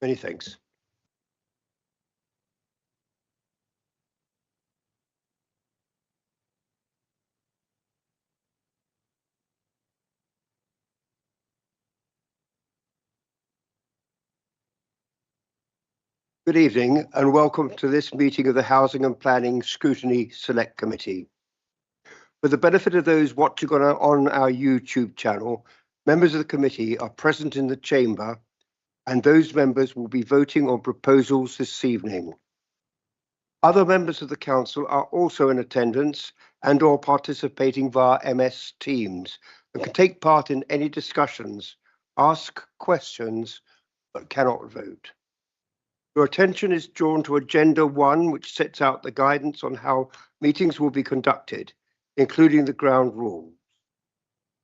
Many thanks. Good evening and welcome to this meeting of the Housing and Planning Scrutiny Select Committee. For the benefit of those watching on our YouTube channel, members of the committee are present in the chamber and those members will be voting on proposals this evening. Other members of the council are also in attendance and or participating via MS Teams and can take part in any discussions, ask questions, but cannot vote. Your attention is drawn to Agenda 1, which sets out the guidance on how meetings will be conducted, including the ground rules.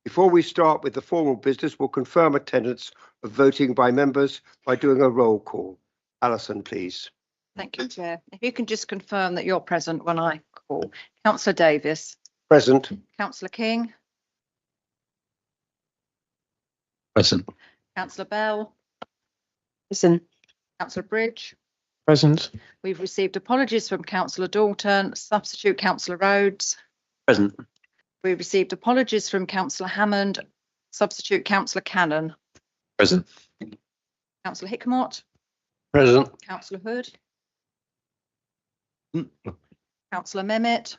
Before we start with the formal business, we'll confirm attendance of voting by members by doing a roll call. Alison, please. Thank you, Chair. If you can just confirm that you're present when I call. Councillor Davis. Present. Councillor King. Present. Councillor Bell. Present. Councillor Bridge. Present. We've received apologies from Councillor Dalton. Substitute Councillor Rhodes. Present. We've received apologies from Councillor Hammond. Substitute Councillor Cannon. Present. Councillor Hickmott. Present. Councillor Hood. Councillor Mehmet.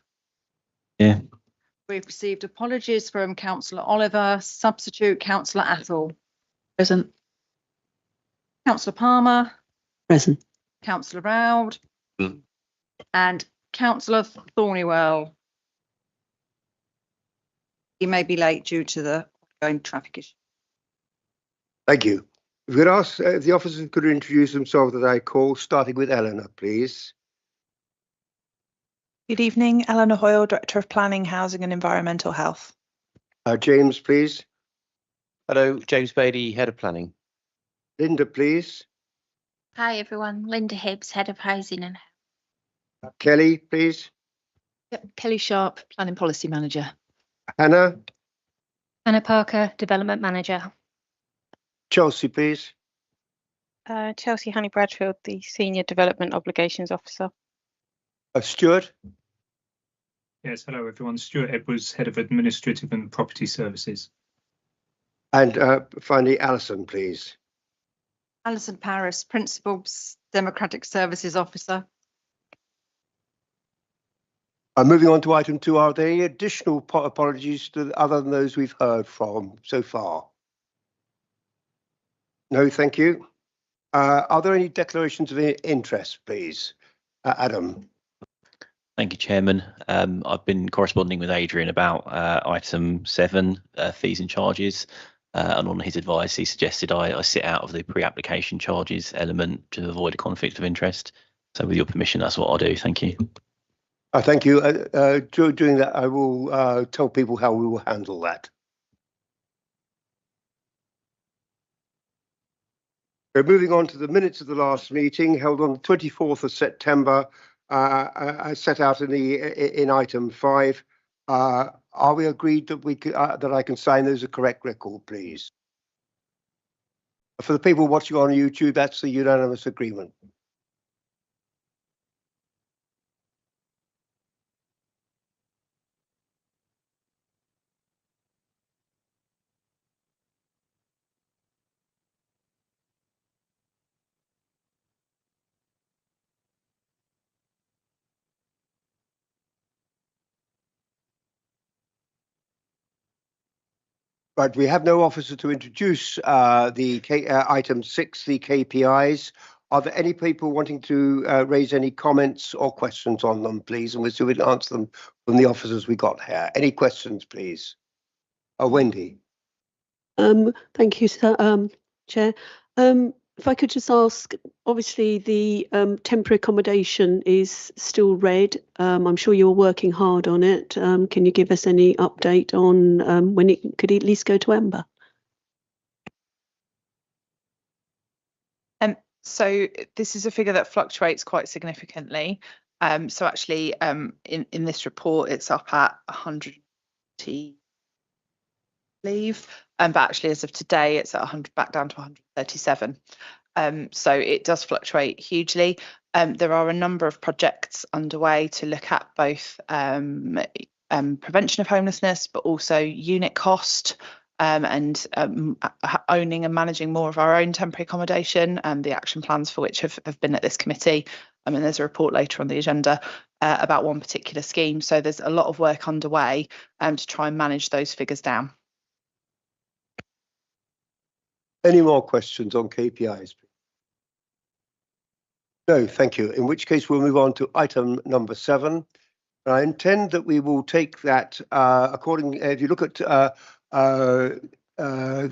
Yeah. We've received apologies from Councillor Oliver. Substitute Councillor Athol. Present. Councillor Palmer. Present. Councillor Roud. Mm. And Councillor Thornywell. He may be late due to the ongoing traffic issue. Thank you. If we could ask if the officers could introduce themselves that I call, starting with Eleanor, please. Good evening, Eleanor Hoyle, Director of Planning, Housing and Environmental Health. James, please. Hello, James Beatty, Head of Planning. Linda, please. Hi everyone, Linda Hibbs, Head of Housing and Kelly, please. Yep. Kelly Sharp, Planning Policy Manager. Hannah. Anna Parker, Development Manager. Chelsea, please. Chelsea Honey Bradfield, the Senior Development Obligations Officer. Stuart. Yes, hello everyone. Stuart Edwards, Head of Administrative and Property Services. And finally, Alison, please. Alison Paris, Principal Democratic Services Officer. Moving on to item 2, are there any additional apologies other than those we've heard from so far? No, thank you. Are there any declarations of interest, please? Adam. Thank you, Chairman. I've been corresponding with Adrian about item 7, fees and charges. And on his advice, he suggested I sit out of the pre-application charges element to avoid a conflict of interest. So with your permission, that's what I'll do. Thank you. Thank you. Doing that, I will tell people how we will handle that. So moving on to the minutes of the last meeting held on the 24th of September, I set out in item 5. Are we agreed that that I can sign those a correct record, please? For the people watching on YouTube, that's the unanimous agreement. Right, we have no officer to introduce item 6, the KPIs. Are there any people wanting to raise any comments or questions on them, please? And we'll see if we can answer them from the officers we got here. Any questions, please? Wendy. Thank you, sir, Chair. If I could just ask, obviously the temporary accommodation is still red. I'm sure you're working hard on it. Can you give us any update on when it could at least go to amber? So this is a figure that fluctuates quite significantly. So actually, in this report, it's up at 100, leave, but actually as of today, it's at 100, back down to 137. So it does fluctuate hugely. There are a number of projects underway to look at both prevention of homelessness, but also unit cost, and owning and managing more of our own temporary accommodation, and the action plans for which have been at this committee. And there's a report later on the agenda about one particular scheme. So there's a lot of work underway to try and manage those figures down. Any more questions on KPIs? No, thank you. In which case we'll move on to item number 7. I intend that we will take that if you look at the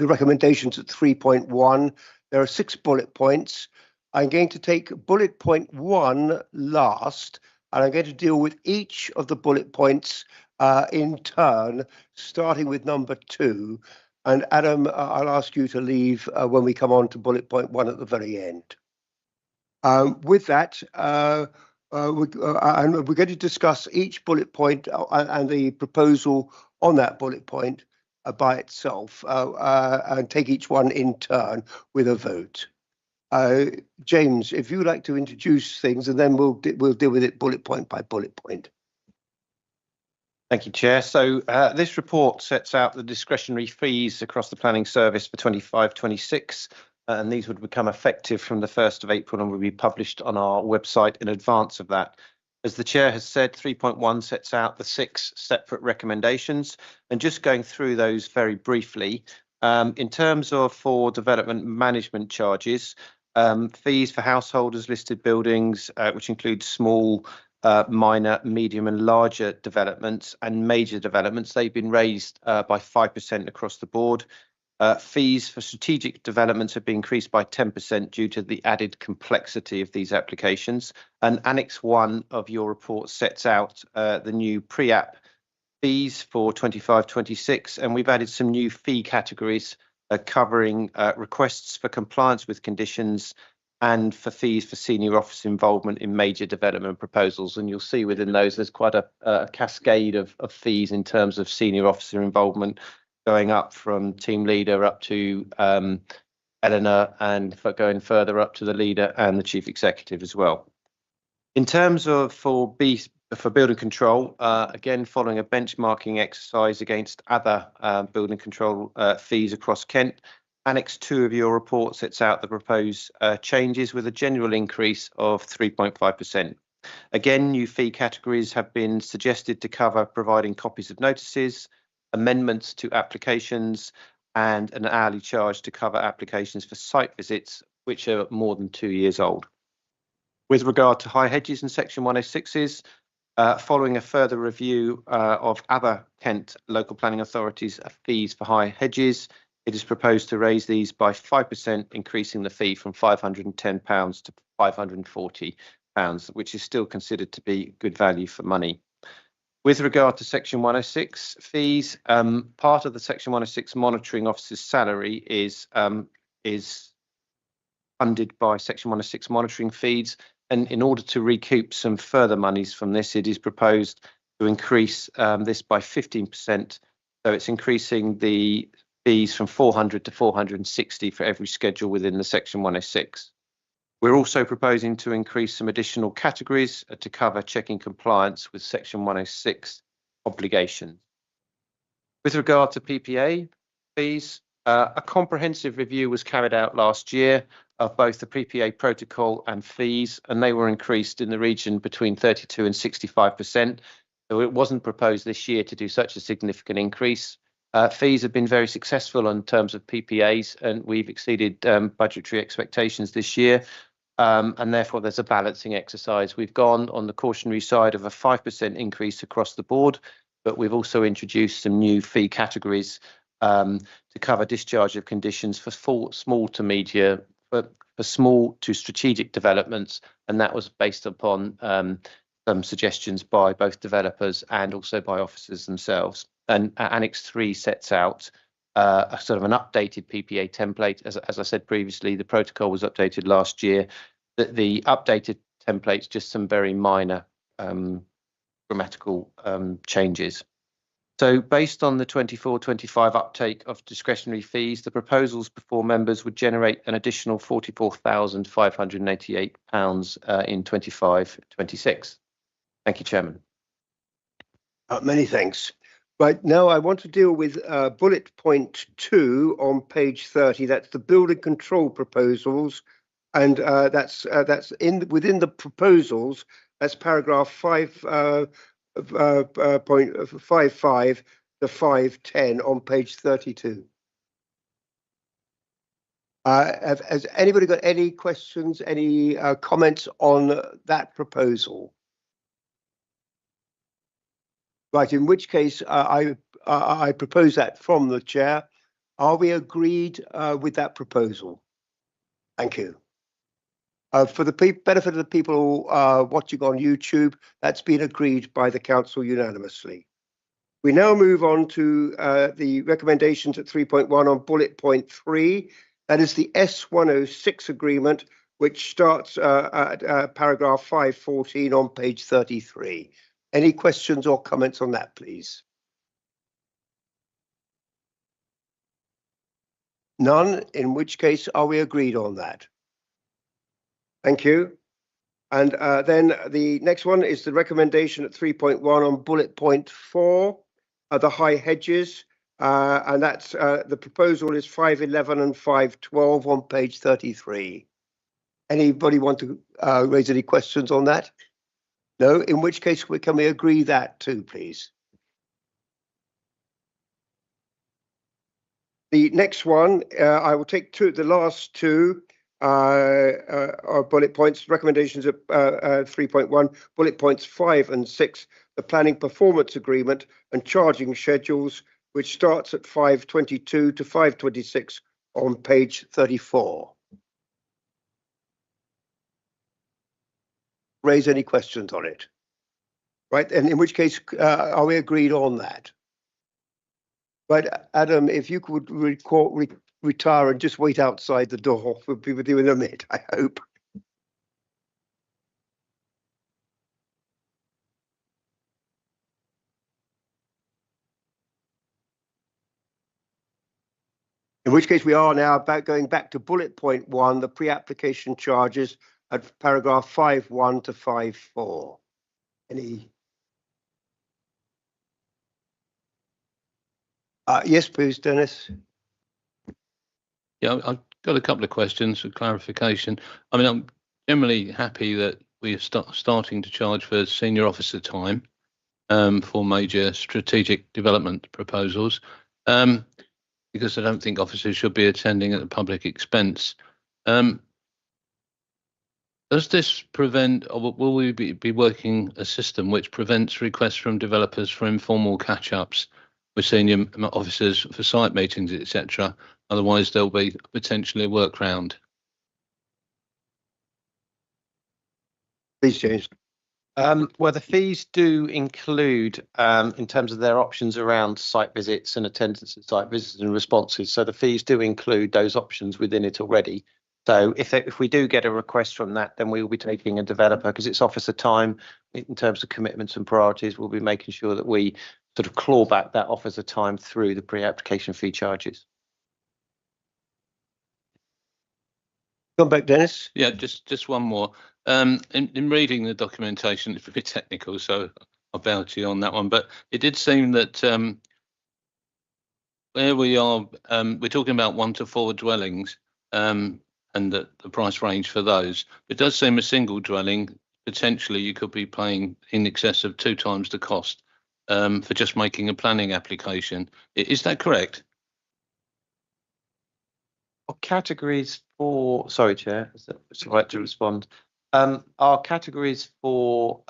recommendations at 3.1, there are 6 bullet points. I'm going to take bullet point 1 last, and I'm going to deal with each of the bullet points in turn, starting with number 2. And Adam, I'll ask you to leave when we come on to bullet point 1 at the very end. With that, we're going to discuss each bullet point and the proposal on that bullet point by itself, and take each one in turn with a vote. James, if you'd like to introduce things, and then we'll deal with it bullet point by bullet point. Thank you, Chair. So this report sets out the discretionary fees across the planning service for 25-26, and these would become effective from the 1st of April and will be published on our website in advance of that. As the Chair has said, 3.1 sets out the 6 separate recommendations, and just going through those very briefly. In terms of for development management charges, fees for householders, listed buildings, which include small, minor, medium and larger developments and major developments, they've been raised by 5% across the board. Fees for strategic developments have been increased by 10% due to the added complexity of these applications. And Annex 1 of your report sets out the new pre-app fees for 25-26, and we've added some new fee categories covering requests for compliance with conditions and for fees for senior officer involvement in major development proposals. And you'll see within those there's quite a cascade of fees in terms of senior officer involvement, going up from team leader up to Eleanor, and going further up to the leader and the chief executive as well. In terms of for building control, again, following a benchmarking exercise against other building control fees across Kent, Annex 2 of your report sets out the proposed changes with a general increase of 3.5%. Again, new fee categories have been suggested to cover providing copies of notices, amendments to applications, and an hourly charge to cover applications for site visits which are more than 2 years old. With regard to high hedges and Section 106s, following a further review of other Kent local planning authorities' fees for high hedges, it is proposed to raise these by 5%, increasing the fee from £510 to £540, which is still considered to be good value for money. With regard to Section 106 fees, part of the Section 106 monitoring officer's salary is funded by Section 106 monitoring fees, and in order to recoup some further monies from this, it is proposed to increase this by 15%. So it's increasing the fees from 400 to 460 for every schedule within the Section 106. We're also proposing to increase some additional categories to cover checking compliance with Section 106 obligations. With regard to PPA fees, a comprehensive review was carried out last year of both the PPA protocol and fees, and they were increased in the region between 32 and 65%. So it wasn't proposed this year to do such a significant increase. Fees have been very successful in terms of PPAs, and we've exceeded budgetary expectations this year. And therefore, there's a balancing exercise. We've gone on the cautionary side of a 5% increase across the board, but we've also introduced some new fee categories to cover discharge of conditions for small to medium, for small to strategic developments, and that was based upon some suggestions by both developers and also by officers themselves. And Annex 3 sets out a sort of an updated PPA template. As I said previously, the protocol was updated last year. The updated template's just some very minor grammatical changes. So based on the 24-25 uptake of discretionary fees, the proposals before members would generate an additional £44,588 in 25-26. Thank you, Chairman. Many thanks. Right, now I want to deal with bullet point 2 on page 30. That's the building control proposals, and that's within the proposals. That's paragraph 5.55 to 510 on page 32. Has anybody got any questions, any comments on that proposal? Right, in which case I propose that from the chair. Are we agreed with that proposal? Thank you. For the benefit of the people watching on YouTube, that's been agreed by the council unanimously. We now move on to the recommendations at 3.1 on bullet point 3. That is the S106 agreement, which starts at paragraph 514 on page 33. Any questions or comments on that, please? None, in which case are we agreed on that? Thank you. And then the next one is the recommendation at 3.1 on bullet point 4, the high hedges, and that's the proposal is 511 and 512 on page 33. Anybody want to raise any questions on that? No, in which case can we agree that too, please? The next one, I will take the last two bullet points, recommendations of 3.1, bullet points 5 and 6, the planning performance agreement and charging schedules, which starts at 522 to 526 on page 34. Raise any questions on it? Right, and in which case are we agreed on that? Right, Adam, if you could retire and just wait outside the door, we'll be with you in a minute, I hope. In which case we are now going back to bullet point 1, the pre-application charges at paragraph 5.1 to 5.4. Any? Yes, please, Dennis. Yeah, I've got a couple of questions for clarification. I mean, I'm generally happy that we are starting to charge for senior officer time for major strategic development proposals, because I don't think officers should be attending at the public expense. Does this prevent, or will we be working a system which prevents requests from developers for informal catch-ups with senior officers for site meetings, etc.? Otherwise, there'll be potentially a workaround. Please, James. Well, the fees do include, in terms of their options around site visits and attendance at site visits and responses. So the fees do include those options within it already. So if we do get a request from that, then we will be taking a developer, because it's officer time in terms of commitments and priorities. We'll be making sure that we sort of claw back that officer time through the pre-application fee charges. Come back, Dennis. Yeah, just one more. In reading the documentation, it's a bit technical, so I'll bow to you on that one. But it did seem that where we are, we're talking about 1 to 4 dwellings, and the price range for those. It does seem a single dwelling, potentially you could be paying in excess of 2 times the cost for just making a planning application. Is that correct? Our categories for, sorry, Chair, is that right to respond? Our categories for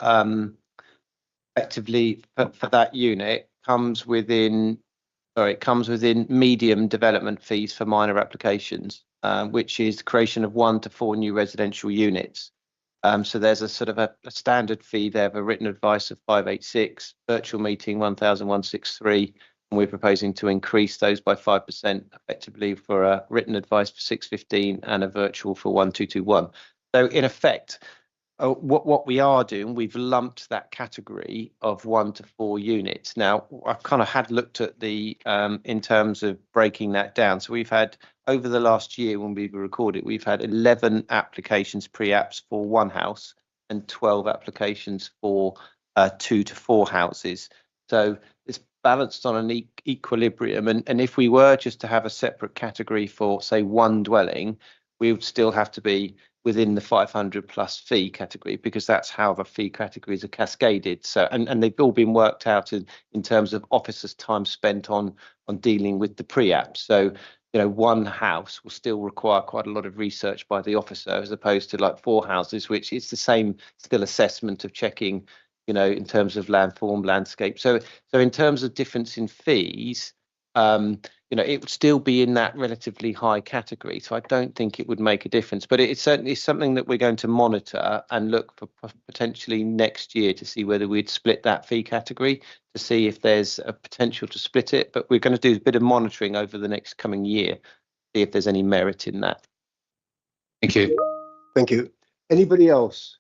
effectively for that unit comes within, it comes within medium development fees for minor applications, which is the creation of 1 to 4 new residential units. So there's a sort of a standard fee there of a written advice of 586, virtual meeting 1,163, and we're proposing to increase those by 5% effectively for a written advice for 615 and a virtual for 1221. So in effect, what we are doing, we've lumped that category of 1 to 4 units. Now, I've kind of had looked at the in terms of breaking that down. So we've had, over the last year when we recorded, we've had 11 applications pre-apps for 1 house and 12 applications for 2 to 4 houses. So it's balanced on an equilibrium. And if we were just to have a separate category for, say, 1 dwelling, we would still have to be within the 500 plus fee category, because that's how the fee categories are cascaded. So, and they've all been worked out in terms of officers' time spent on dealing with the pre-app. So, you know, 1 house will still require quite a lot of research by the officer, as opposed to like 4 houses, which is the same still assessment of checking, you know, in terms of landform, landscape. So in terms of difference in fees, you know, it would still be in that relatively high category. So I don't think it would make a difference, but it's certainly something that we're going to monitor and look for potentially next year to see whether we'd split that fee category, to see if there's a potential to split it. But we're going to do a bit of monitoring over the next coming year, see if there's any merit in that. Thank you. Thank you. Anybody else?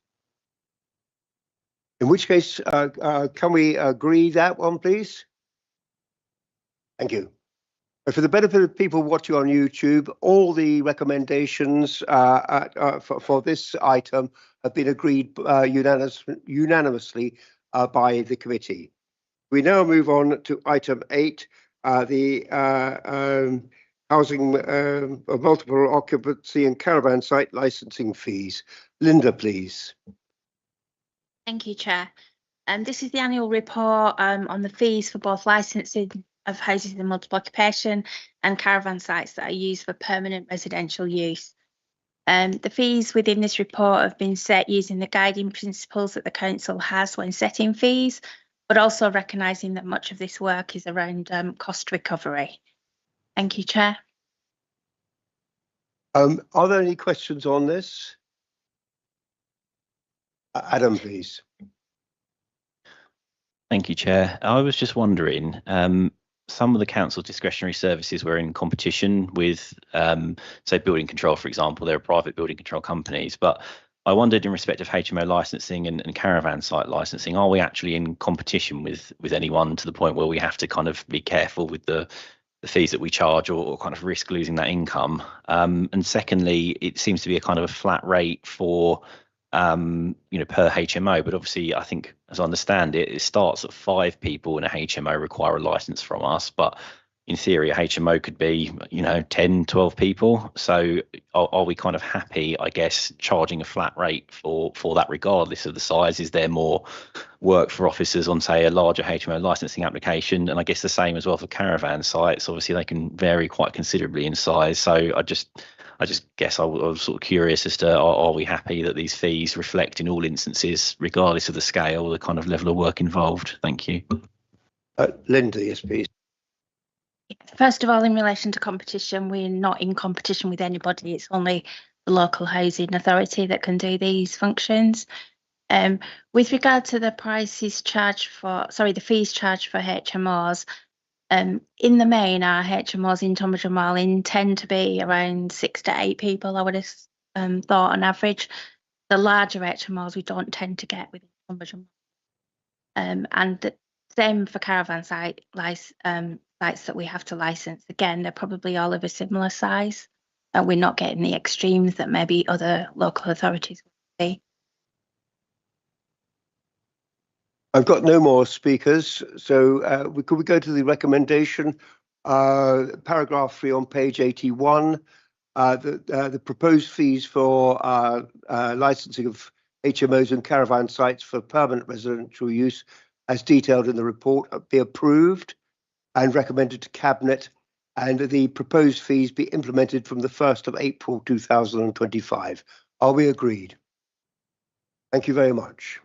In which case, can we agree that one, please? Thank you. For the benefit of people watching on YouTube, all the recommendations for this item have been agreed unanimously by the committee. We now move on to item 8, the housing multiple occupancy and caravan site licensing fees. Linda, please. Thank you, Chair. This is the annual report on the fees for both licensing of houses in multiple occupation and caravan sites that are used for permanent residential use. The fees within this report have been set using the guiding principles that the council has when setting fees, but also recognising that much of this work is around cost recovery. Thank you, Chair. Are there any questions on this? Adam, please. Thank you, Chair. I was just wondering, some of the council discretionary services were in competition with, say, building control, for example. They're private building control companies, but I wondered in respect of HMO licensing and caravan site licensing, are we actually in competition with anyone to the point where we have to kind of be careful with the fees that we charge or kind of risk losing that income? And secondly, it seems to be a kind of a flat rate for you know, per HMO, but obviously I think, as I understand it, it starts at 5 people and a HMO require a license from us, but in theory a HMO could be, you know, 10, 12 people. So are we kind of happy, I guess, charging a flat rate for that regardless of the size? Is there more work for officers on, say, a larger HMO licensing application? And I guess the same as well for caravan sites. Obviously they can vary quite considerably in size. So I just guess I was sort of curious as to, are we happy that these fees reflect in all instances, regardless of the scale, the kind of level of work involved? Thank you. Linda, yes, please. First of all, in relation to competition, we're not in competition with anybody. It's only the local housing authority that can do these functions. With regard to the prices charged for, the fees charged for HMOs, in the main, our HMOs in Tunbridge and Marlin tend to be around 6 to 8 people, I would have thought on average. The larger HMOs we don't tend to get within Tunbridge and Marlin. And the same for caravan sites that we have to license. Again, they're probably all of a similar size. We're not getting the extremes that maybe other local authorities would be. I've got no more speakers, so could we go to the recommendation, paragraph 3 on page 81, the proposed fees for licensing of HMOs and caravan sites for permanent residential use, as detailed in the report, be approved and recommended to Cabinet, and the proposed fees be implemented from the 1st of April 2025. Are we agreed? Thank you very much.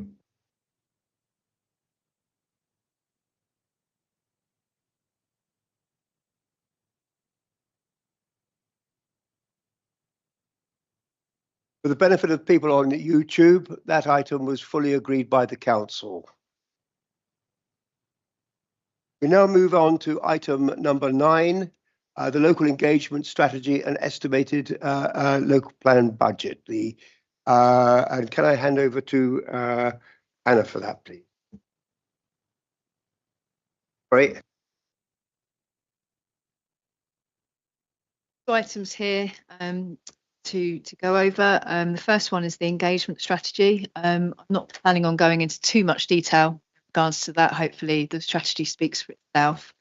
For the benefit of people on YouTube, that item was fully agreed by the council. We now move on to item number 9, the local engagement strategy and estimated local plan budget. The And can I hand over to Anna for that, please? Great. Items here to go over. The first one is the engagement strategy. I'm not planning on going into too much detail in regards to that. Hopefully the strategy speaks for itself.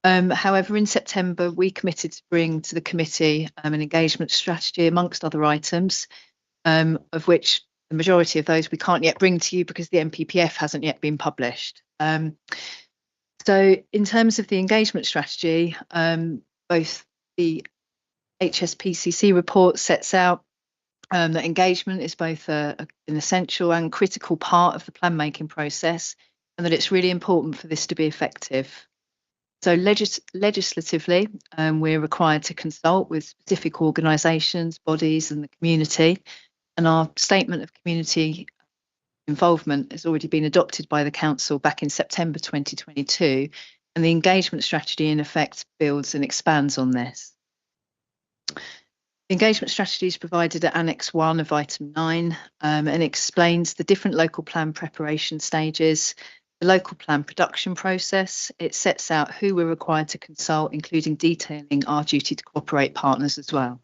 However, in September, we committed to bring to the committee an engagement strategy amongst other items, of which the majority of those we can't yet bring to you because the NPPF hasn't yet been published. So in terms of the engagement strategy, both the HSPCC report sets out that engagement is both an essential and critical part of the plan making process, and that it's really important for this to be effective. So legislatively, we're required to consult with specific organisations, bodies and the community, and our statement of community involvement has already been adopted by the Council back in September 2022, and the engagement strategy in effect builds and expands on this. The engagement strategy is provided at Annex 1 of Item 9 and explains the different local plan preparation stages, the local plan production process. It sets out who we're required to consult, including detailing our duty to cooperate partners as well.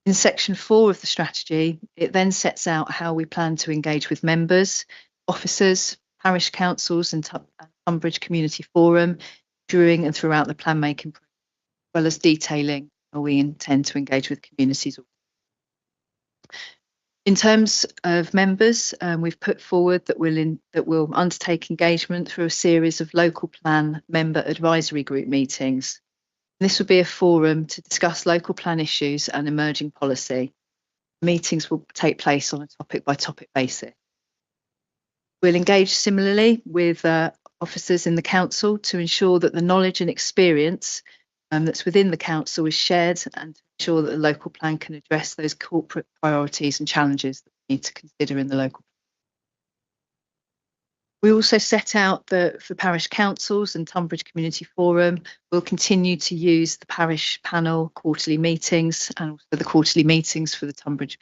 In Section 4 of the strategy, it then sets out how we plan to engage with members, officers, parish councils and Tunbridge Community Forum during and throughout the plan making process, as well as detailing how we intend to engage with communities. In terms of members, we've put forward that we'll undertake engagement through a series of local plan member advisory group meetings. This will be a forum to discuss local plan issues and emerging policy. Meetings will take place on a topic by topic basis. We'll engage similarly with officers in the council to ensure that the knowledge and experience that's within the council is shared, and to ensure that the local plan can address those corporate priorities and challenges that we need to consider in the local plan. We also set out that for parish councils and Tunbridge Community Forum, we'll continue to use the parish panel quarterly meetings and also the quarterly meetings for the Tunbridge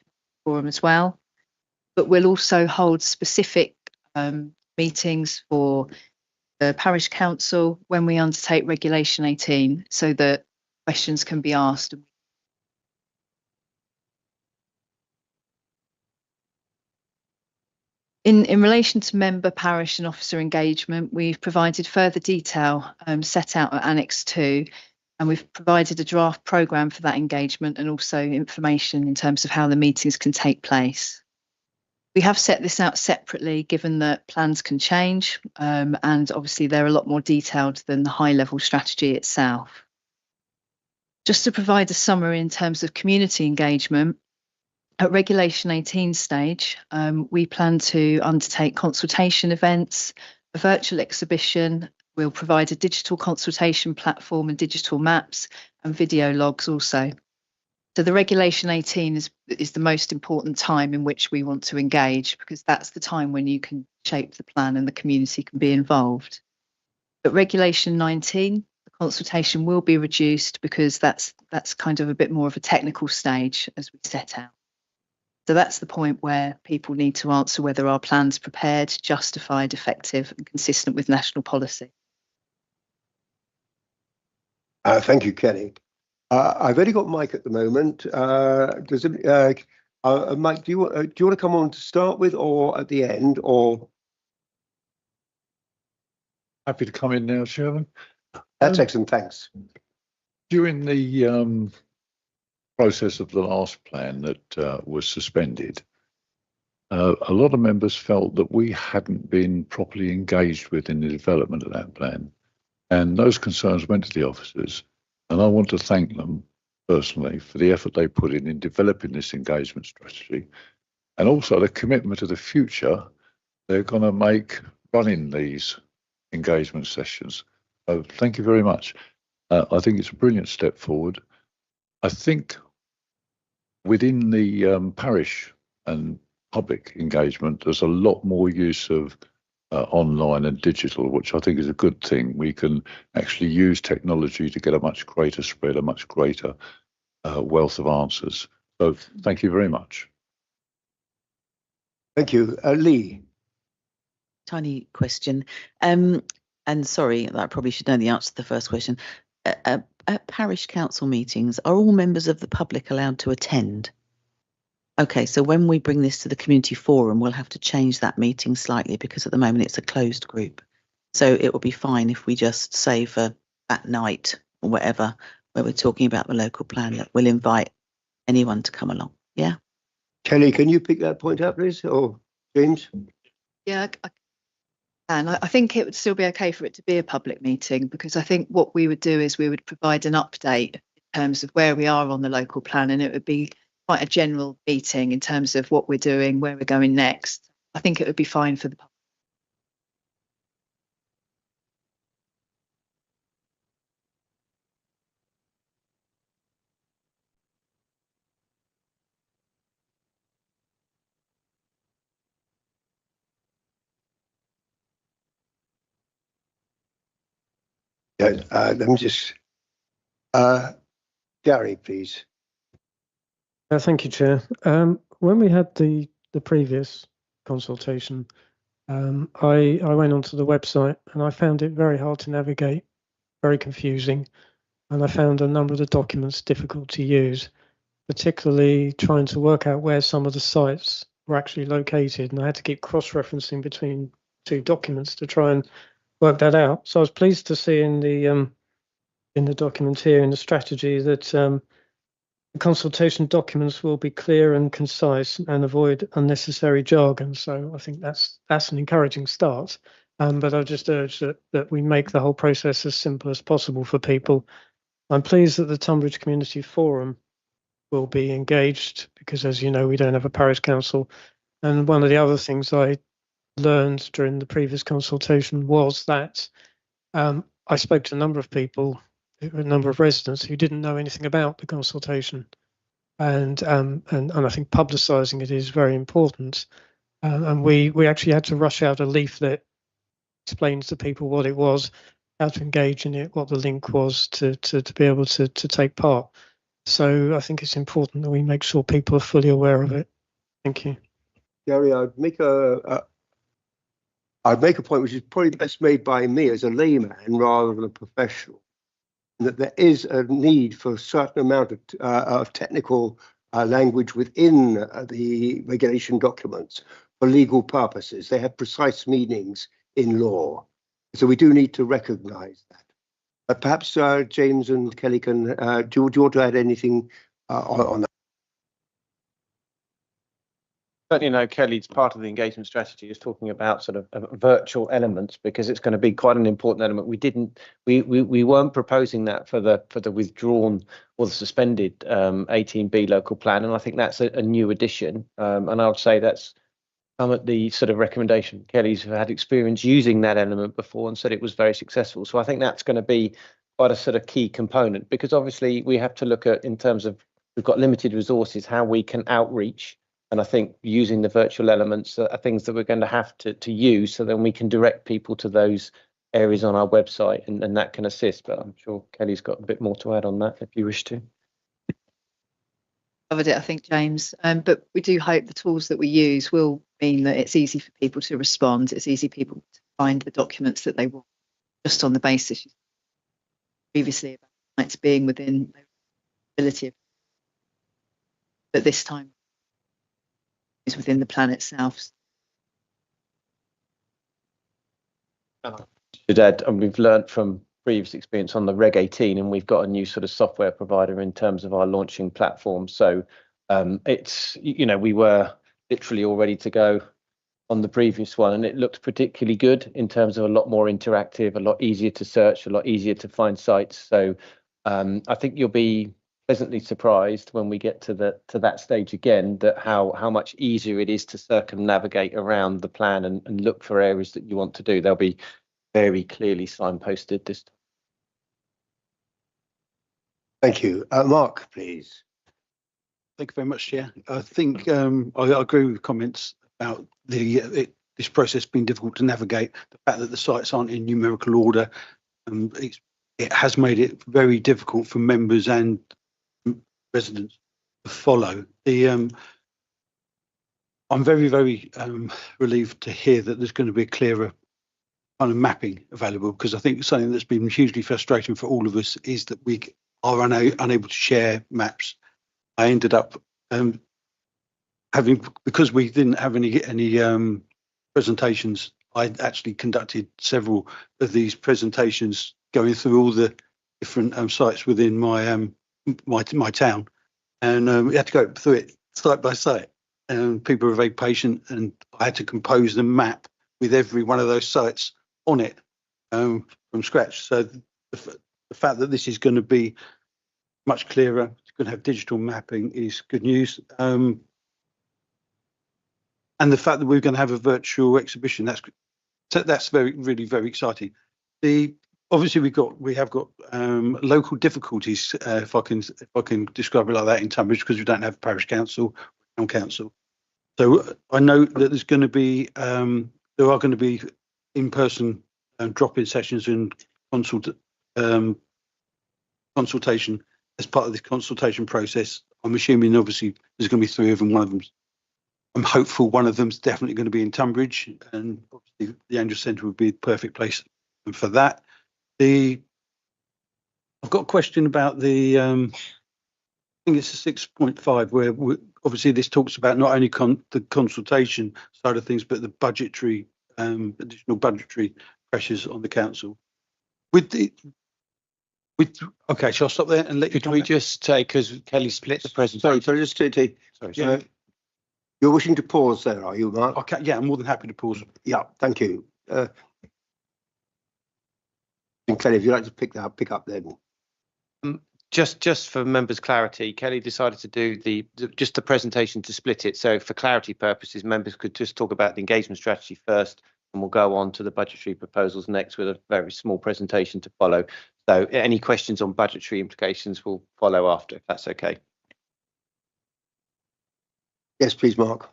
Forum as well. But we'll also hold specific meetings for the parish council when we undertake Regulation 18, so that questions can be asked. In relation to member, parish and officer engagement, we've provided further detail set out at Annex 2, and we've provided a draft programme for that engagement and also information in terms of how the meetings can take place. We have set this out separately, given that plans can change, and obviously they're a lot more detailed than the high-level strategy itself. Just to provide a summary in terms of community engagement, at Regulation 18 stage, we plan to undertake consultation events, a virtual exhibition. We'll provide a digital consultation platform and digital maps and video logs also. So the Regulation 18 is the most important time in which we want to engage, because that's the time when you can shape the plan and the community can be involved. But Regulation 19, the consultation will be reduced because that's kind of a bit more of a technical stage as we set out. So that's the point where people need to answer whether our plan's prepared, justified, effective and consistent with national policy. Thank you, Kelly. I've only got Mike at the moment. Mike, do you want to come on to start with, or at the end, or? Happy to come in now, Chairman. That's excellent, thanks. During the process of the last plan that was suspended, a lot of members felt that we hadn't been properly engaged with in the development of that plan, and those concerns went to the officers. And I want to thank them personally for the effort they put in developing this engagement strategy, and also the commitment to the future they're going to make running these engagement sessions. So thank you very much. I think it's a brilliant step forward. I think within the parish and public engagement, there's a lot more use of online and digital, which I think is a good thing. We can actually use technology to get a much greater spread, a much greater wealth of answers. So thank you very much. Thank you. Lee. Tiny question. And sorry, I probably should know the answer to the first question. At parish council meetings, are all members of the public allowed to attend? Okay, so when we bring this to the community forum, we'll have to change that meeting slightly because at the moment it's a closed group. So it will be fine if we just say for that night or whatever, where we're talking about the local plan, that we'll invite anyone to come along. Yeah. Kelly, can you pick that point up, please? Or James? Yeah, I can. I think it would still be okay for it to be a public meeting, because I think what we would do is we would provide an update in terms of where we are on the local plan, and it would be quite a general meeting in terms of what we're doing, where we're going next. I think it would be fine for the public. Yeah, let me just, Gary, please. Thank you, Chair. When we had the previous consultation, I went onto the website and I found it very hard to navigate, very confusing, and I found a number of the documents difficult to use, particularly trying to work out where some of the sites were actually located, and I had to keep cross-referencing between two documents to try and work that out. So I was pleased to see in the document here in the strategy that the consultation documents will be clear and concise and avoid unnecessary jargon. So I think that's an encouraging start. But I just urge that we make the whole process as simple as possible for people. I'm pleased that the Tunbridge Community Forum will be engaged because, as you know, we don't have a parish council. And one of the other things I learned during the previous consultation was that I spoke to a number of people, a number of residents who didn't know anything about the consultation, and I think publicising it is very important. And we actually had to rush out a leaflet explaining to people what it was, how to engage in it, what the link was to be able to take part. So I think it's important that we make sure people are fully aware of it. Thank you. Gary, I'd make a point which is probably best made by me as a layman rather than a professional, that there is a need for a certain amount of technical language within the regulation documents for legal purposes. They have precise meanings in law. So we do need to recognise that. Perhaps James and Kelly can, do you want to add anything on that? Certainly, no, Kelly's part of the engagement strategy is talking about sort of virtual elements, because it's going to be quite an important element. We weren't proposing that for the withdrawn or the suspended 18B local plan, and I think that's a new addition. And I would say that's come at the sort of recommendation. Kelly's had experience using that element before and said it was very successful. So I think that's going to be quite a sort of key component, because obviously we have to look at, in terms of, we've got limited resources, how we can outreach. And I think using the virtual elements are things that we're going to have to use, so then we can direct people to those areas on our website, and that can assist. But I'm sure Kelly's got a bit more to add on that if you wish to. Covered it, I think, James. But we do hope the tools that we use will mean that it's easy for people to respond. It's easy for people to find the documents that they want, just on the basis previously about rights being within ability of, but this time is within the plan itself. Should add, and we've learned from previous experience on the Reg 18, and we've got a new sort of software provider in terms of our launching platform. So it's, you know, we were literally all ready to go on the previous one, and it looked particularly good in terms of a lot more interactive, a lot easier to search, a lot easier to find sites. So I think you'll be pleasantly surprised when we get to that stage again, that how much easier it is to circumnavigate around the plan and look for areas that you want to do. They'll be very clearly signposted this time. Thank you. Mark, please. Thank you very much, Chair. I think I agree with comments about this process being difficult to navigate. The fact that the sites aren't in numerical order, it has made it very difficult for members and residents to follow. I'm very, very relieved to hear that there's going to be a clearer kind of mapping available, because I think something that's been hugely frustrating for all of us is that we are unable to share maps. I ended up having, because we didn't have any presentations, I actually conducted several of these presentations going through all the different sites within my my town, and we had to go through it site by site. And people were very patient, and I had to compose the map with every one of those sites on it from scratch. So the fact that this is going to be much clearer, it's going to have digital mapping, is good news. And the fact that we're going to have a virtual exhibition, that's really very exciting. Obviously we have got local difficulties, if I can describe it like that, in Tunbridge, because we don't have parish council, town council. So I know that there's going to be there are going to be in-person drop-in sessions and consultation as part of this consultation process. I'm assuming obviously there's going to be 3 of them. One of them, I'm hopeful one of them's definitely going to be in Tunbridge, and obviously the Angel Centre would be the perfect place for that. I've got a question about the I think it's a 6.5, where obviously this talks about not only the consultation side of things, but the budgetary additional budgetary pressures on the council. Okay, shall I stop there and let you? Could we just say, because Kelly split the presentation? Sorry, just sorry. You're wishing to pause there, are you, Mark? Okay, yeah, I'm more than happy to pause. Yeah, thank you. And Kelly, if you'd like to pick up then. Just for members' clarity, Kelly decided to do just the presentation to split it. So for clarity purposes, members could just talk about the engagement strategy first, and we'll go on to the budgetary proposals next with a very small presentation to follow. So any questions on budgetary implications will follow after, if that's okay. Yes, please, Mark.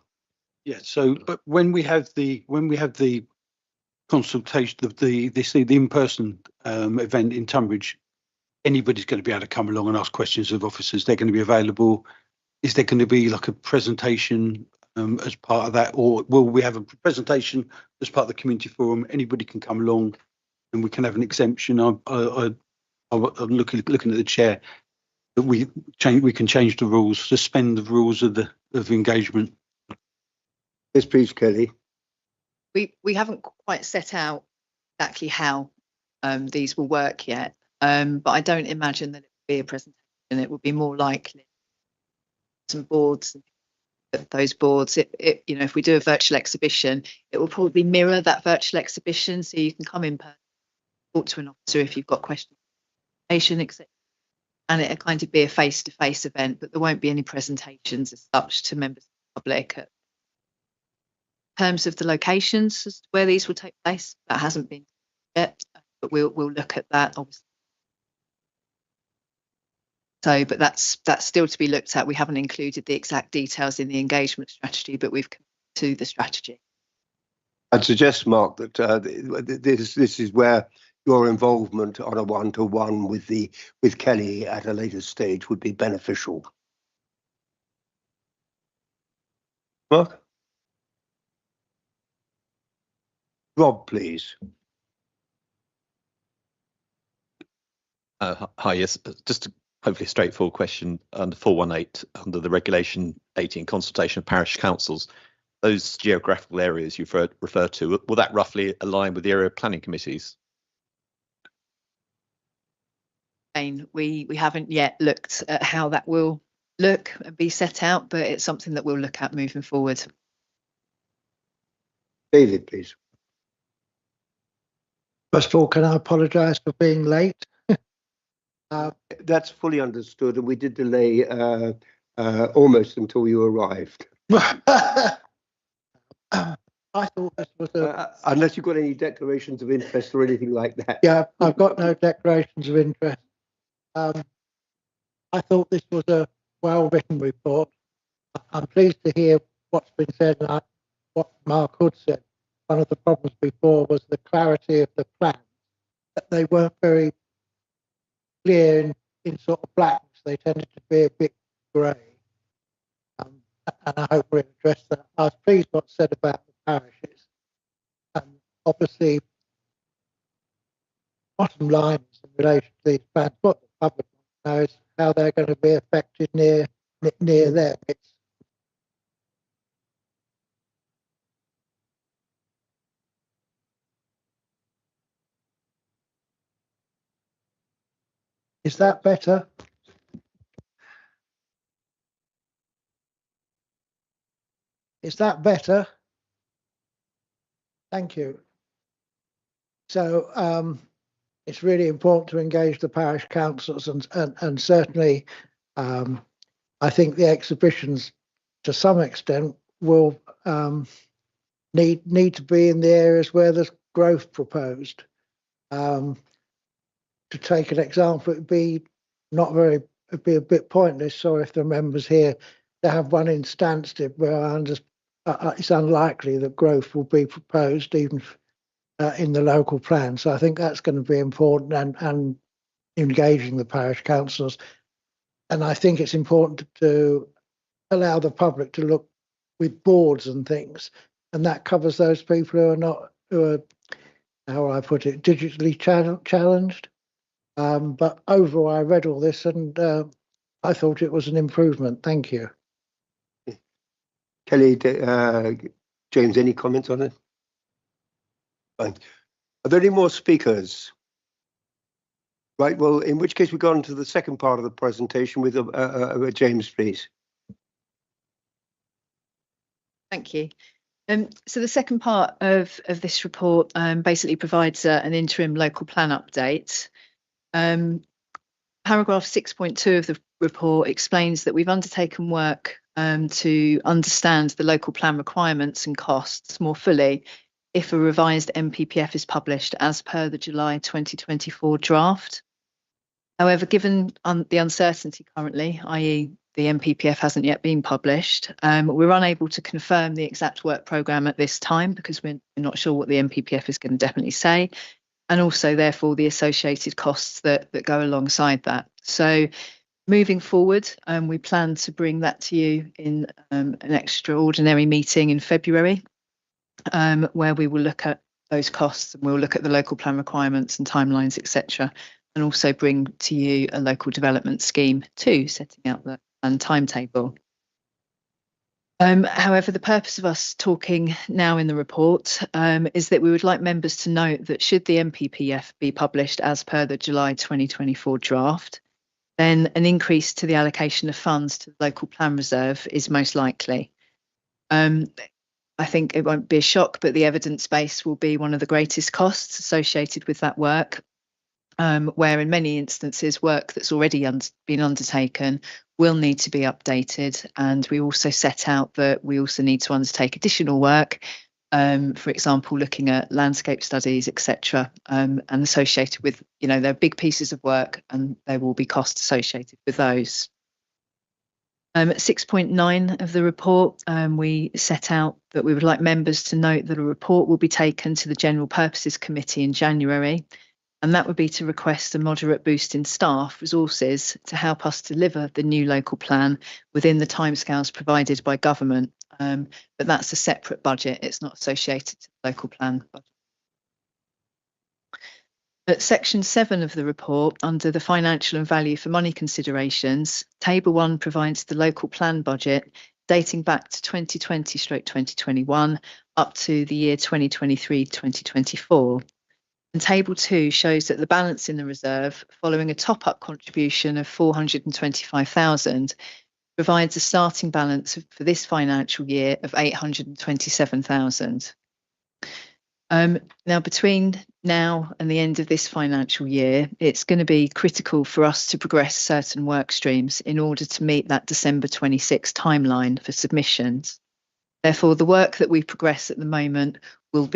Yeah. So, but when we have the consultation of the in-person event in Tunbridge, anybody's going to be able to come along and ask questions of officers. They're going to be available. Is there going to be like a presentation as part of that, or will we have a presentation as part of the community forum? Anybody can come along, and we can have an exemption. I'm looking at the chair that we can change the rules, suspend the rules of engagement. Yes, please, Kelly. We haven't quite set out exactly how these will work yet, but I don't imagine that it will be a presentation. It would be more likely some boards. Those boards, if we do a virtual exhibition, it will probably mirror that virtual exhibition, so you can come in person, talk to an officer if you've got questions, etc. And it'll kind of be a face-to-face event, but there won't be any presentations as such to members of the public. In terms of the locations as to where these will take place, that hasn't been yet, but we'll look at that, obviously. So, but that's still to be looked at. We haven't included the exact details in the engagement strategy, but we've come to the strategy. I'd suggest, Mark, that this is where your involvement on a one-to-one with Kelly at a later stage would be beneficial. Mark? Rob, please. Hi, yes, just hopefully a straightforward question under 418, under the Regulation 18 consultation of parish councils. Those geographical areas you refer to, will that roughly align with the area planning committees? We haven't yet looked at how that will look and be set out, but it's something that we'll look at moving forward. David, please. First of all, can I apologise for being late? That's fully understood, and we did delay almost until you arrived. I thought this was unless you've got any declarations of interest or anything like that. Yeah, I've got no declarations of interest. I thought this was a well-written report. I'm pleased to hear what's been said, and what Mark Hood said. One of the problems before was the clarity of the plans, that they weren't very clear in sort of blacks. They tended to be a bit grey. and I hope we'll address that. I was pleased what's said about the parishes. Obviously, bottom line is in relation to these plans, what the public knows how they're going to be affected near them. Is that better? Is that better? Thank you. So it's really important to engage the parish councils, and certainly I think the exhibitions to some extent will need to be in the areas where there's growth proposed. To take an example, it'd be a bit pointless, sorry if the members here, to have one in Stansted where it's unlikely that growth will be proposed even in the local plan. So I think that's going to be important, and engaging the parish councils. And I think it's important to allow the public to look with boards and things, and that covers those people who are how will I put it, digitally challenged. But overall, I read all this and I thought it was an improvement. Thank you. Kelly, James, any comments on it? Fine. Are there any more speakers? Right, well, in which case we go on to the second part of the presentation with James, please. Thank you. So the second part of this report basically provides an interim local plan update. Paragraph 6.2 of the report explains that we've undertaken work to understand the local plan requirements and costs more fully if a revised MPPF is published as per the July 2024 draft. However, given the uncertainty currently, i.e. the MPPF hasn't yet been published, we're unable to confirm the exact work programme at this time because we're not sure what the MPPF is going to definitely say, and also therefore the associated costs that go alongside that. So moving forward, we plan to bring that to you in an extraordinary meeting in February, where we will look at those costs and we'll look at the local plan requirements and timelines, etc., and also bring to you a local development scheme too, setting out the timetable. However, the purpose of us talking now in the report is that we would like members to note that should the MPPF be published as per the July 2024 draft, then an increase to the allocation of funds to the local plan reserve is most likely. I think it won't be a shock, but the evidence base will be one of the greatest costs associated with that work, where in many instances work that's already been undertaken will need to be updated. And we also set out that we also need to undertake additional work, for example, looking at landscape studies, etc., and associated with, they're big pieces of work and there will be costs associated with those. At 6.9 of the report, we set out that we would like members to note that a report will be taken to the General Purposes Committee in January, and that would be to request a moderate boost in staff resources to help us deliver the new local plan within the timescales provided by government. But that's a separate budget, it's not associated to the local plan budget. At section 7 of the report, under the financial and value for money considerations, table 1 provides the local plan budget dating back to 2020/2021 up to the year 2023/2024. And table 2 shows that the balance in the reserve following a top-up contribution of 425,000 provides a starting balance for this financial year of 827,000. Now, between now and the end of this financial year, it's going to be critical for us to progress certain work streams in order to meet that December 26 timeline for submissions. Therefore, the work that we progress at the moment will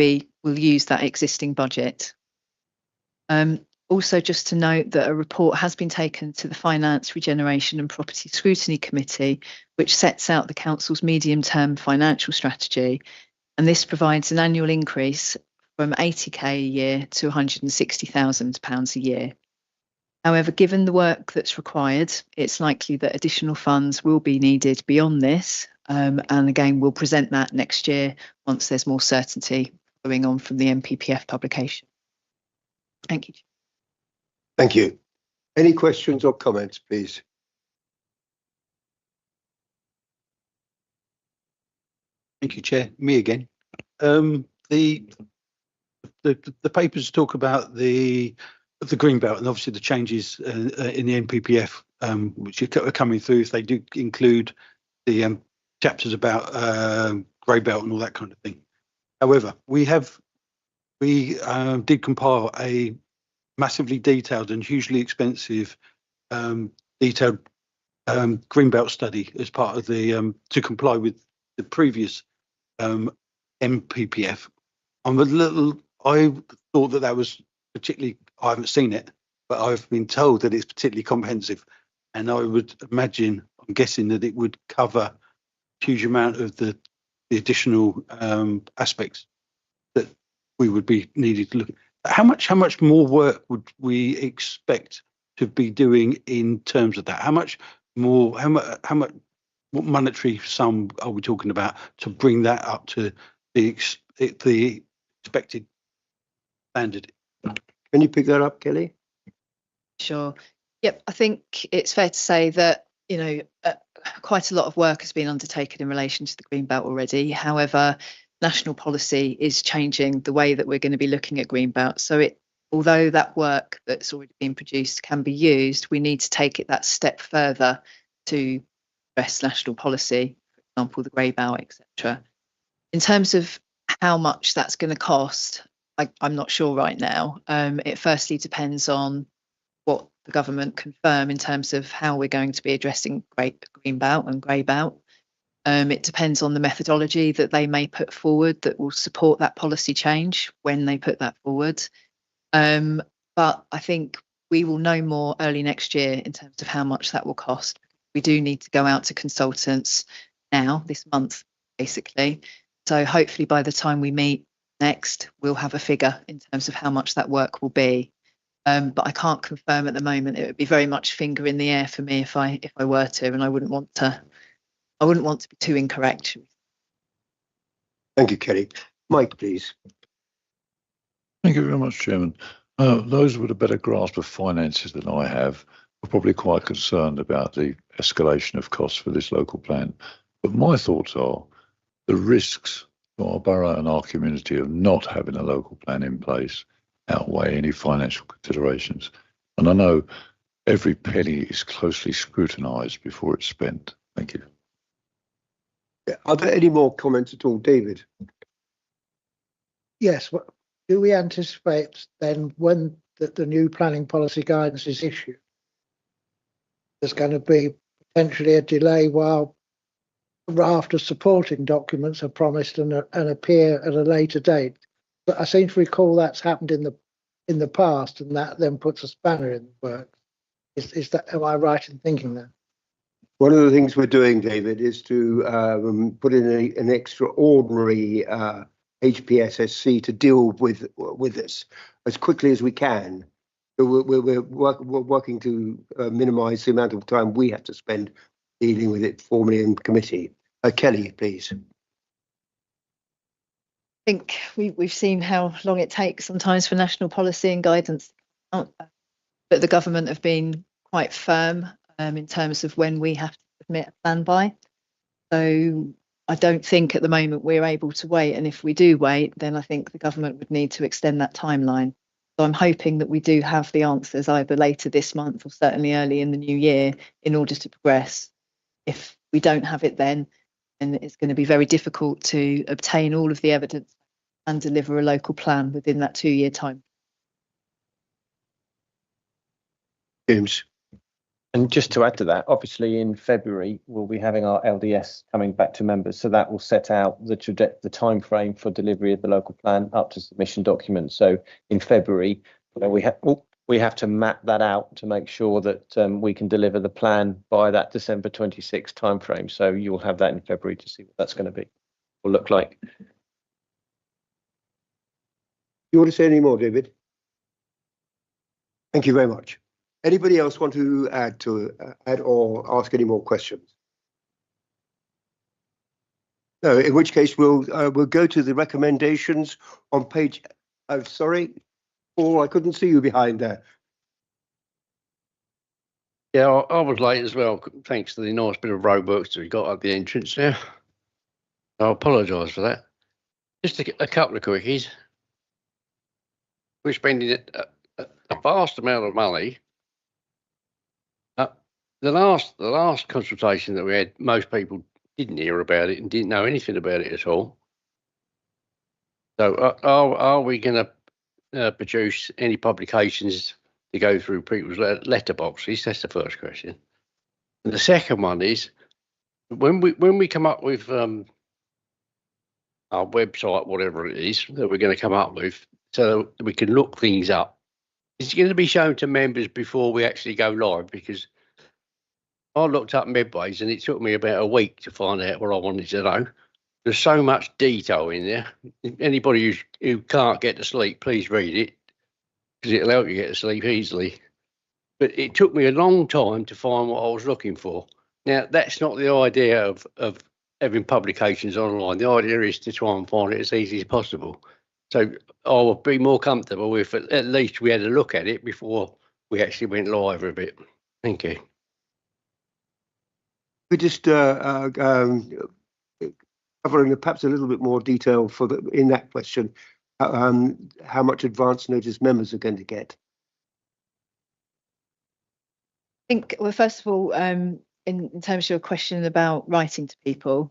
use that existing budget. Also, just to note that a report has been taken to the Finance, Regeneration and Property Scrutiny Committee, which sets out the Council's medium-term financial strategy, and this provides an annual increase from 80k a year to £160,000 a year. However, given the work that's required, it's likely that additional funds will be needed beyond this, And again, we'll present that next year once there's more certainty going on from the NPPF publication. Thank you. Thank you. Any questions or comments, please? Thank you, Chair. Me again. The papers talk about the green belt and obviously the changes in the NPPF, which are coming through. If they do include the chapters about grey belt and all that kind of thing. However, we did compile a massively detailed and hugely expensive detailed green belt study as part of the to comply with the previous NPPF. I thought that was particularly, I haven't seen it, but I've been told that it's particularly comprehensive, and I would imagine, I'm guessing that it would cover a huge amount of the additional aspects that we would be needed to look at. How much more work would we expect to be doing in terms of that? How much more, what monetary sum are we talking about to bring that up to the expected standard? Can you pick that up, Kelly? Sure. Yep. I think it's fair to say that, quite a lot of work has been undertaken in relation to the green belt already. However, national policy is changing the way that we're going to be looking at green belt. So although that work that's already been produced can be used, we need to take it that step further to address national policy, for example, the grey belt, etc. In terms of how much that's going to cost, I'm not sure right now. It firstly depends on what the government confirm in terms of how we're going to be addressing green belt and grey belt. It depends on the methodology that they may put forward that will support that policy change when they put that forward. But I think we will know more early next year in terms of how much that will cost. We do need to go out to consultants now, this month, basically. So hopefully by the time we meet next, we'll have a figure in terms of how much that work will be. But I can't confirm at the moment. It would be very much finger in the air for me if I were to, and I wouldn't want to be too incorrect. Thank you, Kelly. Mike, please. Thank you very much, Chairman. Those with a better grasp of finances than I have are probably quite concerned about the escalation of costs for this local plan. But my thoughts are the risks to our borough and our community of not having a local plan in place outweigh any financial considerations. And I know every penny is closely scrutinised before it's spent. Thank you. Are there any more comments at all, David? Yes. Do we anticipate then when the new planning policy guidance is issued, there's going to be potentially a delay while a raft of supporting documents are promised and appear at a later date? But I seem to recall that's happened in the past, and that then puts a spanner in the works. Is that, am I right in thinking that? One of the things we're doing, David, is to put in an extraordinary HPSSC to deal with this as quickly as we can. So we're working to minimise the amount of time we have to spend dealing with it formally in committee. Kelly, please. I think we've seen how long it takes sometimes for national policy and guidance, but the government have been quite firm in terms of when we have to submit a plan by. So I don't think at the moment we're able to wait, and if we do wait, then I think the government would need to extend that timeline. So I'm hoping that we do have the answers either later this month or certainly early in the new year in order to progress. If we don't have it then it's going to be very difficult to obtain all of the evidence and deliver a local plan within that 2-year time. James. And just to add to that, obviously in February we'll be having our LDS coming back to members, so that will set out the time frame for delivery of the local plan up to submission documents. So in February, we have to map that out to make sure that we can deliver the plan by that December 26 time frame. So you'll have that in February to see what that's going to be or look like. You want to say any more, David? Thank you very much. Anybody else want to add or ask any more questions? No, in which case we'll go to the recommendations on page. I'm sorry, Paul, I couldn't see you behind there. Yeah, I was late as well, thanks to the nice bit of roadworks that we got at the entrance there. I apologise for that. Just a couple of quickies. We're spending a vast amount of money. The last consultation that we had, most people didn't hear about it and didn't know anything about it at all. So are we going to produce any publications to go through people's letterboxes? That's the first question. And the second one is, when we come up with our website, whatever it is that we're going to come up with, so we can look things up, is it going to be shown to members before we actually go live? Because I looked up Medways and it took me about a week to find out what I wanted to know. There's so much detail in there. Anybody who can't get to sleep, please read it, because it'll help you get to sleep easily. But it took me a long time to find what I was looking for. Now, that's not the idea of having publications online. The idea is to try and find it as easy as possible. So I would be more comfortable if at least we had a look at it before we actually went live a bit. Thank you. We just covering perhaps a little bit more detail in that question, how much advance notice members are going to get. I think, well, first of all, in terms of your question about writing to people,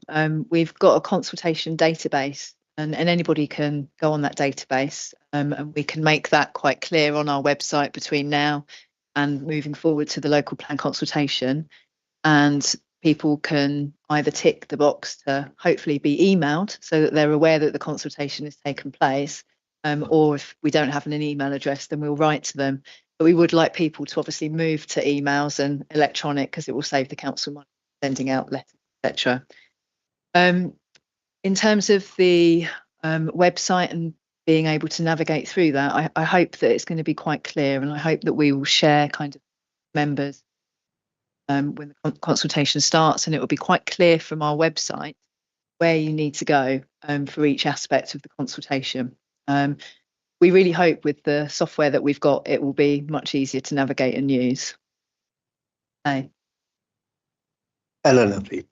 we've got a consultation database, and anybody can go on that database, and we can make that quite clear on our website between now and moving forward to the local plan consultation. And people can either tick the box to hopefully be emailed so that they're aware that the consultation has taken place, or if we don't have an email address, then we'll write to them. But we would like people to obviously move to emails and electronic, because it will save the council money sending out letters, etc. In terms of the website and being able to navigate through that, I hope that it's going to be quite clear, and I hope that we will share kind of members when the consultation starts, and it will be quite clear from our website where you need to go for each aspect of the consultation. We really hope with the software that we've got, it will be much easier to navigate and use. Okay. Eleanor, please.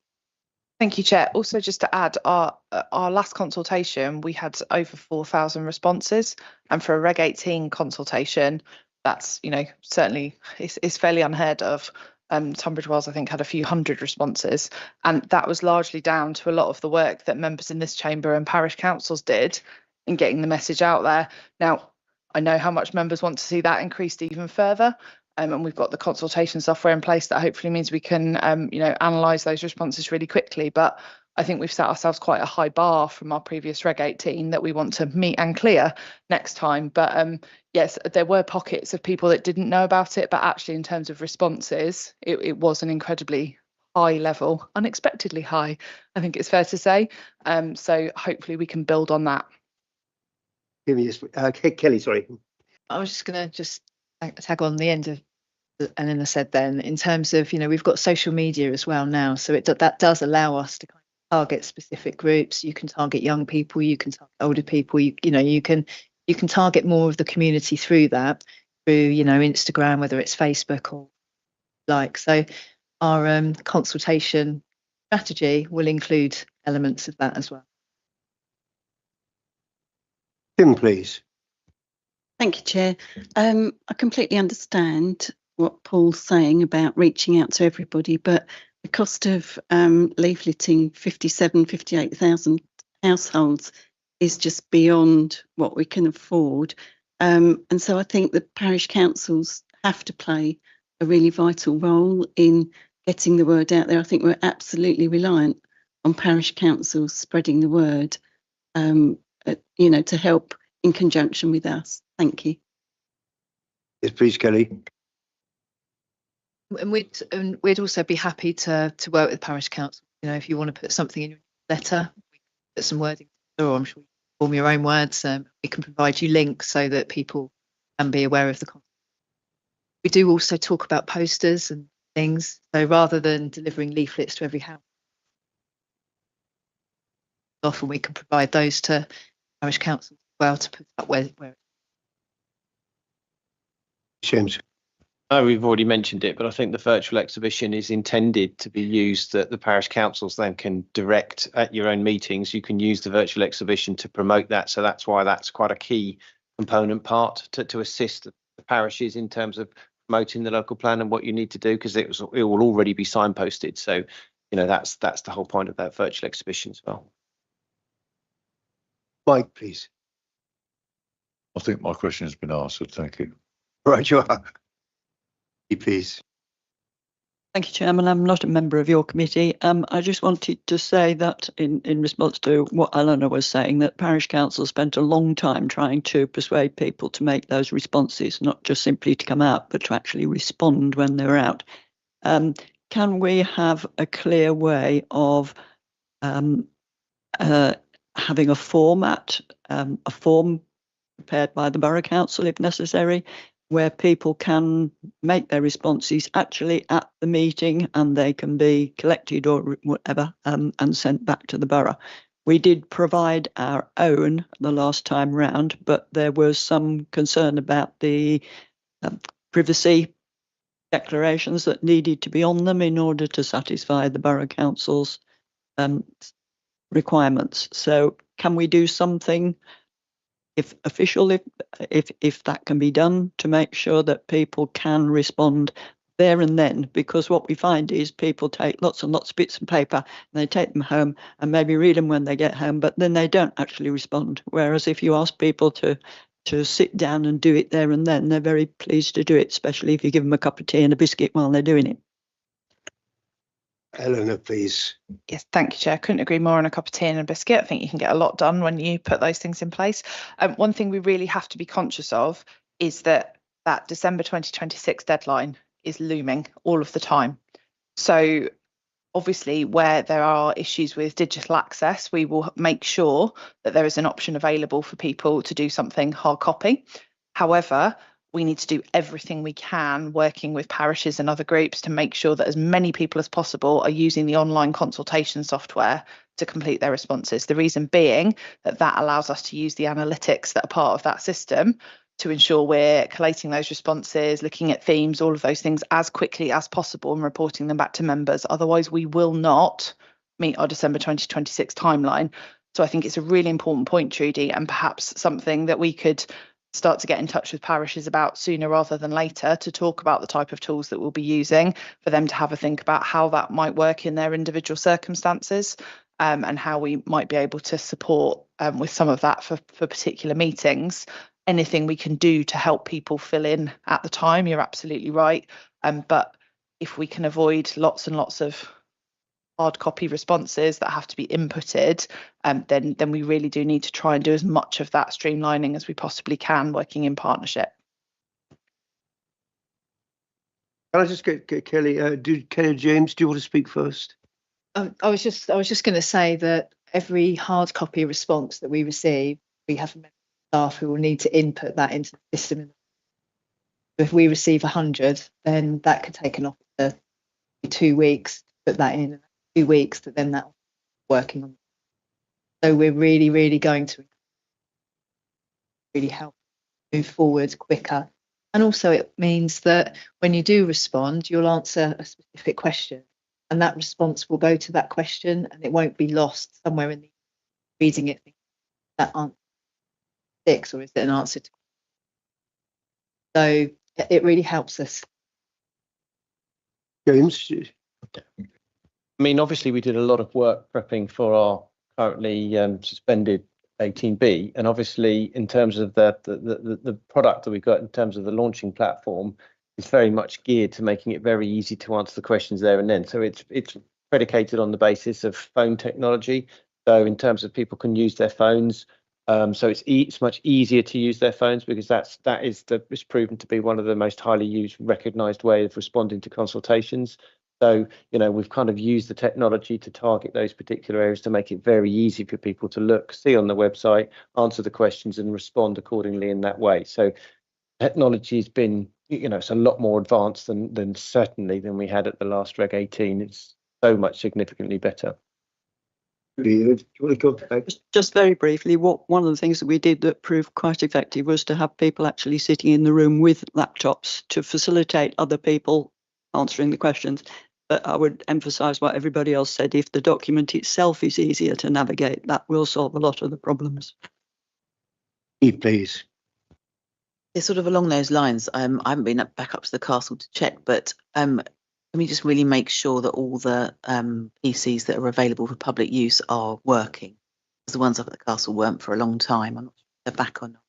Thank you, Chair. Also, just to add, our last consultation, we had over 4,000 responses, and for a Reg 18 consultation, that's, you know, certainly is fairly unheard of. Tunbridge Wells, I think, had a few hundred responses, and that was largely down to a lot of the work that members in this chamber and parish councils did in getting the message out there. Now, I know how much members want to see that increased even further, and we've got the consultation software in place that hopefully means we can, you know, analyse those responses really quickly. But I think we've set ourselves quite a high bar from our previous Reg 18 that we want to meet and clear next time. But yes, there were pockets of people that didn't know about it, but actually in terms of responses, it was an incredibly high level, unexpectedly high, I think it's fair to say. So hopefully we can build on that. Kelly, sorry. I was just going to tag on the end of Eleanor said then, in terms of, you know, we've got social media as well now, so that does allow us to kind of target specific groups. You can target young people, you can target older people, you can target more of the community through that, through, you know, Instagram, whether it's Facebook or like. So our consultation strategy will include elements of that as well. Tim, please. Thank you, Chair. I completely understand what Paul's saying about reaching out to everybody, but the cost of leafleting 58,000 households is just beyond what we can afford. And so I think the parish councils have to play a really vital role in getting the word out there. I think we're absolutely reliant on parish councils spreading the word, you know, to help in conjunction with us. Thank you. Yes, please, Kelly. And we'd also be happy to work with parish council. You know, if you want to put something in your letter, we can put some wording, or I'm sure you can form your own words. We can provide you links so that people can be aware of the content. We do also talk about posters and things. So rather than delivering leaflets to every house, off, and we can provide those to parish councils as well to put up where James. No, we've already mentioned it, but I think the virtual exhibition is intended to be used that the parish councils then can direct at your own meetings. You can use the virtual exhibition to promote that. So that's why that's quite a key component part to assist the parishes in terms of promoting the local plan and what you need to do, because it will already be signposted. So, that's the whole point of that virtual exhibition as well. Mike, please. I think my question has been answered. Thank you. Right, you are. Please. Thank you, Chairman. I'm not a member of your committee. I just wanted to say that in response to what Eleanor was saying, that parish council spent a long time trying to persuade people to make those responses, not just simply to come out, but to actually respond when they're out. Can we have a clear way of having a format, a form prepared by the Borough Council if necessary, where people can make their responses actually at the meeting and they can be collected or whatever and sent back to the borough? We did provide our own the last time round, but there was some concern about the privacy declarations that needed to be on them in order to satisfy the Borough Council's requirements. So can we do something, if official, if that can be done, to make sure that people can respond there and then? Because what we find is people take lots and lots of bits of paper and they take them home and maybe read them when they get home, but then they don't actually respond. Whereas if you ask people to sit down and do it there and then, they're very pleased to do it, especially if you give them a cup of tea and a biscuit while they're doing it. Eleanor, please. Yes, thank you, Chair. Couldn't agree more on a cup of tea and a biscuit. I think you can get a lot done when you put those things in place. One thing we really have to be conscious of is that December 2026 deadline is looming all of the time. So obviously, where there are issues with digital access, we will make sure that there is an option available for people to do something hard copy. However, we need to do everything we can working with parishes and other groups to make sure that as many people as possible are using the online consultation software to complete their responses. The reason being that allows us to use the analytics that are part of that system to ensure we're collating those responses, looking at themes, all of those things as quickly as possible and reporting them back to members. Otherwise, we will not meet our December 2026 timeline. So I think it's a really important point, Trudy, and perhaps something that we could start to get in touch with parishes about sooner rather than later, to talk about the type of tools that we'll be using, for them to have a think about how that might work in their individual circumstances, and how we might be able to support with some of that for particular meetings. Anything we can do to help people fill in at the time, you're absolutely right. But if we can avoid lots and lots of hard copy responses that have to be inputted, then we really do need to try and do as much of that streamlining as we possibly can, working in partnership. Can I just get Kelly? Kelly, James, do you want to speak first? I was just going to say that every hard copy response that we receive, we have staff who will need to input that into the system. If we receive 100, then that could take an officer 2 weeks to put that in, 2 weeks to then that working on. So we're really going to really help move forward quicker. And also it means that when you do respond, you'll answer a specific question, and that response will go to that question, and it won't be lost somewhere in the reading it. That answer 6, or is it an answer to? So it really helps us. James? I mean, obviously, we did a lot of work prepping for our currently suspended 18B, and obviously, in terms of the product that we've got in terms of the launching platform, is very much geared to making it very easy to answer the questions there and then. So it's predicated on the basis of phone technology. So in terms of people can use their phones, so it's much easier to use their phones, because it's proven to be one of the most highly used, recognised way of responding to consultations. So, we've kind of used the technology to target those particular areas to make it very easy for people to look, see on the website, answer the questions and respond accordingly in that way. So technology has been, it's a lot more advanced than we had at the last Reg 18. It's so much significantly better. Do you want to go back? Just very briefly, one of the things that we did that proved quite effective was to have people actually sitting in the room with laptops to facilitate other people answering the questions. But I would emphasise what everybody else said. If the document itself is easier to navigate, that will solve a lot of the problems. Please. Yeah, sort of along those lines. I haven't been back up to the castle to check, but can we just really make sure that all the PCs that are available for public use are working? Because the ones up at the castle weren't for a long time. I'm not sure if they're back or not.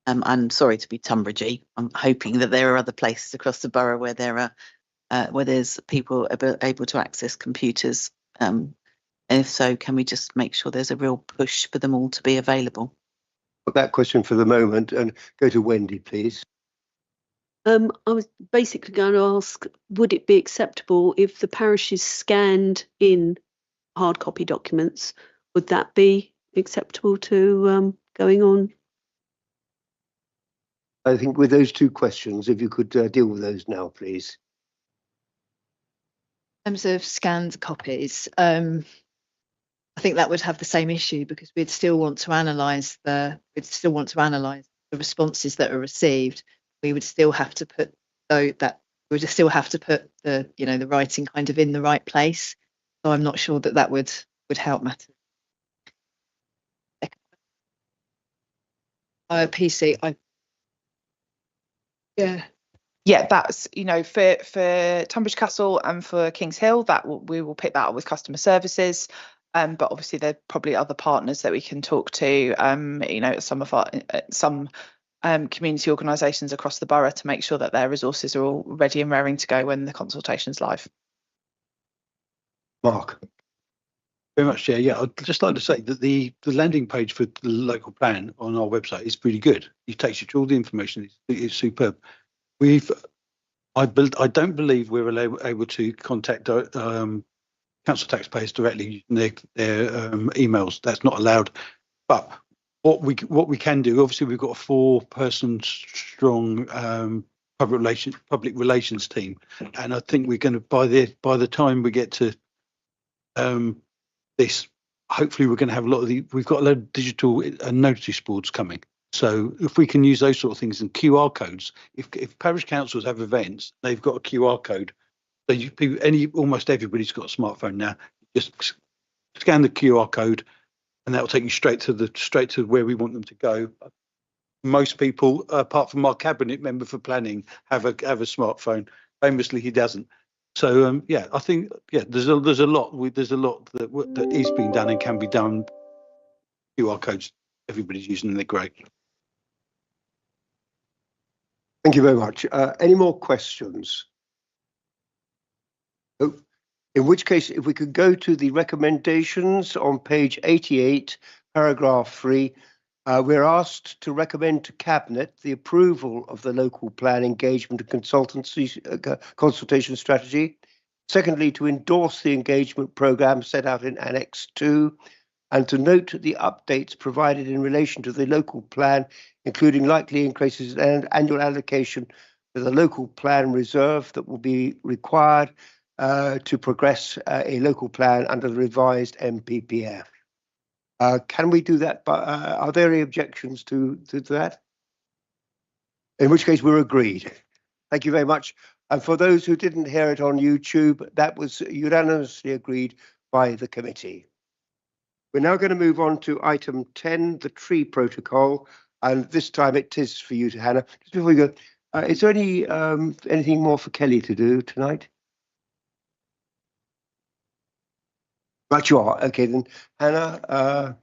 I'm sorry to be Tunbridgey. I'm hoping that there are other places across the borough where there are where there's people able to access computers. And if so, can we just make sure there's a real push for them all to be available? That question for the moment and go to Wendy, please. I was basically going to ask, would it be acceptable if the parish is scanned in hard copy documents? Would that be acceptable to going on? I think with those two questions, if you could deal with those now, please. In terms of scanned copies, I think that would have the same issue because we'd still want to analyse the responses that are received. We would still have to put the the writing kind of in the right place. So I'm not sure that would help matters. PC, Yeah, that's, for Tunbridge Castle and for Kings Hill, we will pick that up with customer services. But obviously there are probably other partners that we can talk to, some community organisations across the borough to make sure that their resources are all ready and raring to go when the consultation's live. Mark. Very much, Chair. Yeah, I'd just like to say that the landing page for the local plan on our website is pretty good. It takes you through all the information. It's superb. I don't believe we're able to contact council taxpayers directly using their emails. That's not allowed. But what we can do, obviously, we've got a 4-person strong public relations team, and I think we're going to by the time we get to this, hopefully we're going to have we've got a lot of digital notice boards coming. So if we can use those sort of things and QR codes, if parish councils have events, they've got a QR code. So almost everybody's got a smartphone now. Just scan the QR code, and that will take you straight to where we want them to go. Most people, apart from our cabinet member for planning, have a smartphone. Famously, he doesn't. So I think there's a lot that is being done and can be done. QR codes, everybody's using them. They're great. Thank you very much. Any more questions? Oh, in which case, if we could go to the recommendations on page 88, paragraph 3, we're asked to recommend to Cabinet the approval of the local plan engagement and consultation strategy. Secondly, to endorse the engagement programme set out in Annex 2, and to note the updates provided in relation to the local plan, including likely increases in annual allocation for the local plan reserve that will be required to progress a local plan under the revised MPPF. Can we do that? But are there any objections to that? In which case we're agreed. Thank you very much. And for those who didn't hear it on YouTube, that was unanimously agreed by the committee. We're now going to move on to item 10, the tree protocol, and this time it is for you, Hannah. Just before we go, is there anything more for Kelly to do tonight? Right, you are. Okay, then, Hannah,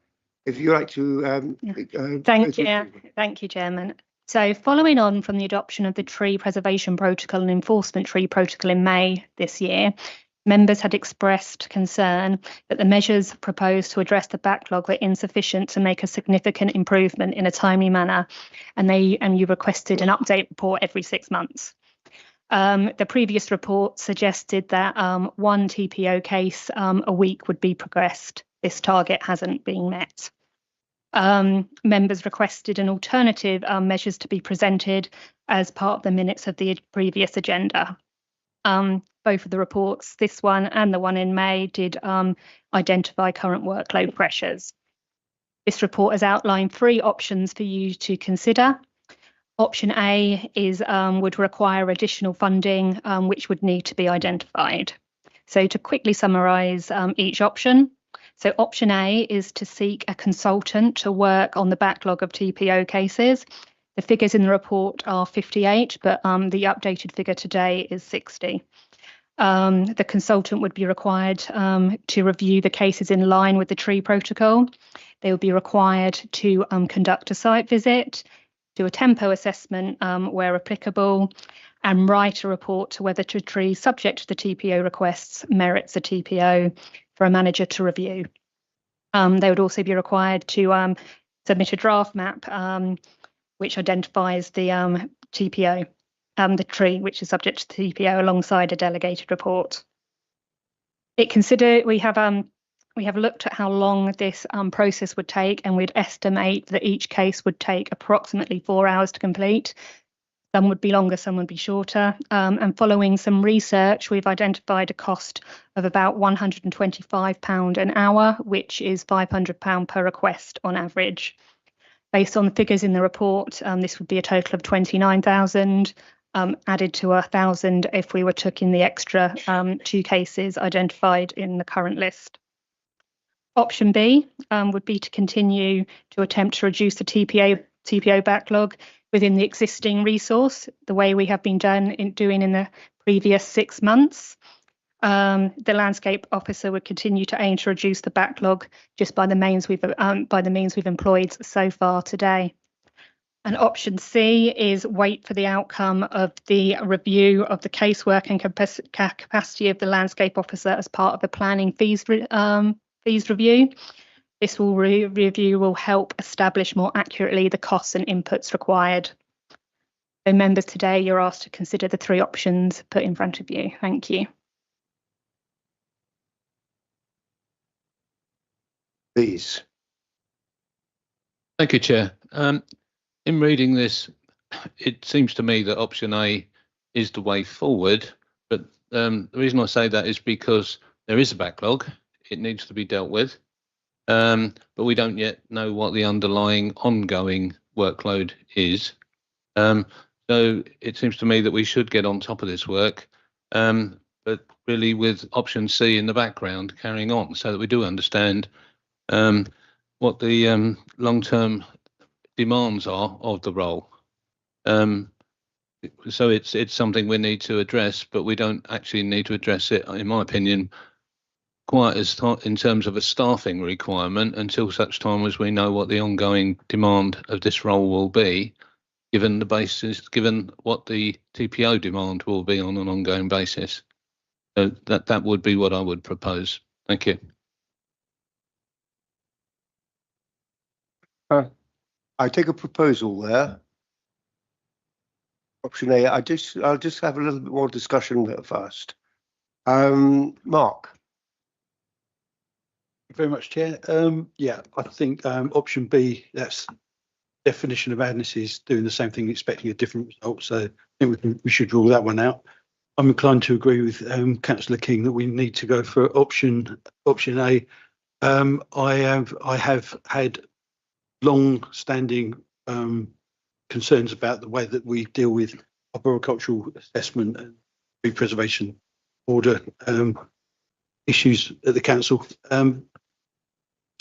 if you'd like to... Thank you, Chairman. So following on from the adoption of the Tree Preservation Protocol and Enforcement Tree Protocol in May this year, members had expressed concern that the measures proposed to address the backlog were insufficient to make a significant improvement in a timely manner, and you requested an update report every 6 months. The previous report suggested that 1 TPO case a week would be progressed. This target hasn't been met. Members requested an alternative measures to be presented as part of the minutes of the previous agenda. both of the reports, this one and the one in May, did identify current workload pressures. This report has outlined 3 options for you to consider. Option A is would require additional funding, which would need to be identified. So to quickly summarise each option. So option A is to seek a consultant to work on the backlog of TPO cases. The figures in the report are 58, but the updated figure today is 60. The consultant would be required to review the cases in line with the tree protocol. They would be required to conduct a site visit, do a tempo assessment where applicable, and write a report to whether the tree subject to the TPO requests merits a TPO for a manager to review. They would also be required to submit a draft map which identifies the TPO, the tree which is subject to the TPO alongside a delegated report. We have looked at how long this process would take, and we'd estimate that each case would take approximately 4 hours to complete. Some would be longer, some would be shorter. And following some research, we've identified a cost of about £125 an hour, which is £500 per request on average. Based on the figures in the report, this would be a total of 29,000, added to 1,000 if we were taking the extra 2 cases identified in the current list. Option B would be to continue to attempt to reduce the TPO backlog within the existing resource, the way we have been doing in the previous 6 months. The landscape officer would continue to aim to reduce the backlog just by the means we've employed so far today. And option C is wait for the outcome of the review of the casework and capacity of the landscape officer as part of the planning fees review. This review will help establish more accurately the costs and inputs required. So members, today you're asked to consider the 3 options put in front of you. Thank you. Please. Thank you, Chair. In reading this, it seems to me that option A is the way forward, but the reason I say that is because there is a backlog. It needs to be dealt with, but we don't yet know what the underlying ongoing workload is. So it seems to me that we should get on top of this work, but really with option C in the background carrying on, so that we do understand what the long-term demands are of the role. So it's something we need to address, but we don't actually need to address it, in my opinion, quite as in terms of a staffing requirement until such time as we know what the ongoing demand of this role will be, given what the TPO demand will be on an ongoing basis. So that would be what I would propose. Thank you. I take a proposal there. Option A. I'll just have a little bit more discussion first. Mark. Thank you very much, Chair. Yeah, I think option B, that's definition of madness, is doing the same thing, expecting a different result. So I think we should rule that one out. I'm inclined to agree with Councillor King that we need to go for option A. I have had long-standing concerns about the way that we deal with arboricultural assessment and tree preservation order issues at the council.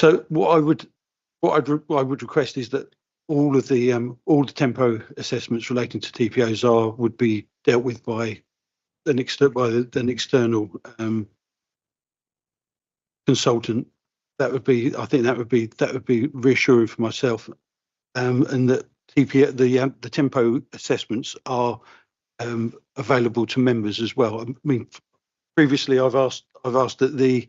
So what I would request is that all the tempo assessments relating to TPOs would be dealt with by an external consultant. I think that would be reassuring for myself, and that the tempo assessments are available to members as well. I mean, previously I've asked that the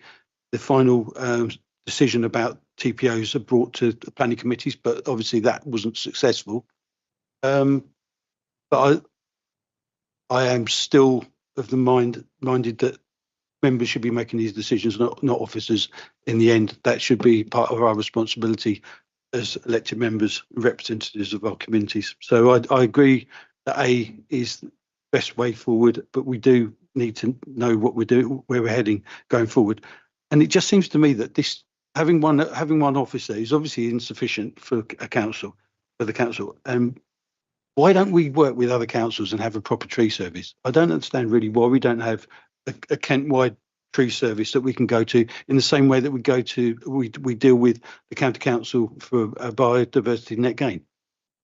final decision about TPOs are brought to the planning committees, but obviously that wasn't successful. But I am still of the minded that members should be making these decisions, not officers. In the end, that should be part of our responsibility as elected members, representatives of our communities. So I agree that A is the best way forward, but we do need to know what we're doing, where we're heading going forward. And it just seems to me that this having one officer is obviously insufficient for the council. Why don't we work with other councils and have a proper tree service? I don't understand really why we don't have a Kent-wide tree service that we can go to in the same way that we deal with the county council for biodiversity net gain.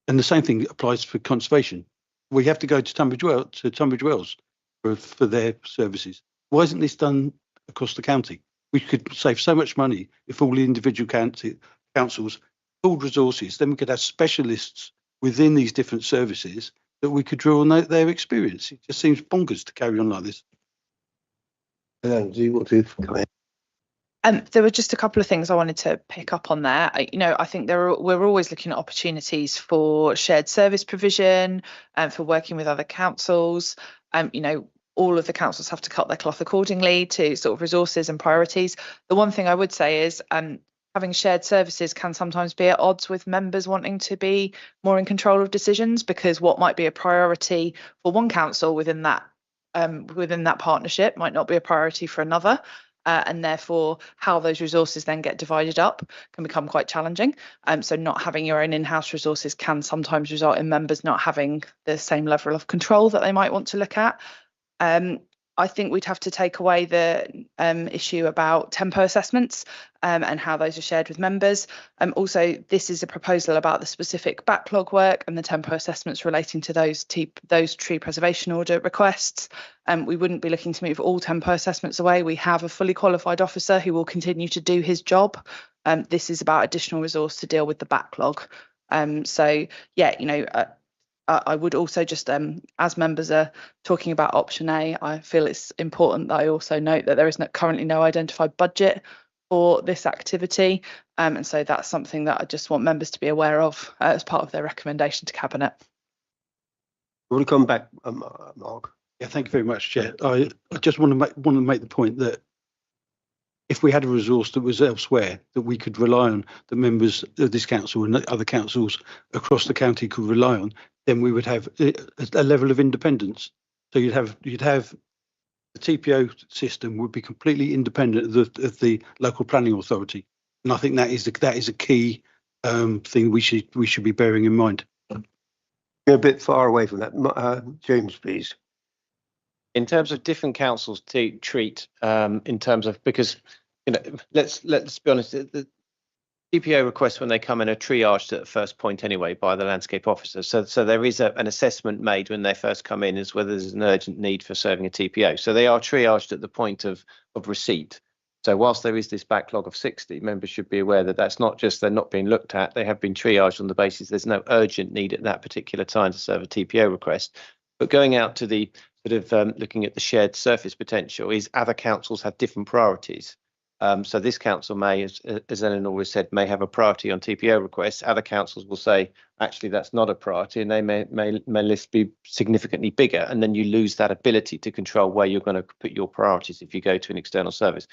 And the same thing applies for conservation. We have to go to Tunbridge Wells for their services. Why isn't this done across the county? We could save so much money if all the individual councils pooled resources. Then we could have specialists within these different services that we could draw on their experience. It just seems bonkers to carry on like this. Do you want to come in? There were just a couple of things I wanted to pick up on there. I think we're always looking at opportunities for shared service provision and for working with other councils. All of the councils have to cut their cloth accordingly to sort of resources and priorities. The one thing I would say is having shared services can sometimes be at odds with members wanting to be more in control of decisions, because what might be a priority for one council within that partnership might not be a priority for another. And therefore, how those resources then get divided up can become quite challenging. So not having your own in-house resources can sometimes result in members not having the same level of control that they might want to look at. I think we'd have to take away the issue about tempo assessments and how those are shared with members. Also, this is a proposal about the specific backlog work and the tempo assessments relating to those tree preservation order requests. We wouldn't be looking to move all tempo assessments away. We have a fully qualified officer who will continue to do his job. This is about additional resource to deal with the backlog. I would also just, as members are talking about option A, I feel it's important that I also note that there is currently no identified budget for this activity. And so that's something that I just want members to be aware of as part of their recommendation to Cabinet. We'll come back, Mark. Yeah, thank you very much, Chair. I just want to make the point that if we had a resource that was elsewhere that we could rely on, the members of this council and other councils across the county could rely on, then we would have a level of independence. So you'd have the TPO system would be completely independent of the local planning authority, and I think that is a key thing we should be bearing in mind. You're a bit far away from that, James, please. In terms of different councils to treat, in terms of, because let's be honest, the DPO requests when they come in are triaged at the first point anyway by the landscape officer. So there is an assessment made when they first come in as whether there's an urgent need for serving a TPO. So they are triaged at the point of receipt. So whilst there is this backlog of 60, members should be aware that that's not just they're not being looked at, they have been triaged on the basis there's no urgent need at that particular time to serve a TPO request. But going out to the sort of looking at the shared surface potential is other councils have different priorities. So this council may, as Eleanor always said, may have a priority on TPO requests. Other councils will say, actually, that's not a priority, and they may list be significantly bigger, and then you lose that ability to control where you're going to put your priorities if you go to an external service.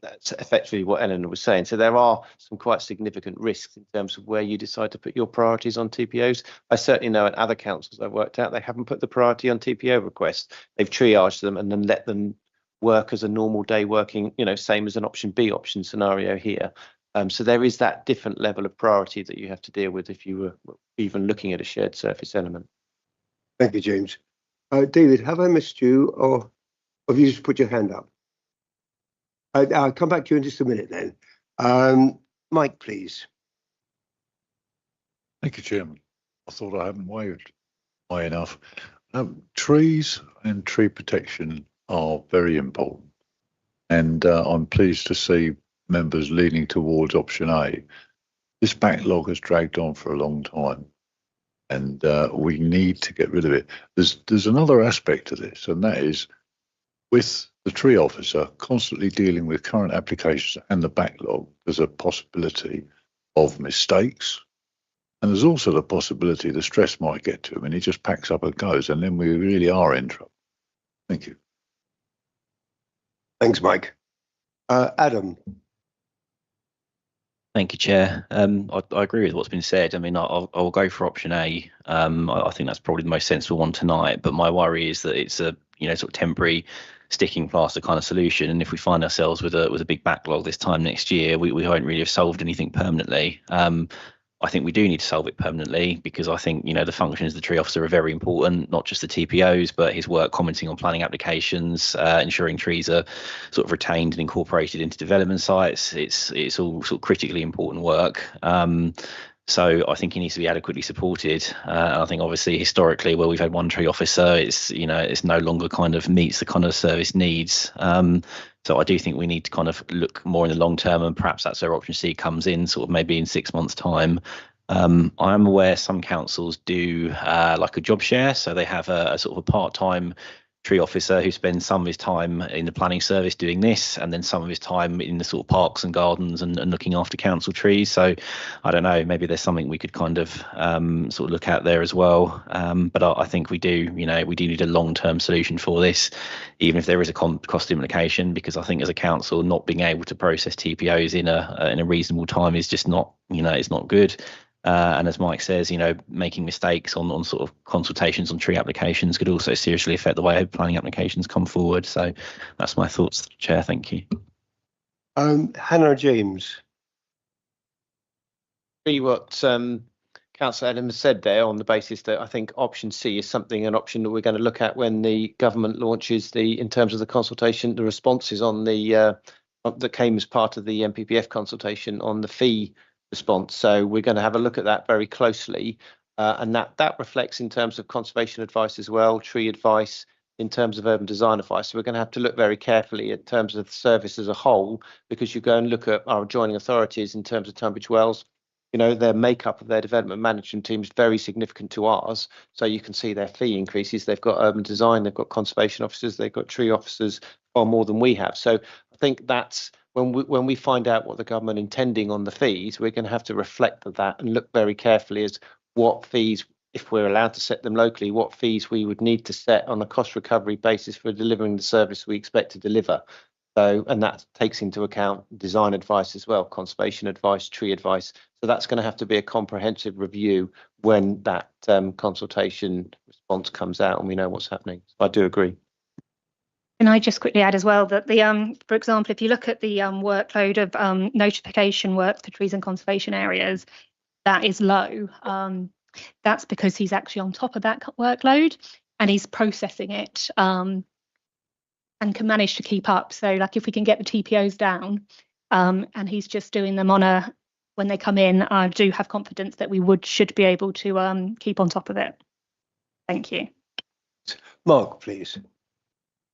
That's effectively what Eleanor was saying. So there are some quite significant risks in terms of where you decide to put your priorities on TPOs. I certainly know at other councils I've worked out, they haven't put the priority on TPO requests. They've triaged them and then let them work as a normal day working, same as an option B option scenario here. So there is that different level of priority that you have to deal with if you were even looking at a shared surface element. Thank you, James. David, have I missed you, or have you just put your hand up? I'll come back to you in just a minute then. Mike, please. Thank you, Chairman. I thought I hadn't waved high enough. Trees and tree protection are very important, and I'm pleased to see members leaning towards option A. This backlog has dragged on for a long time, and we need to get rid of it. There's another aspect to this, and that is with the tree officer constantly dealing with current applications and the backlog, there's a possibility of mistakes, and there's also the possibility the stress might get to him and he just packs up and goes, and then we really are in trouble. Thank you. Thanks, Mike. Adam. Thank you, Chair. I agree with what's been said. I mean, I'll go for option A. I think that's probably the most sensible one tonight. But my worry is that it's a sort of temporary sticking plaster kind of solution. And if we find ourselves with a big backlog this time next year, we won't really have solved anything permanently. I think we do need to solve it permanently, because I think, the functions of the tree officer are very important, not just the TPOs, but his work commenting on planning applications, ensuring trees are sort of retained and incorporated into development sites. It's all sort of critically important work. So I think he needs to be adequately supported. I think obviously historically, where we've had one tree officer, it's no longer kind of meets the kind of service needs. So I do think we need to kind of look more in the long term, and perhaps that's where option C comes in, sort of maybe in 6 months' time. I am aware some councils do like a job share, so they have a sort of a part-time tree officer who spends some of his time in the planning service doing this, and then some of his time in the sort of parks and gardens and looking after council trees. So I don't know, maybe there's something we could kind of sort of look at there as well. But I think we do need a long-term solution for this, even if there is a cost implication, because I think as a council, not being able to process TPOs in a reasonable time is just not, it's not good. And as Mike says, making mistakes on sort of consultations on tree applications could also seriously affect the way planning applications come forward. So that's my thoughts, Chair. Thank you. Hannah James. See what Councillor Adams said there, on the basis that I think option C is an option that we're going to look at when the government launches in terms of the consultation, the responses on that came as part of the MPPF consultation on the fee response. So we're going to have a look at that very closely, and that reflects in terms of conservation advice as well, tree advice, in terms of urban design advice. So we're going to have to look very carefully in terms of the service as a whole, because you go and look at our adjoining authorities in terms of Tunbridge Wells, their makeup of their development management team is very significant to ours. So you can see their fee increases. They've got urban design, they've got conservation officers, they've got tree officers, far more than we have. So I think that's when we find out what the government intending on the fees, we're going to have to reflect on that and look very carefully as what fees, if we're allowed to set them locally, what fees we would need to set on a cost recovery basis for delivering the service we expect to deliver. So, and that takes into account design advice as well, conservation advice, tree advice. So that's going to have to be a comprehensive review when that consultation response comes out and we know what's happening. So I do agree. Can I just quickly add as well that for example, if you look at the workload of notification work for trees and conservation areas, that is low. That's because he's actually on top of that workload and he's processing it and can manage to keep up. So like if we can get the TPOs down and he's just doing them when they come in, I do have confidence that we should be able to keep on top of it. Thank you. Mark, please.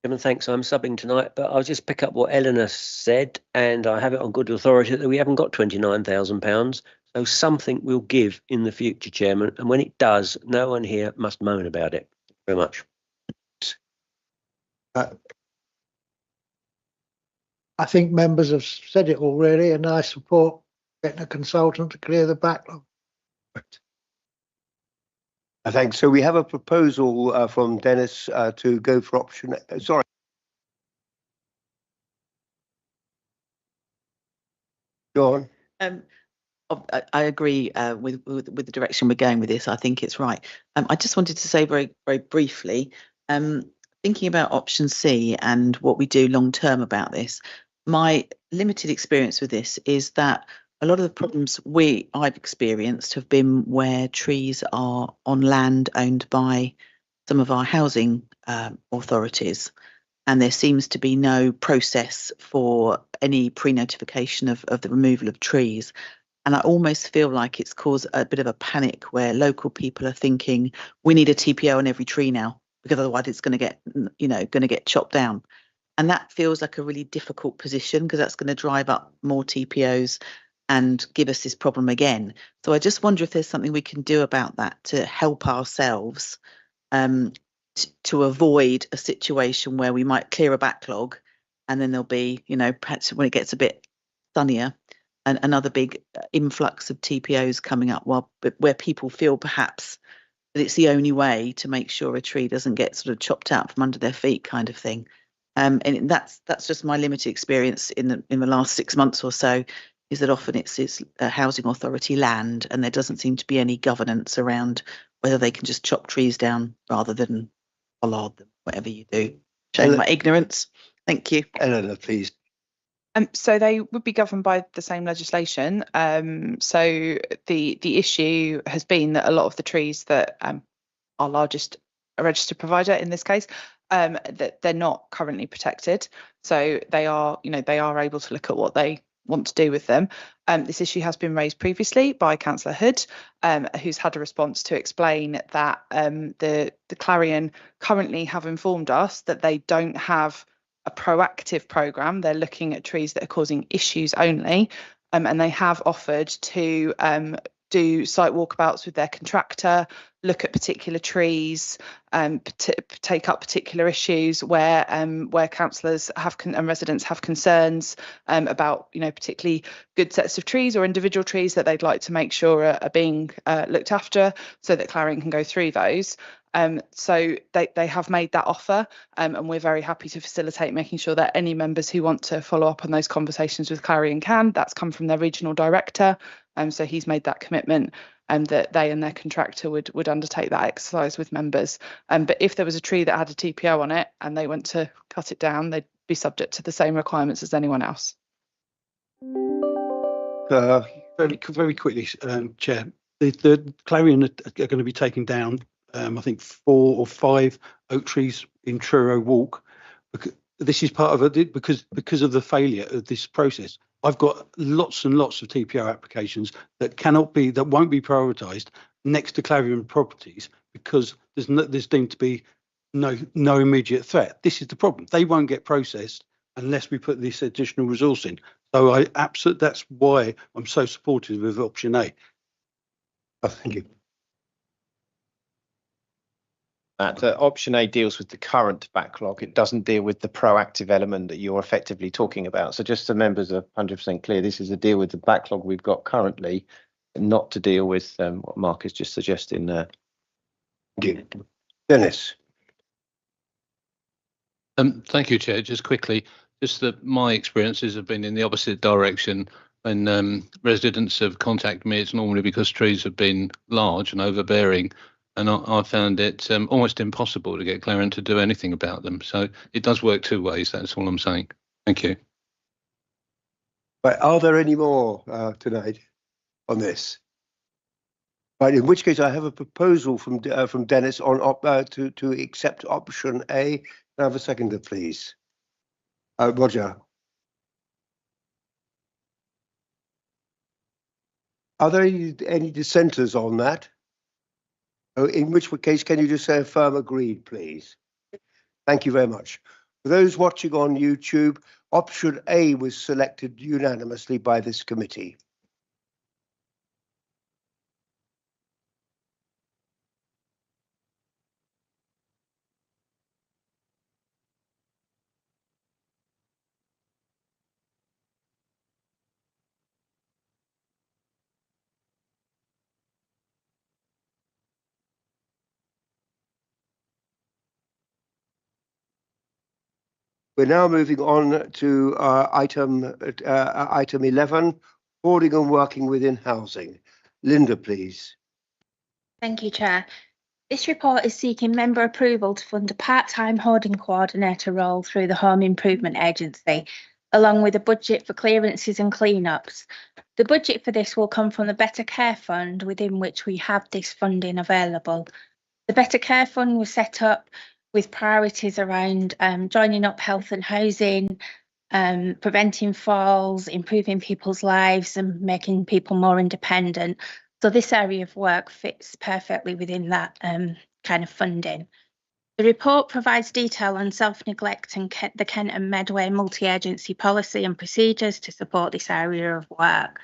Chairman, thanks. I'm subbing tonight, but I'll just pick up what Eleanor said, and I have it on good authority that we haven't got £29,000. So something will give in the future, Chairman, and when it does, no one here must moan about it. Thank you very much. I think members have said it already, and I support getting a consultant to clear the backlog. Thanks. So we have a proposal from Dennis to go for option. Sorry. Go on. I agree with the direction we're going with this. I think it's right. I just wanted to say very, very briefly, thinking about option C and what we do long term about this, my limited experience with this is that a lot of the problems I've experienced have been where trees are on land owned by some of our housing authorities, and there seems to be no process for any pre-notification of the removal of trees. And I almost feel like it's caused a bit of a panic where local people are thinking we need a TPO on every tree now, because otherwise it's going to get chopped down. And that feels like a really difficult position, because that's going to drive up more TPOs and give us this problem again. So I just wonder if there's something we can do about that to help ourselves to avoid a situation where we might clear a backlog and then there'll be, perhaps when it gets a bit sunnier, another big influx of TPOs coming up, where people feel perhaps that it's the only way to make sure a tree doesn't get sort of chopped out from under their feet, kind of thing. And that's just my limited experience in the last 6 months or so, is that often it's a housing authority land and there doesn't seem to be any governance around whether they can just chop trees down rather than pollard them, whatever you do. Showing my ignorance. Thank you. Eleanor, please. So they would be governed by the same legislation. So the issue has been that a lot of the trees that our largest registered provider in this case, that they're not currently protected. So they are able to look at what they want to do with them. This issue has been raised previously by Councillor Hood, who's had a response to explain that the Clarion currently have informed us that they don't have a proactive programme. They're looking at trees that are causing issues only, and they have offered to do site walkabouts with their contractor, look at particular trees, take up particular issues where councillors have and residents have concerns about, particularly good sets of trees or individual trees that they'd like to make sure are being looked after, so that Clarion can go through those. So they have made that offer, and we're very happy to facilitate making sure that any members who want to follow up on those conversations with Clarion can. That's come from their regional director, so he's made that commitment, that they and their contractor would undertake that exercise with members. But if there was a tree that had a TPO on it and they went to cut it down, they'd be subject to the same requirements as anyone else. Very quickly, Chair, the Clarion are going to be taking down I think 4 or 5 oak trees in Truro Walk. This is part of it because of the failure of this process. I've got lots and lots of TPO applications that won't be prioritised next to Clarion properties because there's deemed to be no immediate threat. This is the problem. They won't get processed unless we put this additional resource in. So that's why I'm so supportive of option A. Thank you. Option A deals with the current backlog. It doesn't deal with the proactive element that you're effectively talking about. So just so members are 100% clear, this is a deal with the backlog we've got currently, and not to deal with what Mark is just suggesting there. Dennis. Thank you, Chair. Just quickly, just that my experiences have been in the opposite direction. When residents have contacted me, it's normally because trees have been large and overbearing. And I found it almost impossible to get Clarion to do anything about them. So it does work two ways. That's all I'm saying. Thank you. Right, are there any more tonight on this? Right, in which case I have a proposal from Dennis on to accept option A. Can I have a seconder, please? Roger. Are there any dissenters on that? In which case, can you just say a firm agreed, please? Thank you very much. For those watching on YouTube, option A was selected unanimously by this committee. We're now moving on to item 11, hoarding and working within housing. Linda, please. Thank you, Chair. This report is seeking member approval to fund a part-time hoarding coordinator role through the Home Improvement Agency, along with a budget for clearances and clean-ups. The budget for this will come from the Better Care Fund, within which we have this funding available. The Better Care Fund was set up with priorities around joining up health and housing, preventing falls, improving people's lives and making people more independent. So this area of work fits perfectly within that kind of funding. The report provides detail on self-neglect and the Kent and Medway multi-agency policy and procedures to support this area of work.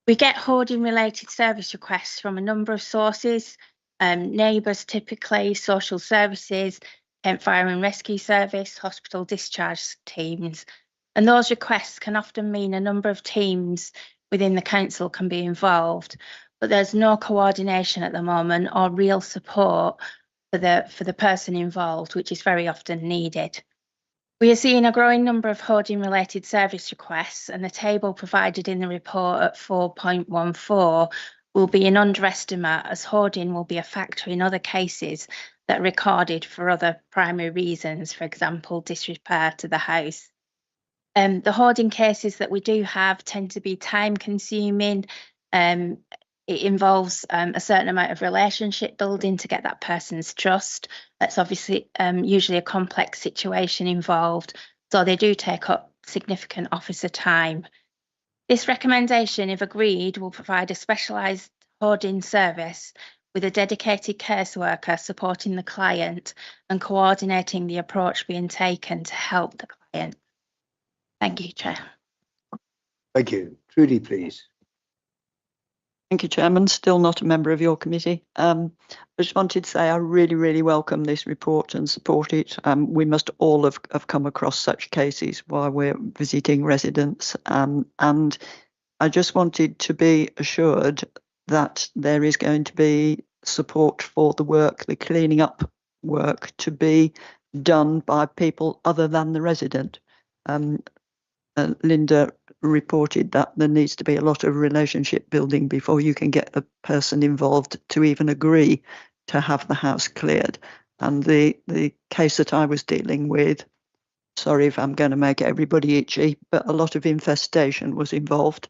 We get hoarding related service requests from a number of sources, neighbours typically, social services, Kent Fire and Rescue Service, hospital discharge teams. And those requests can often mean a number of teams within the council can be involved, but there's no coordination at the moment or real support for the person involved, which is very often needed. We are seeing a growing number of hoarding related service requests, and the table provided in the report at 4.14 will be an underestimate, as hoarding will be a factor in other cases that are recorded for other primary reasons, for example, disrepair to the house. The hoarding cases that we do have tend to be time consuming. It involves a certain amount of relationship building to get that person's trust. That's obviously usually a complex situation involved, so they do take up significant officer time. This recommendation, if agreed, will provide a specialised hoarding service with a dedicated caseworker supporting the client and coordinating the approach being taken to help the client. Thank you, Chair. Thank you. Trudy, please. Thank you, Chairman. Still not a member of your committee. I just wanted to say I really, really welcome this report and support it. We must all have come across such cases while we're visiting residents. And I just wanted to be assured that there is going to be support for the work, the cleaning up work, to be done by people other than the resident. Linda reported that there needs to be a lot of relationship building before you can get the person involved to even agree to have the house cleared. And the case that I was dealing with, sorry if I'm going to make everybody itchy, but a lot of infestation was involved,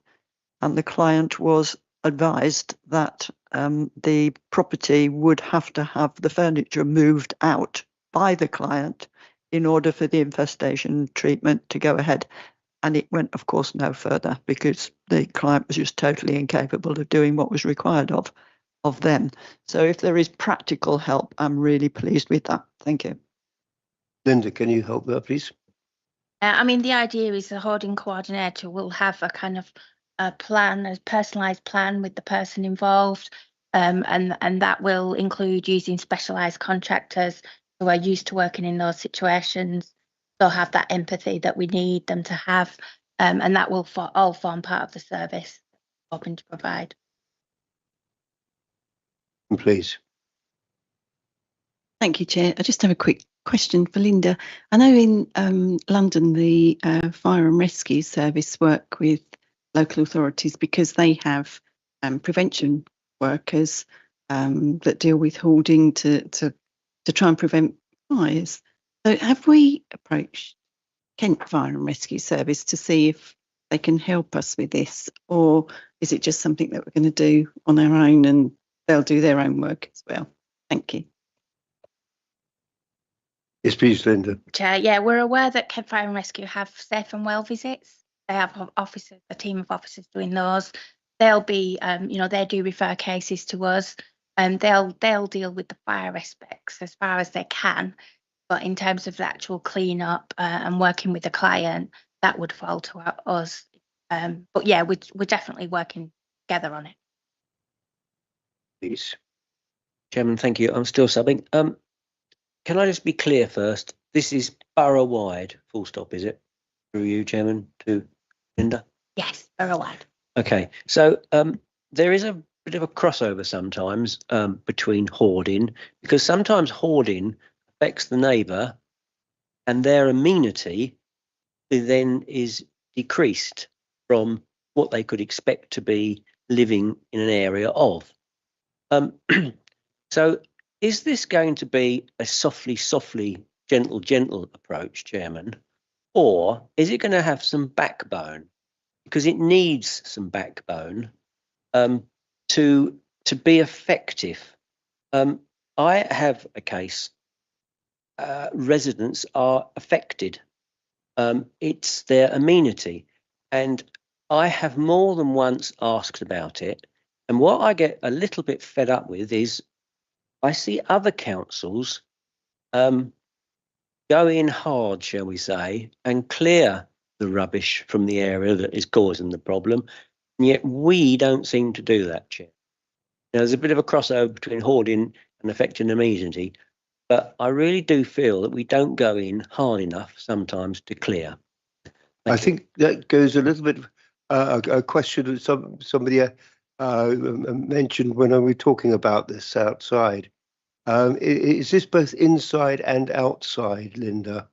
and the client was advised that the property would have to have the furniture moved out by the client in order for the infestation treatment to go ahead. And it went, of course, no further because the client was just totally incapable of doing what was required of them. So if there is practical help, I'm really pleased with that. Thank you. Linda, can you help there, please? I mean, the idea is the hoarding coordinator will have a kind of a plan, a personalised plan with the person involved, and that will include using specialised contractors who are used to working in those situations. They'll have that empathy that we need them to have, and that will all form part of the service we're hoping to provide. Please. Thank you, Chair. I just have a quick question for Linda. I know in London, the Fire and Rescue Service work with local authorities because they have prevention workers that deal with hoarding to try and prevent fires. So have we approached Kent Fire and Rescue Service to see if they can help us with this, or is it just something that we're going to do on our own and they'll do their own work as well? Thank you. Yes, please, Linda. Chair, yeah, we're aware that Kent Fire and Rescue have safe and well visits. They have officers, a team of officers doing those. They'll be, they do refer cases to us, and they'll deal with the fire aspects as far as they can. But in terms of the actual clean up and working with the client, that would fall to us. But yeah, we're definitely working together on it. Please. Chairman, thank you. I'm still subbing. Can I just be clear first? This is borough-wide, full stop, is it? Through you, Chairman, to Linda? Yes, borough-wide. Okay, so there is a bit of a crossover sometimes between hoarding, because sometimes hoarding affects the neighbour and their amenity then is decreased from what they could expect to be living in an area of. So is this going to be a softly, gentle approach, Chairman? Or is it going to have some backbone? Because it needs some backbone to be effective. I have a case, residents are affected. It's their amenity. And I have more than once asked about it. And what I get a little bit fed up with is I see other councils go in hard, shall we say, and clear the rubbish from the area that is causing the problem. And yet we don't seem to do that, Chair. Now, there's a bit of a crossover between hoarding and affecting amenity, but I really do feel that we don't go in hard enough sometimes to clear. I think that goes a little bit, a question that somebody mentioned when I was talking about this outside. Is this both inside and outside, Linda?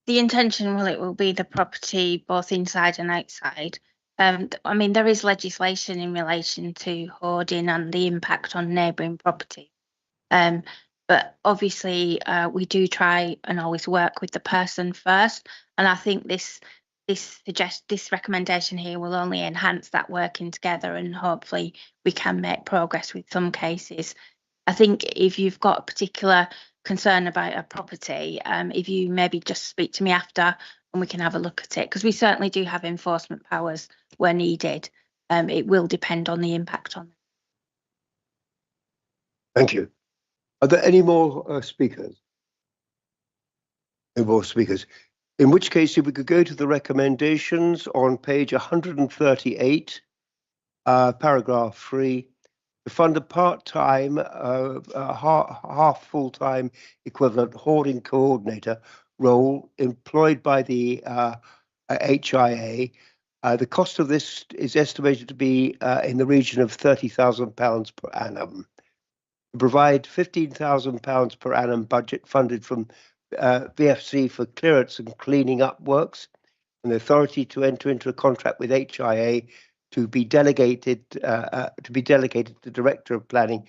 The intention, it will be the property both inside and outside. I mean, there is legislation in relation to hoarding and the impact on neighbouring property. But obviously, we do try and always work with the person first. And I think this recommendation here will only enhance that working together, and hopefully we can make progress with some cases. I think if you've got a particular concern about a property, if you maybe just speak to me after and we can have a look at it, because we certainly do have enforcement powers where needed. It will depend on the impact on them. Thank you. Are there any more speakers? No more speakers. In which case, if we could go to the recommendations on page 138, paragraph 3, to fund a part-time, half full-time equivalent hoarding coordinator role employed by the HIA. The cost of this is estimated to be in the region of £30,000 per annum. To provide £15,000 per annum budget funded from VFC for clearance and cleaning up works, and the authority to enter into a contract with HIA to be delegated to the Director of Planning,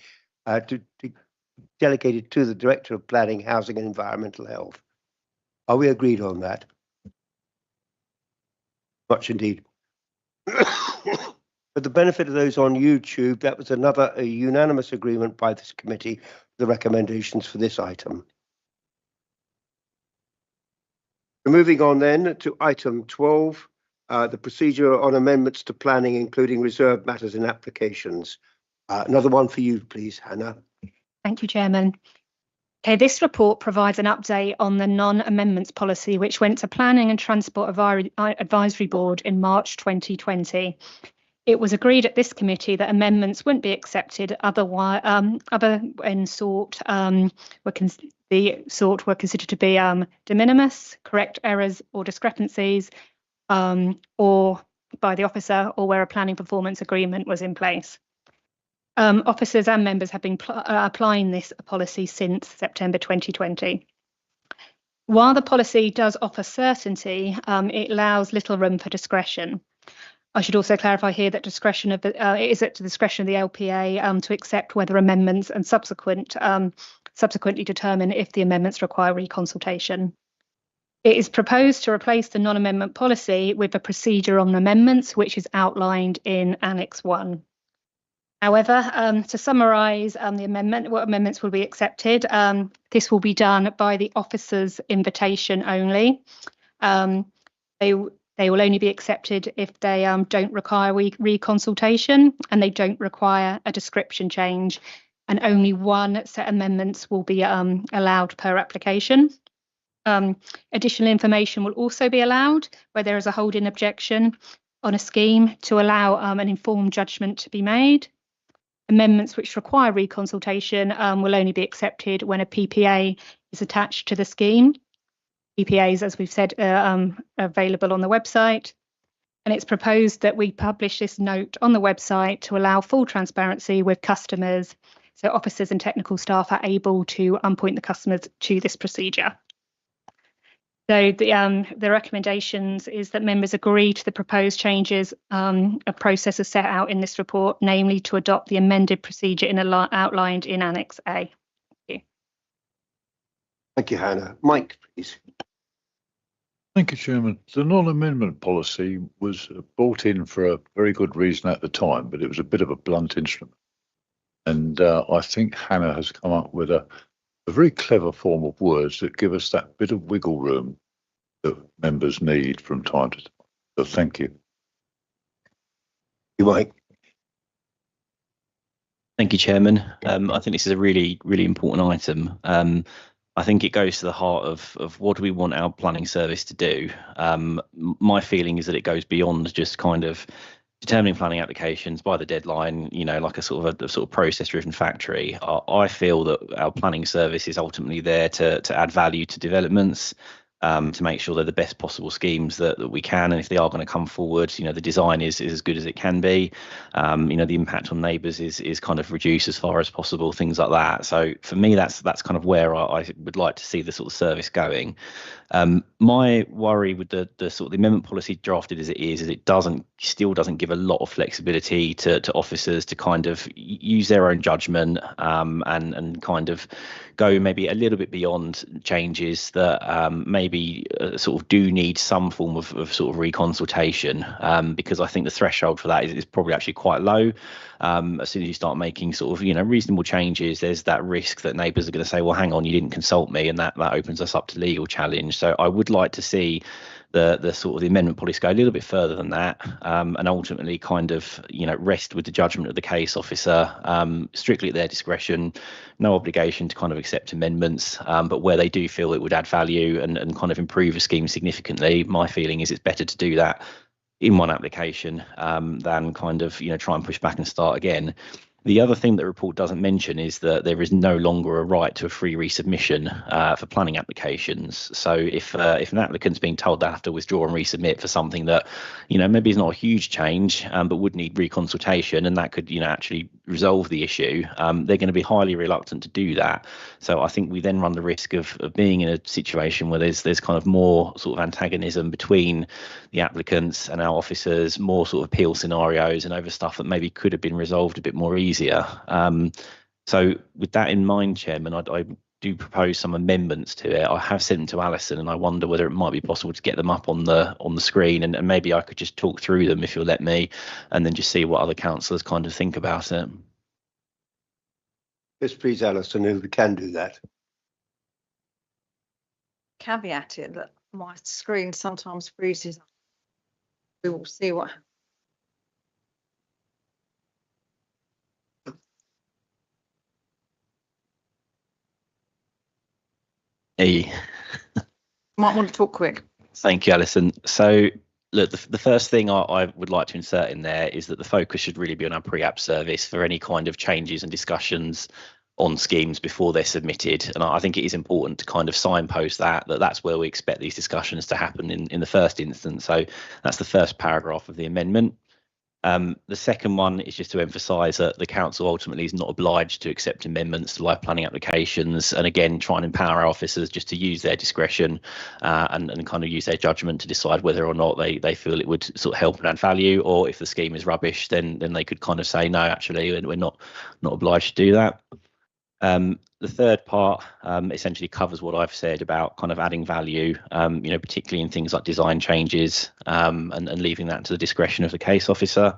delegated to the Director of Planning, Housing and Environmental Health. Are we agreed on that? Much indeed. For the benefit of those on YouTube, that was another unanimous agreement by this committee, the recommendations for this item. Moving on then to item 12, the procedure on amendments to planning, including reserved matters and applications. Another one for you, please, Hannah. Thank you, Chairman. Okay, this report provides an update on the non-amendments policy, which went to Planning and Transport Advisory Board in March 2020. It was agreed at this committee that amendments wouldn't be accepted other when the sort were considered to be de minimis, correct errors or discrepancies, or by the officer, or where a planning performance agreement was in place. Officers and members have been applying this policy since September 2020. While the policy does offer certainty, it allows little room for discretion. I should also clarify here that discretion of it is at the discretion of the LPA to accept whether amendments and subsequently determine if the amendments require reconsultation. It is proposed to replace the non-amendment policy with a procedure on amendments, which is outlined in Annex 1. However, to summarise what amendments will be accepted, this will be done by the officer's invitation only. They will only be accepted if they don't require reconsultation and they don't require a description change, and only one set of amendments will be allowed per application. Additional information will also be allowed where there is a holding objection on a scheme to allow an informed judgment to be made. Amendments which require reconsultation will only be accepted when a PPA is attached to the scheme. PPAs, as we've said, are available on the website. And it's proposed that we publish this note on the website to allow full transparency with customers, so officers and technical staff are able to point the customers to this procedure. So the recommendations is that members agree to the proposed changes of processes set out in this report, namely to adopt the amended procedure outlined in Annex A. Thank you. Thank you, Hannah. Mike, please. Thank you, Chairman. The non-amendment policy was brought in for a very good reason at the time, but it was a bit of a blunt instrument. And I think Hannah has come up with a very clever form of words that give us that bit of wiggle room that members need from time to time. So thank you. You, Mike. Thank you, Chairman. I think this is a really, really important item. I think it goes to the heart of what do we want our planning service to do. My feeling is that it goes beyond just kind of determining planning applications by the deadline, you know, like a sort of process-driven factory. I feel that our planning service is ultimately there to add value to developments. to make sure they're the best possible schemes that we can. And if they are going to come forward, the design is as good as it can be. The impact on neighbours is kind of reduced as far as possible, things like that. So for me, that's kind of where I would like to see the sort of service going. My worry with the sort of the amendment policy drafted as it is it still doesn't give a lot of flexibility to officers to kind of use their own judgment and kind of go maybe a little bit beyond changes that maybe sort of do need some form of sort of reconsultation, because I think the threshold for that is probably actually quite low. As soon as you start making sort of reasonable changes, there's that risk that neighbours are going to say, well, hang on, you didn't consult me, and that opens us up to legal challenge. So I would like to see the sort of the amendment policy go a little bit further than that, and ultimately kind of rest with the judgment of the case officer, strictly at their discretion, no obligation to kind of accept amendments, but where they do feel it would add value and kind of improve a scheme significantly, my feeling is it's better to do that in one application than kind of try and push back and start again. The other thing that the report doesn't mention is that there is no longer a right to a free resubmission for planning applications. So if an applicant's being told they have to withdraw and resubmit for something that maybe is not a huge change, but would need reconsultation, and that could actually resolve the issue, they're going to be highly reluctant to do that. So I think we then run the risk of being in a situation where there's kind of more sort of antagonism between the applicants and our officers, more sort of appeal scenarios and over stuff that maybe could have been resolved a bit more easier. So with that in mind, Chairman, I do propose some amendments to it. I have sent them to Alison, and I wonder whether it might be possible to get them up on the screen, and maybe I could just talk through them if you'll let me, and then just see what other councillors kind of think about it. Yes, please, Alison, if we can do that. Caveat it that my screen sometimes freezes. We will see what happens. Hey. Might want to talk quick. Thank you, Alison. So look, the first thing I would like to insert in there is that the focus should really be on our pre-app service for any kind of changes and discussions on schemes before they're submitted. And I think it is important to kind of signpost that's where we expect these discussions to happen in the first instance. So that's the first paragraph of the amendment. The second one is just to emphasise that the council ultimately is not obliged to accept amendments to life planning applications, and again try and empower our officers just to use their discretion and kind of use their judgment to decide whether or not they feel it would sort of help and add value, or if the scheme is rubbish, then they could kind of say no, actually we're not obliged to do that. The third part essentially covers what I've said about kind of adding value, particularly in things like design changes, and leaving that to the discretion of the case officer.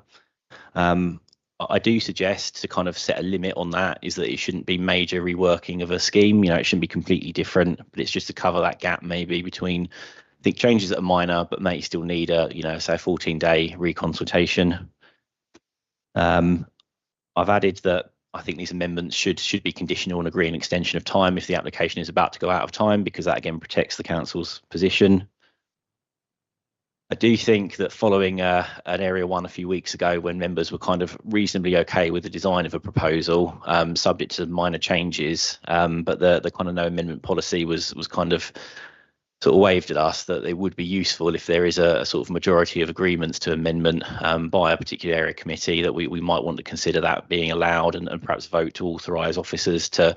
I do suggest to kind of set a limit on that, is that it shouldn't be major reworking of a scheme. It shouldn't be completely different, but it's just to cover that gap maybe between, I think, changes that are minor but may still need a, say a 14-day reconsultation. I've added that I think these amendments should be conditional on agreeing an extension of time if the application is about to go out of time, because that again protects the council's position. I do think that following an Area 1 a few weeks ago, when members were kind of reasonably okay with the design of a proposal, subject to minor changes, but the kind of no amendment policy was kind of sort of waved at us, that it would be useful if there is a sort of majority of agreements to amendment by a particular area committee, that we might want to consider that being allowed, and perhaps vote to authorise officers to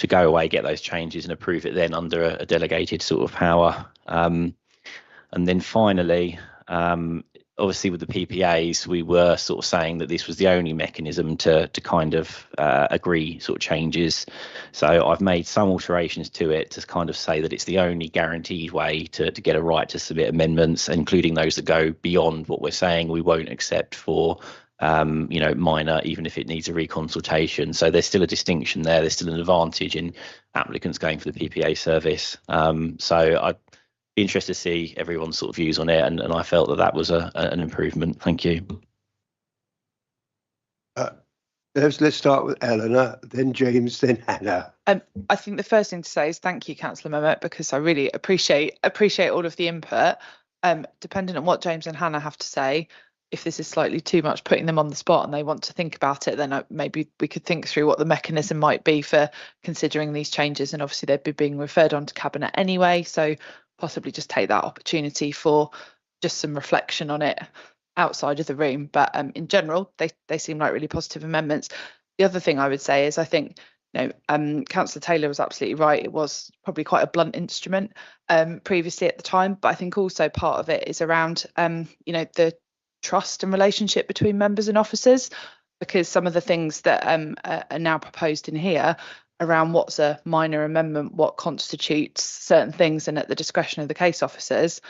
go away, get those changes and approve it then under a delegated sort of power. And then finally, obviously with the PPAs, we were sort of saying that this was the only mechanism to kind of agree sort of changes. So I've made some alterations to it to kind of say that it's the only guaranteed way to get a right to submit amendments, including those that go beyond what we're saying we won't accept for minor, even if it needs a reconsultation. So there's still a distinction there. There's still an advantage in applicants going for the PPA service. So I'd be interested to see everyone's sort of views on it, and I felt that was an improvement. Thank you. Let's start with Eleanor, then James, then Hannah. I think the first thing to say is thank you, Councillor Mehmet, because I really appreciate all of the input. Depending on what James and Hannah have to say, if this is slightly too much putting them on the spot and they want to think about it, then maybe we could think through what the mechanism might be for considering these changes. And obviously they'd be being referred on to Cabinet anyway, so possibly just take that opportunity for just some reflection on it outside of the room. But in general, they seem like really positive amendments. The other thing I would say is I think, Councillor Taylor was absolutely right. It was probably quite a blunt instrument previously at the time, but I think also part of it is around, the trust and relationship between members and officers, because some of the things that are now proposed in here around what's a minor amendment, what constitutes certain things, and at the discretion of the case officers.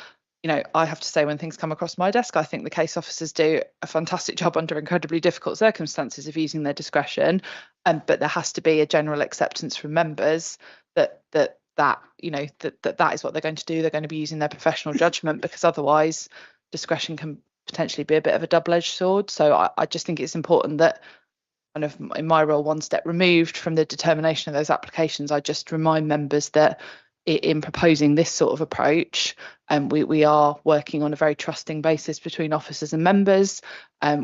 I have to say, when things come across my desk, I think the case officers do a fantastic job under incredibly difficult circumstances of using their discretion. But there has to be a general acceptance from members that is what they're going to do. They're going to be using their professional judgment, because otherwise discretion can potentially be a bit of a double-edged sword. So I just think it's important that, kind of in my role, one step removed from the determination of those applications, I just remind members that in proposing this sort of approach, we are working on a very trusting basis between officers and members,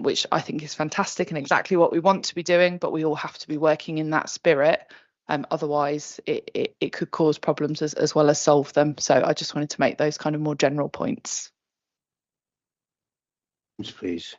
which I think is fantastic and exactly what we want to be doing, but we all have to be working in that spirit. Otherwise, it could cause problems as well as solve them. So I just wanted to make those kind of more general points. Please.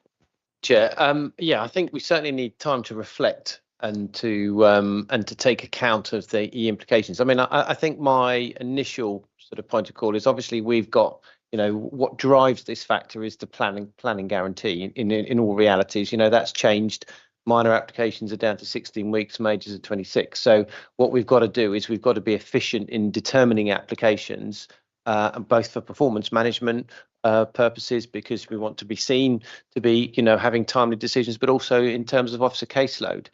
Chair, I think we certainly need time to reflect and to take account of the implications. I mean, I think my initial sort of point of call is, obviously we've got, what drives this factor is the planning guarantee. In all realities, that's changed. Minor applications are down to 16 weeks, majors are 26. So what we've got to do is we've got to be efficient in determining applications, both for performance management purposes, because we want to be seen to be, having timely decisions, but also in terms of officer caseload.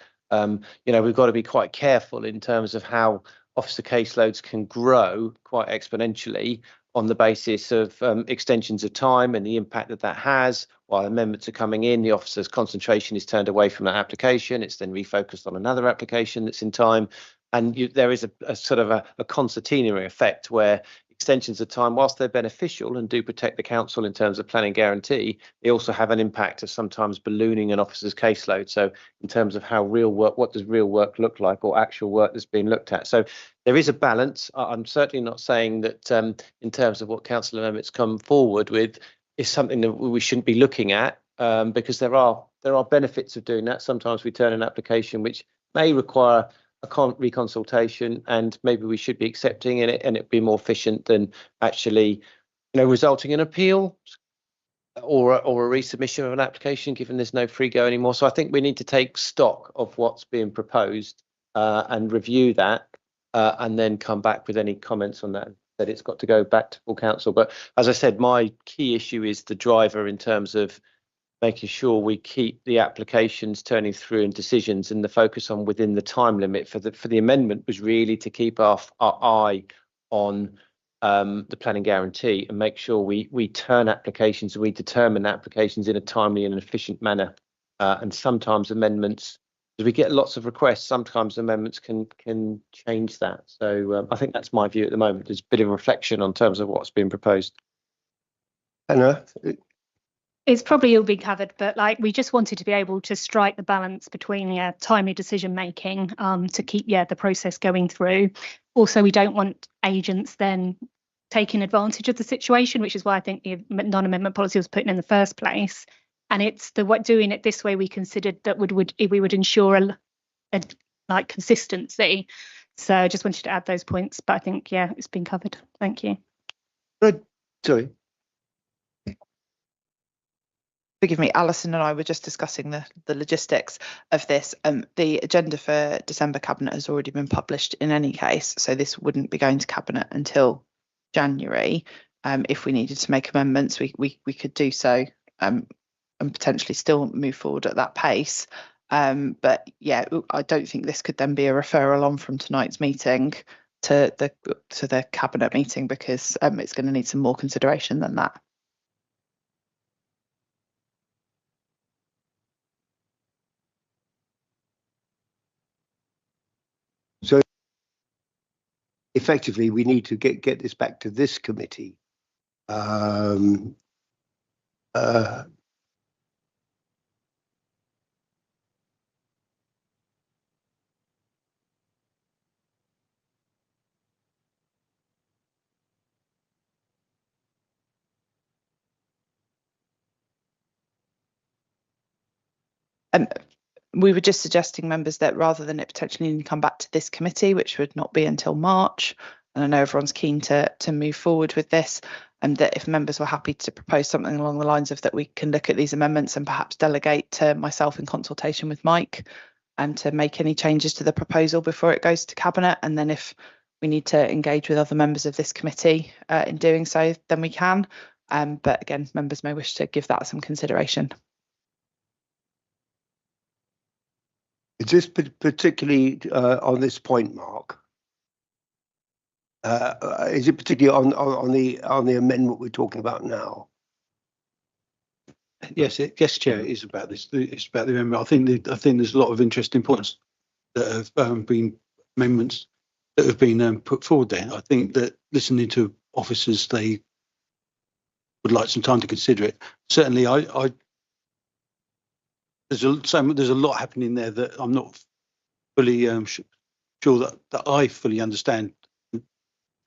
We've got to be quite careful in terms of how officer caseloads can grow quite exponentially on the basis of extensions of time and the impact that has. While amendments are coming in, the officer's concentration is turned away from that application. It's then refocused on another application that's in time. And there is a sort of a concertina effect where extensions of time, whilst they're beneficial and do protect the council in terms of planning guarantee, they also have an impact of sometimes ballooning an officer's caseload. So in terms of how real work, what does real work look like, or actual work that's being looked at? So there is a balance. I'm certainly not saying that in terms of what council amendments come forward with is something that we shouldn't be looking at, because there are benefits of doing that. Sometimes we turn an application which may require a reconsultation, and maybe we should be accepting in it, and it'd be more efficient than actually, resulting in appeal or a resubmission of an application, given there's no free go anymore. So I think we need to take stock of what's being proposed and review that, and then come back with any comments on that it's got to go back to full council. But as I said, my key issue is the driver in terms of making sure we keep the applications turning through and decisions, and the focus on within the time limit for the amendment was really to keep our eye on the planning guarantee and make sure we turn applications and we determine applications in a timely and efficient manner. And sometimes amendments, as we get lots of requests, sometimes amendments can change that. So I think that's my view at the moment. There's a bit of reflection on terms of what's been proposed. Anna? It's probably all been covered, but we just wanted to be able to strike the balance between timely decision making to keep the process going through. Also, we don't want agents then taking advantage of the situation, which is why I think the non-amendment policy was put in the first place. And it's doing it this way we considered that we would ensure a consistency. So I just wanted to add those points, but I think it's been covered. Thank you. Good. Sorry. Forgive me, Alison and I were just discussing the logistics of this. The agenda for December Cabinet has already been published in any case, so this wouldn't be going to Cabinet until January. If we needed to make amendments, we could do so and potentially still move forward at that pace. But I don't think this could then be a referral on from tonight's meeting to the Cabinet meeting, because it's going to need some more consideration than that. So effectively, we need to get this back to this committee. We were just suggesting, members, that rather than it potentially needing to come back to this committee, which would not be until March, and I know everyone's keen to move forward with this, and that if members were happy to propose something along the lines of that, we can look at these amendments and perhaps delegate to myself in consultation with Mike and to make any changes to the proposal before it goes to Cabinet. And then if we need to engage with other members of this committee in doing so, then we can. But again, members may wish to give that some consideration. Is this particularly on this point, Mark? Is it particularly on the amendment we're talking about now? Yes, yes, Chair. It is about this. It's about the amendment. I think there's a lot of interesting points that have been amendments that have been put forward there. I think that listening to officers, they would like some time to consider it. Certainly, there's a lot happening there that I'm not fully sure that I fully understand,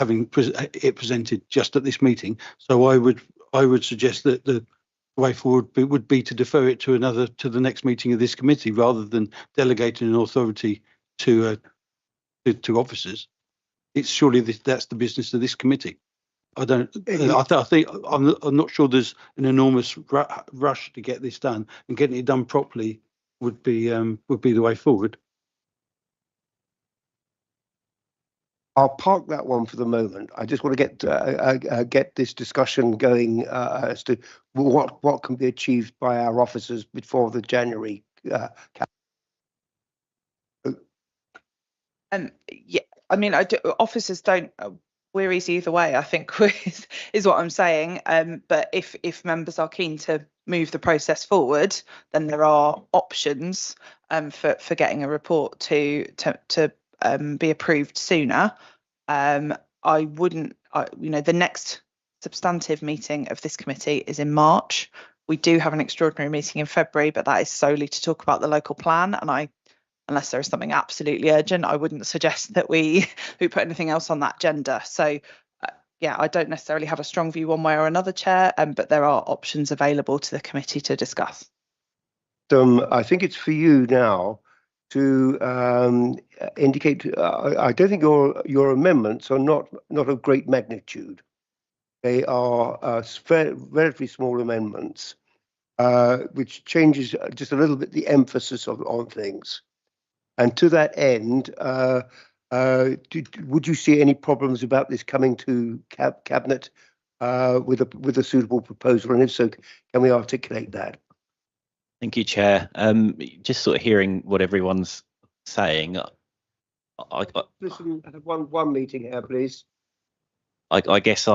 having it presented just at this meeting. So I would suggest that the way forward would be to defer it to the next meeting of this committee rather than delegating an authority to officers. It's surely that's the business of this committee. I think I'm not sure there's an enormous rush to get this done, and getting it done properly would be the way forward. I'll park that one for the moment. I just want to get this discussion going as to what can be achieved by our officers before the January. Yeah, I mean, officers don't. We're easy either way, I think, is what I'm saying. But if members are keen to move the process forward, then there are options for getting a report to be approved sooner. I wouldn't, the next substantive meeting of this committee is in March. We do have an extraordinary meeting in February, but that is solely to talk about the local plan. And unless there is something absolutely urgent, I wouldn't suggest that we put anything else on that agenda. So yeah, I don't necessarily have a strong view one way or another, Chair, but there are options available to the committee to discuss. I think it's for you now to indicate. I don't think your amendments are not of great magnitude. They are relatively small amendments, which changes just a little bit the emphasis on things. And to that end, would you see any problems about this coming to Cabinet with a suitable proposal? And if so, can we articulate that? Thank you, Chair. Just sort of hearing what everyone's saying. Listen, one meeting here, please. I guess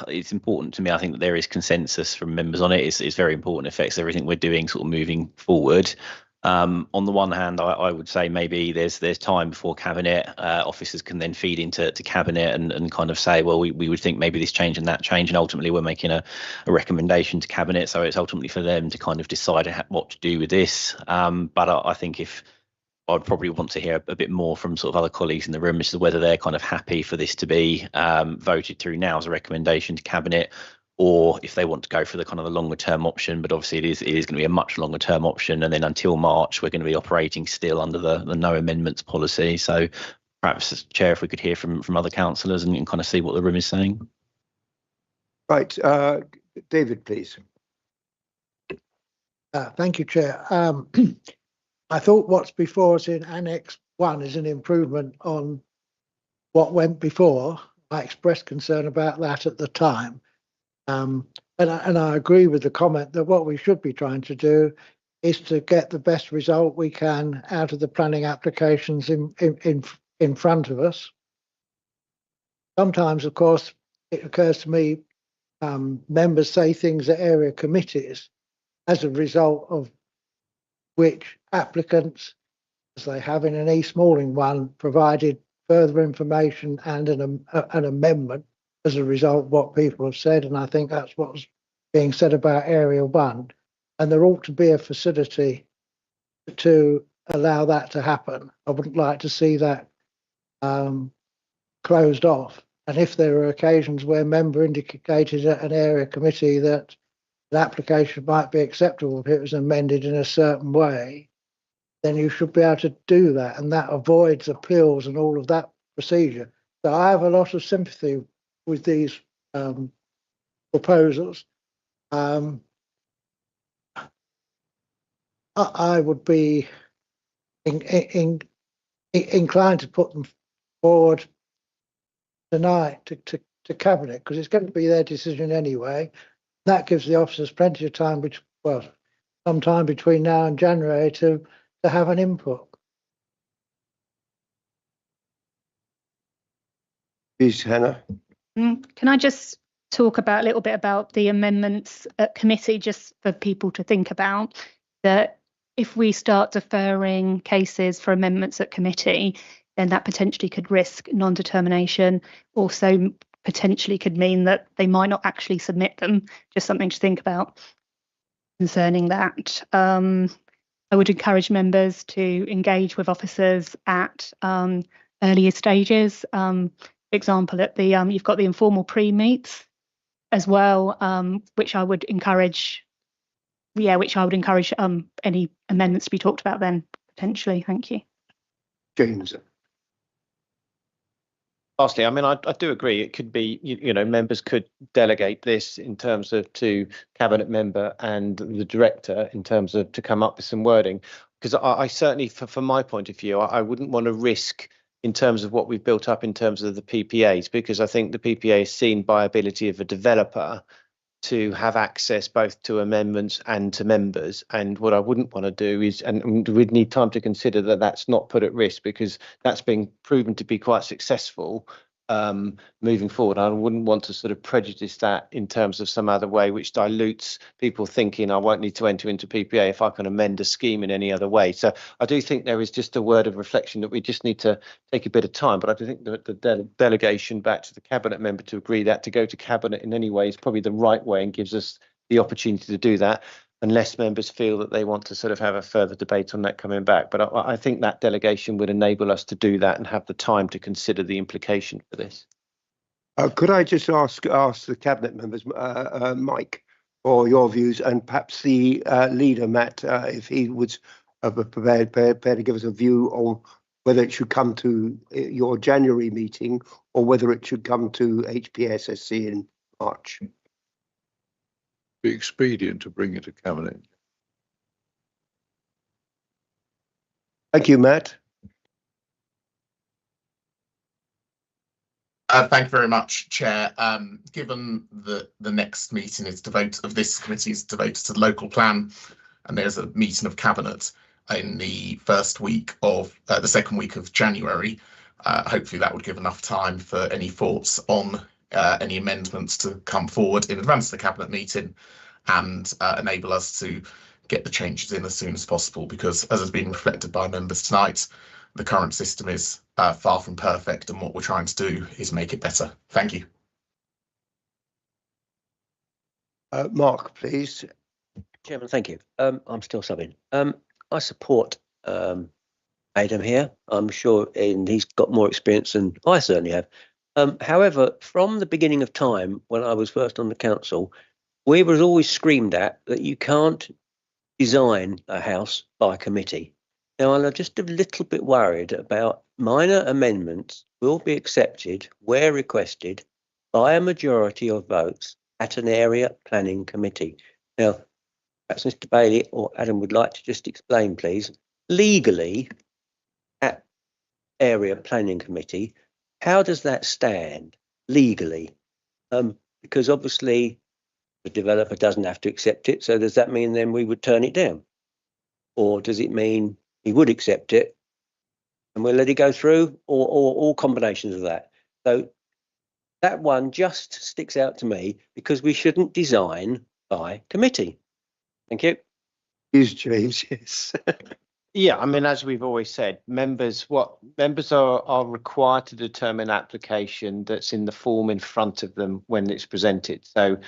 it's important to me. I think that there is consensus from members on it. It's very important. It affects everything we're doing, sort of moving forward. On the one hand, I would say maybe there's time before Cabinet. Officers can then feed into Cabinet and kind of say, well, we would think maybe this change and that change, and ultimately we're making a recommendation to Cabinet. So it's ultimately for them to kind of decide what to do with this. But I think I'd probably want to hear a bit more from sort of other colleagues in the room as to whether they're kind of happy for this to be voted through now as a recommendation to Cabinet, or if they want to go for the kind of the longer term option. But obviously it is going to be a much longer term option, and then until March we're going to be operating still under the no amendments policy. So perhaps, Chair, if we could hear from other councillors and kind of see what the room is saying. Right, David, please. Thank you, Chair. I thought what's before us in Annex 1 is an improvement on what went before. I expressed concern about that at the time. And I agree with the comment that what we should be trying to do is to get the best result we can out of the planning applications in front of us. Sometimes, of course, it occurs to me, members say things at area committees as a result of which applicants, as they have in an East Malling one, provided further information and an amendment as a result of what people have said. And I think that's what's being said about Area 1. And there ought to be a facility to allow that to happen. I wouldn't like to see that closed off. And if there are occasions where a member indicated at an area committee that an application might be acceptable if it was amended in a certain way, then you should be able to do that, and that avoids appeals and all of that procedure. So I have a lot of sympathy with these proposals. I would be inclined to put them forward tonight to Cabinet, because it's going to be their decision anyway. That gives the officers plenty of time, sometime between now and January to have an input. Please, Hannah. Can I just talk about a little bit about the amendments at committee, just for people to think about? That if we start deferring cases for amendments at committee, then that potentially could risk non-determination. Also potentially could mean that they might not actually submit them. Just something to think about concerning that. I would encourage members to engage with officers at earlier stages. For example, at the you've got the informal pre-meets as well, which I would encourage. Yeah, which I would encourage any amendments to be talked about then potentially. Thank you. James. Lastly, I mean, I do agree. It could be, you know, members could delegate this in terms of to cabinet member and the director in terms of to come up with some wording. Because I certainly, from my point of view, I wouldn't want to risk in terms of what we've built up in terms of the PPAs, because I think the PPA is seen by ability of a developer to have access both to amendments and to members. And what I wouldn't want to do is, and we'd need time to consider that that's not put at risk, because that's been proven to be quite successful moving forward. I wouldn't want to sort of prejudice that in terms of some other way, which dilutes people thinking I won't need to enter into PPA if I can amend a scheme in any other way. So I do think there is just a word of reflection that we just need to take a bit of time. But I do think that the delegation back to the cabinet member to agree that to go to cabinet in any way is probably the right way and gives us the opportunity to do that, unless members feel that they want to sort of have a further debate on that coming back. But I think that delegation would enable us to do that and have the time to consider the implication for this. Could I just ask the cabinet members, Mike, for your views, and perhaps the leader, Matt, if he was prepared to give us a view on whether it should come to your January meeting or whether it should come to HPSSC in March? Be expedient to bring it to cabinet. Thank you, Matt. Thank you very much, Chair. Given that the next meeting is this committee is devoted to the local plan, and there's a meeting of cabinet in the first week of the second week of January, hopefully that would give enough time for any thoughts on any amendments to come forward in advance of the cabinet meeting, and enable us to get the changes in as soon as possible, because as has been reflected by members tonight, the current system is far from perfect, and what we're trying to do is make it better. Thank you. Mark, please. Chairman, thank you. I'm still subbing. I support Adam here. I'm sure, and he's got more experience than I certainly have. However, from the beginning of time, when I was first on the council, we was always screamed at that you can't design a house by committee. Now, I'm just a little bit worried about minor amendments will be accepted where requested by a majority of votes at an area planning committee. Now, perhaps Mr. Bailey or Adam would like to just explain, please, legally at area planning committee, how does that stand legally? Because obviously the developer doesn't have to accept it. So does that mean then we would turn it down? Or does it mean he would accept it and we'll let it go through, or all combinations of that? So that one just sticks out to me, because we shouldn't design by committee. Thank you. Is James, yes. Yeah, I mean, as we've always said, members are required to determine application that's in the form in front of them when it's presented. So,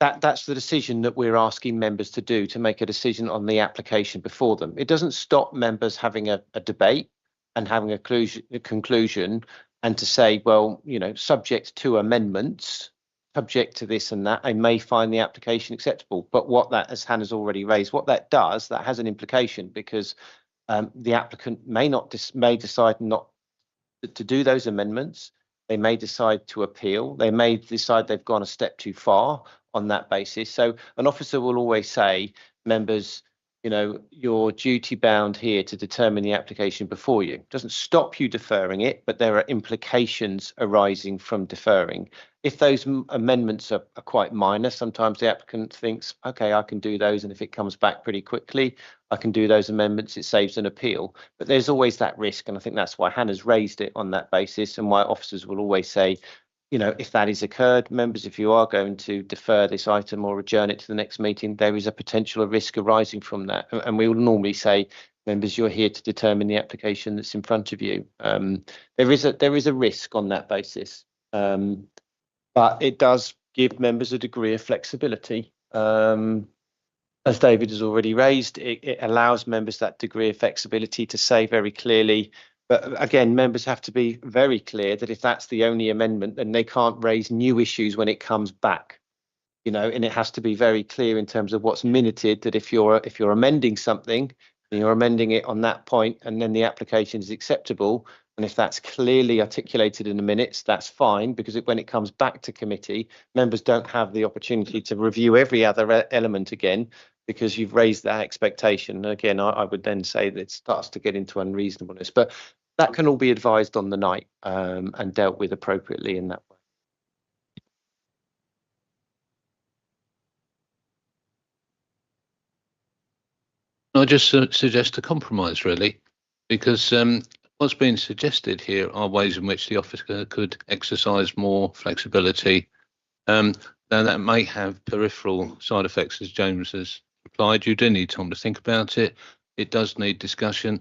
that's the decision that we're asking members to do, to make a decision on the application before them. It doesn't stop members having a debate and having a conclusion, and to say, well, subject to amendments, subject to this and that, they may find the application acceptable. But what that, as Hannah's already raised, what that does, that has an implication, because the applicant may decide not to do those amendments. They may decide to appeal. They may decide they've gone a step too far on that basis. So an officer will always say, members, you know, you're duty bound here to determine the application before you. It doesn't stop you deferring it, but there are implications arising from deferring. If those amendments are quite minor, sometimes the applicant thinks, okay, I can do those, and if it comes back pretty quickly, I can do those amendments, it saves an appeal. But there's always that risk, and I think that's why Hannah's raised it on that basis, and why officers will always say, you know, if that has occurred, members, if you are going to defer this item or adjourn it to the next meeting, there is a potential risk arising from that. And we will normally say, members, you're here to determine the application that's in front of you. There is a risk on that basis, but it does give members a degree of flexibility. As David has already raised, it allows members that degree of flexibility to say very clearly. But again, members have to be very clear that if that's the only amendment, then they can't raise new issues when it comes back. You know, and it has to be very clear in terms of what's minuted, that if you're amending something, and you're amending it on that point, and then the application is acceptable, and if that's clearly articulated in the minutes, that's fine, because when it comes back to committee, members don't have the opportunity to review every other element again, because you've raised that expectation. And again, I would then say that it starts to get into unreasonableness, but that can all be advised on the night and dealt with appropriately in that way. I just suggest a compromise, really, because what's being suggested here are ways in which the officer could exercise more flexibility. Now, that may have peripheral side effects, as James has replied. You do need time to think about it. It does need discussion.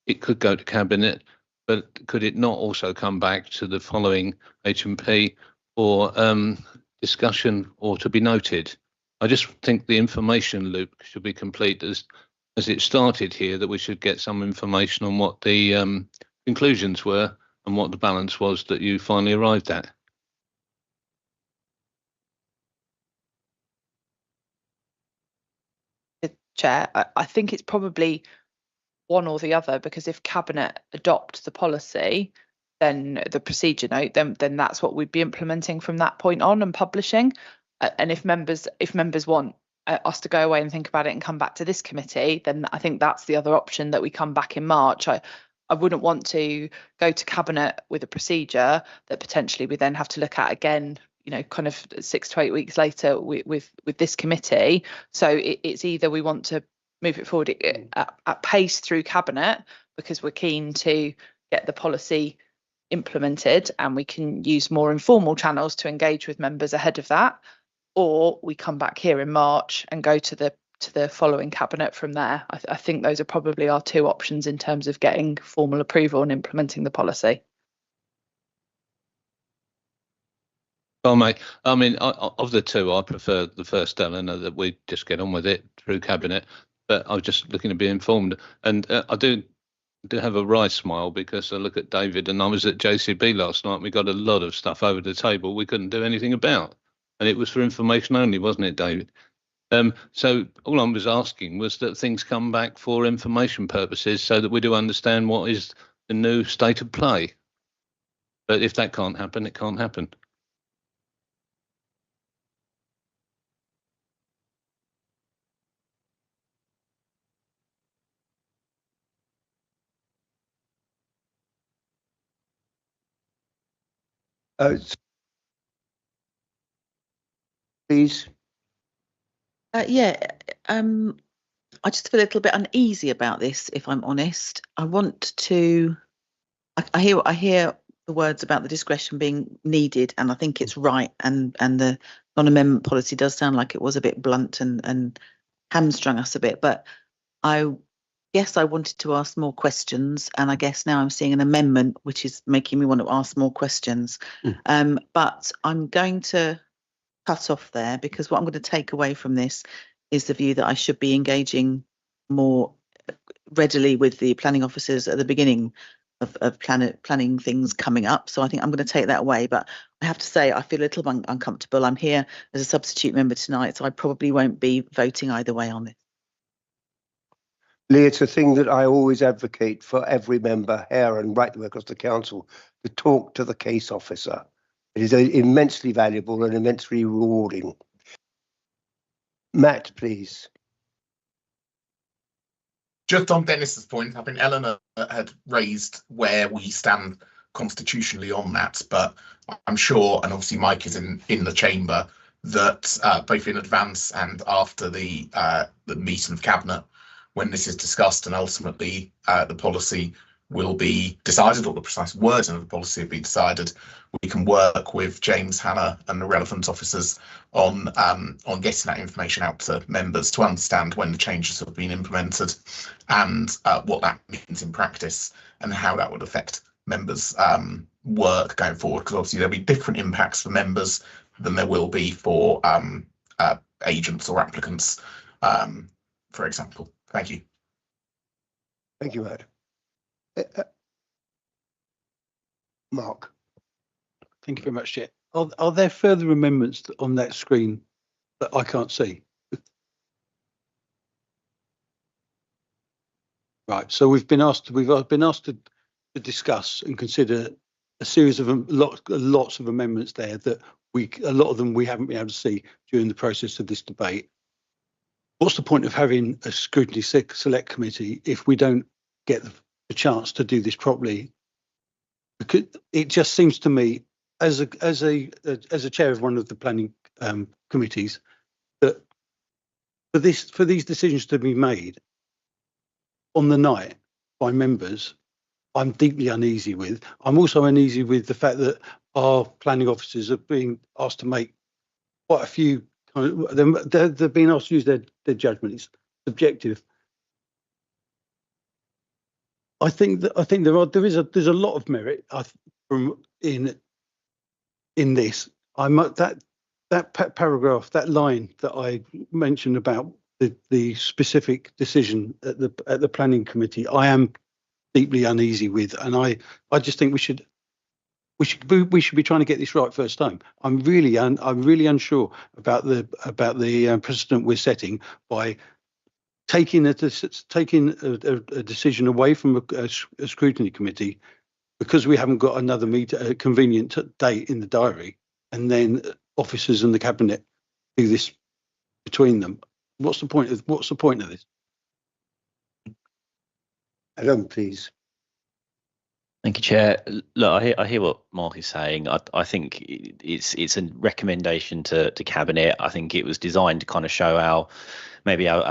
It could go to Cabinet, but could it not also come back to the following H&P for discussion or to be noted? I just think the information loop should be complete as it started here, that we should get some information on what the conclusions were and what the balance was that you finally arrived at. Chair, I think it's probably one or the other, because if Cabinet adopt the policy, then the procedure note, then that's what we'd be implementing from that point on and publishing. And if members want us to go away and think about it and come back to this committee, then I think that's the other option, that we come back in March. I wouldn't want to go to Cabinet with a procedure that potentially we then have to look at again, you know, kind of 6 to 8 weeks later with this committee. So it's either we want to move it forward at pace through Cabinet, because we're keen to get the policy implemented and we can use more informal channels to engage with members ahead of that, or we come back here in March and go to the following Cabinet from there. I think those are probably our two options in terms of getting formal approval and implementing the policy. Well, mate, I mean, of the two, I prefer the first, Eleanor, that we just get on with it through Cabinet. But I was just looking to be informed, and I do have a wry smile, because I look at David, and I was at JCB last night. We got a lot of stuff over the table we couldn't do anything about, and it was for information only, wasn't it, David? So all I was asking was that things come back for information purposes, so that we do understand what is the new state of play. But if that can't happen, it can't happen. Please. Yeah, I just feel a little bit uneasy about this, if I'm honest. I want to. I hear the words about the discretion being needed, and I think it's right. And the non-amendment policy does sound like it was a bit blunt and hamstrung us a bit. But I guess I wanted to ask more questions, and I guess now I'm seeing an amendment which is making me want to ask more questions. But I'm going to cut off there, because what I'm going to take away from this is the view that I should be engaging more readily with the planning officers at the beginning of planning things coming up. So I think I'm going to take that away. But I have to say, I feel a little uncomfortable. I'm here as a substitute member tonight, so I probably won't be voting either way on this. Lee, it's a thing that I always advocate for every member here and right the way across the council, to talk to the case officer. It is immensely valuable and immensely rewarding. Matt, please. Just on Dennis's point, I think Eleanor had raised where we stand constitutionally on that, but I'm sure, and obviously Mike is in the chamber, that both in advance and after the meeting of Cabinet, when this is discussed and ultimately the policy will be decided, or the precise wording of the policy will be decided, we can work with James, Hannah and the relevant officers on getting that information out to members to understand when the changes have been implemented and what that means in practice and how that would affect members' work going forward, because obviously there'll be different impacts for members than there will be for agents or applicants, for example. Thank you. Thank you, Ed. Mark. Thank you very much, Chair. Are there further amendments on that screen that I can't see? Right. So we've been asked to discuss and consider a series of lots of amendments there that a lot of them we haven't been able to see during the process of this debate. What's the point of having a scrutiny select committee if we don't get the chance to do this properly? Because it just seems to me, as a chair of one of the planning committees, that for these decisions to be made on the night by members, I'm deeply uneasy with. I'm also uneasy with the fact that our planning officers are being asked to make quite a few. They're being asked to use their judgment. It's subjective. I think there's a lot of merit in this. That paragraph, that line that I mentioned about the specific decision at the planning committee, I am deeply uneasy with, and I just think we should be trying to get this right first time. I'm really unsure about the precedent we're setting by taking a decision away from a scrutiny committee because we haven't got another a convenient date in the diary, and then officers and the cabinet do this between them. What's the point of this? Adam, please. Thank you, Chair. Look, I hear what Mark is saying. I think it's a recommendation to Cabinet. I think it was designed to kind of show our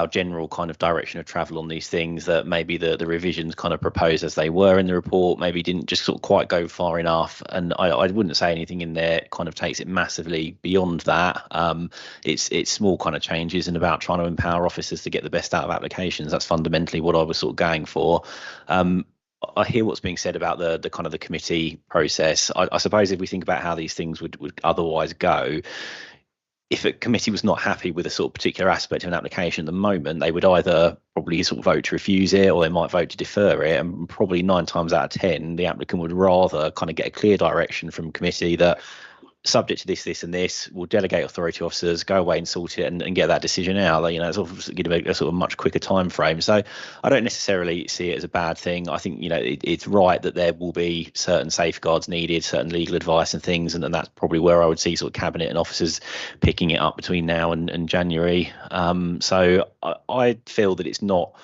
general kind of direction of travel on these things, that maybe the revisions kind of proposed as they were in the report maybe didn't just sort of quite go far enough. And I wouldn't say anything in there kind of takes it massively beyond that. It's small kind of changes and about trying to empower officers to get the best out of applications. That's fundamentally what I was sort of going for. I hear what's being said about the kind of the committee process. I suppose if we think about how these things would otherwise go, if a committee was not happy with a sort of particular aspect of an application at the moment, they would either probably sort of vote to refuse it, or they might vote to defer it. And probably 9 times out of 10, the applicant would rather kind of get a clear direction from committee that, subject to this and this, will delegate authority officers, go away and sort it and get that decision out. It's obviously going to be a sort of much quicker time frame. So I don't necessarily see it as a bad thing. I think it's right that there will be certain safeguards needed, certain legal advice and things, and that's probably where I would see sort of cabinet and officers picking it up between now and January. So I feel that it's not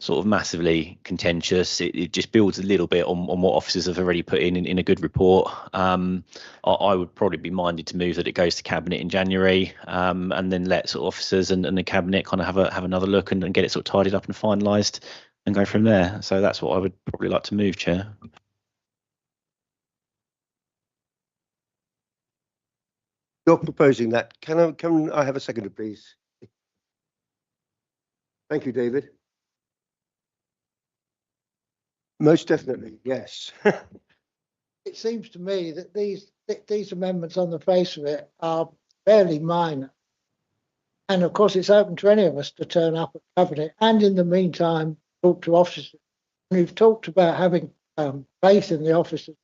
sort of massively contentious. It just builds a little bit on what officers have already put in a good report. I would probably be minded to move that it goes to cabinet in January, and then let sort of officers and the cabinet kind of have another look and get it sort of tidied up and finalised and go from there. So that's what I would probably like to move, Chair. You're proposing that. Can I have a seconder, please? Thank you, David. Most definitely, yes. It seems to me that these amendments on the face of it are fairly minor. And of course, it's open to any of us to turn up at cabinet and in the meantime talk to officers. We've talked about having faith in the officers.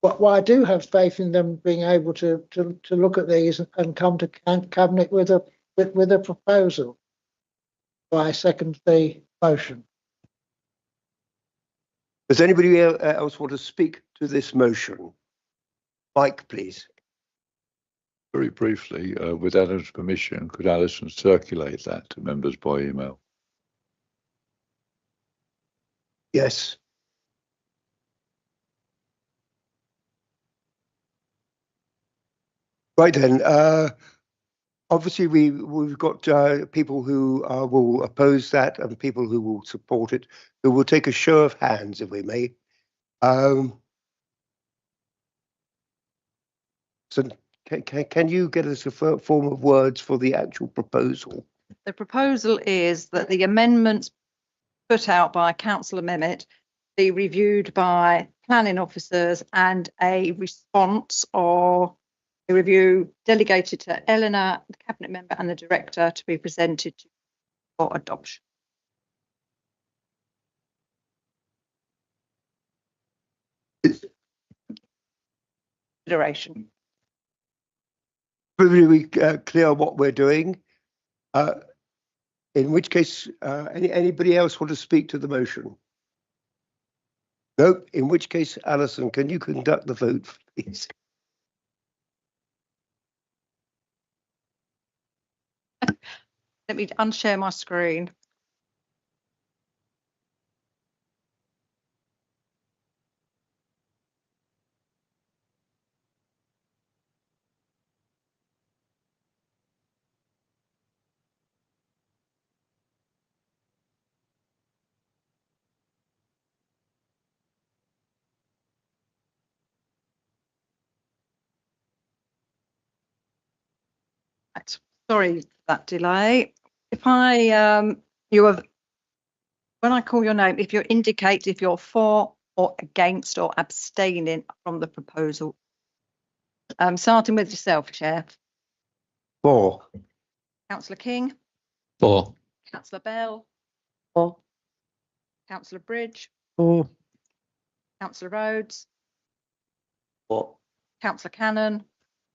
But I do have faith in them being able to look at these and come to cabinet with a proposal. I second the motion. Does anybody else want to speak to this motion? Mike, please. Very briefly, with Alan's permission, could Alison circulate that to members by email? Yes. Right then. Obviously, we've got people who will oppose that and people who will support it. So we'll take a show of hands, if we may. So can you get us a form of words for the actual proposal? The proposal is that the amendments put out by Councillor Mehmet be reviewed by planning officers and a response or a review delegated to Eleanor, the cabinet member and the director to be presented for adoption. Consideration. Pretty clear what we're doing. In which case, anybody else want to speak to the motion? No. In which case, Alison, can you conduct the vote, please? Let me unshare my screen. Sorry for that delay. If I when I call your name, if you indicate if you're for or against or abstaining from the proposal. Starting with yourself, Chair. For. Councillor King. For. Councillor Bell. For. Councillor Bridge. For. Councillor Rhodes. For. Councillor Cannon.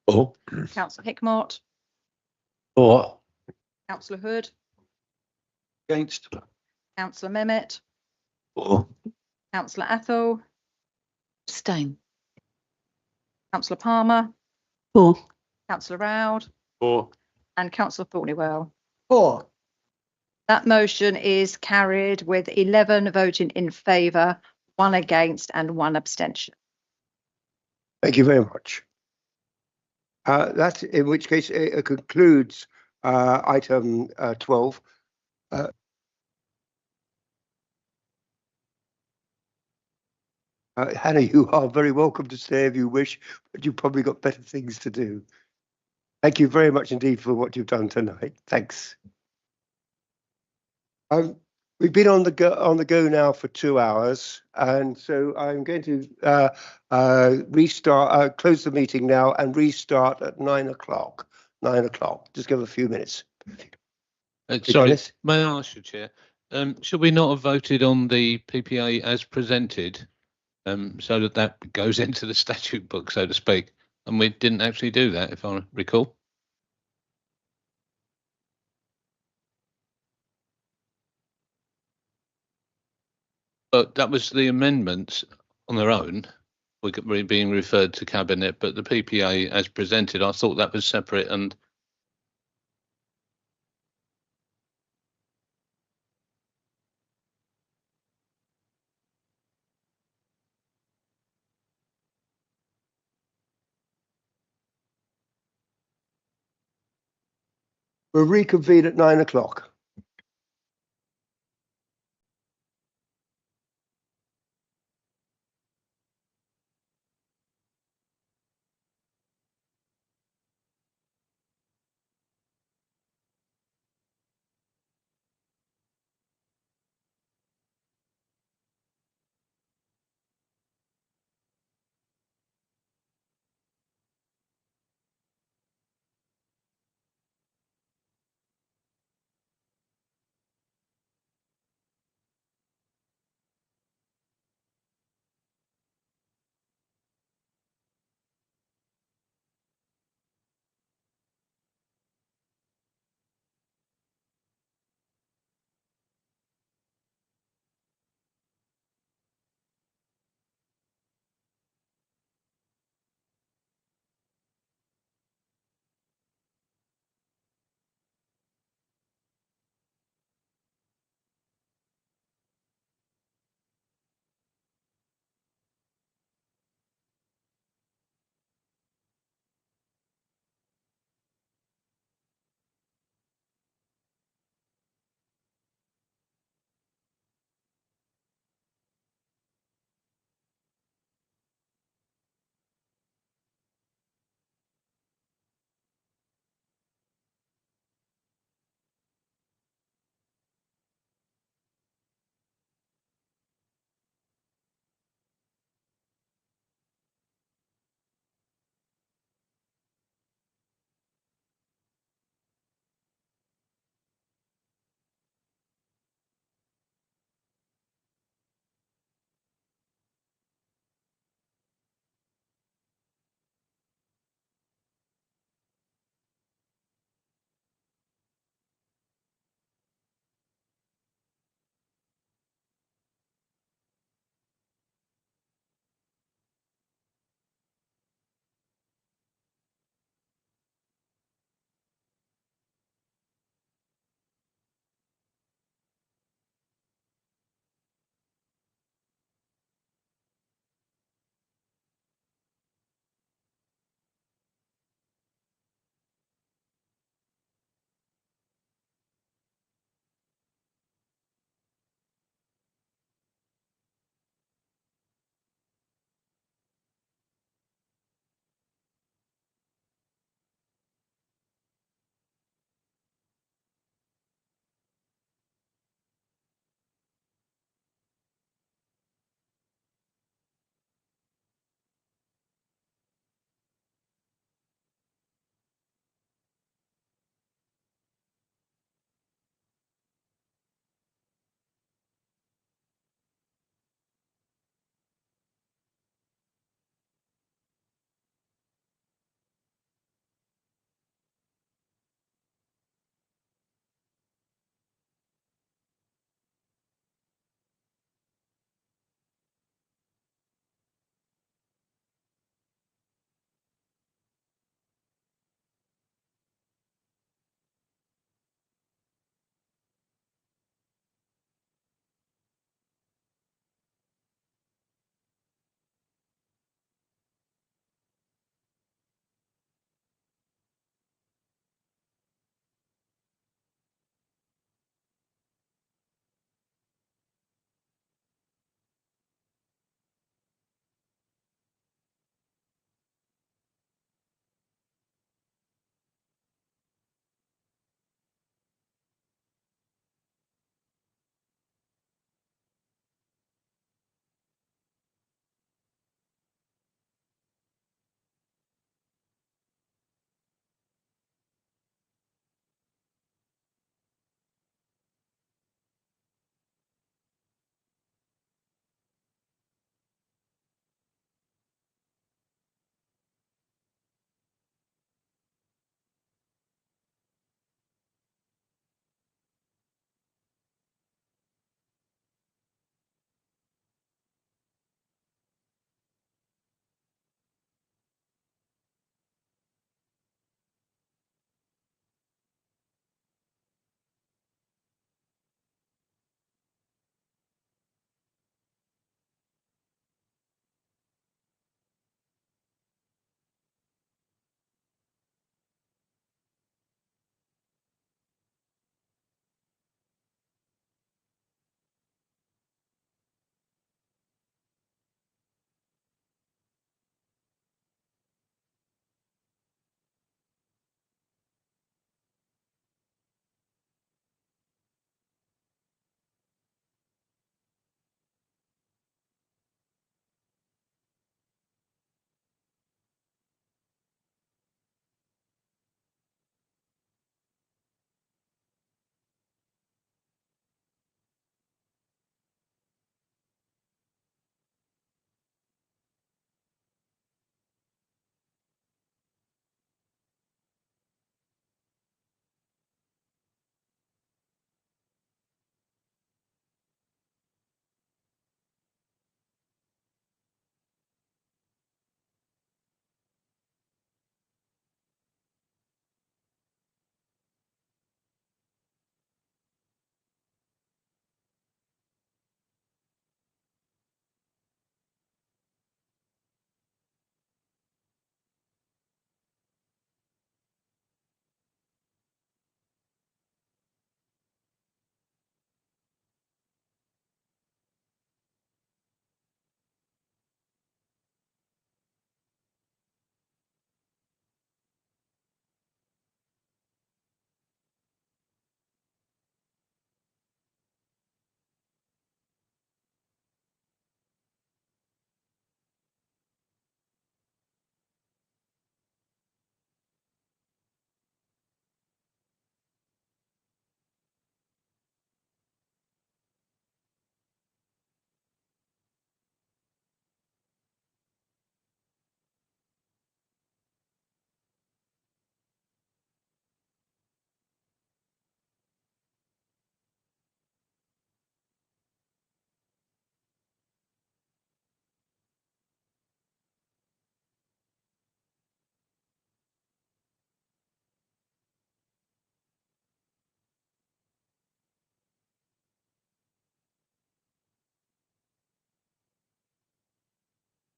For. Councillor Hickmott. For. Councillor Hood. Against. Councillor Mehmet. For. Councillor Athol. Abstain. Councillor Palmer. For. Councillor Roud. For. And Councillor Thornywell. For. That motion is carried with 11 voting in favour, 1 against and 1 abstention. Thank you very much. That, in which case, it concludes item 12. Hannah, you are very welcome to stay if you wish, but you've probably got better things to do. Thank you very much indeed for what you've done tonight. Thanks. We've been on the go now for 2 hours, and so I'm going to restart, close the meeting now, and restart at 9 o'clock. 9 o'clock. Just give a few minutes. Sorry, may I ask you, Chair? Should we not have voted on the PPA as presented, so that goes into the statute book, so to speak? And we didn't actually do that, if I recall. But that was the amendments on their own, we're being referred to cabinet, but the PPA as presented, I thought that was separate. And We'll reconvene at 9 o'clock.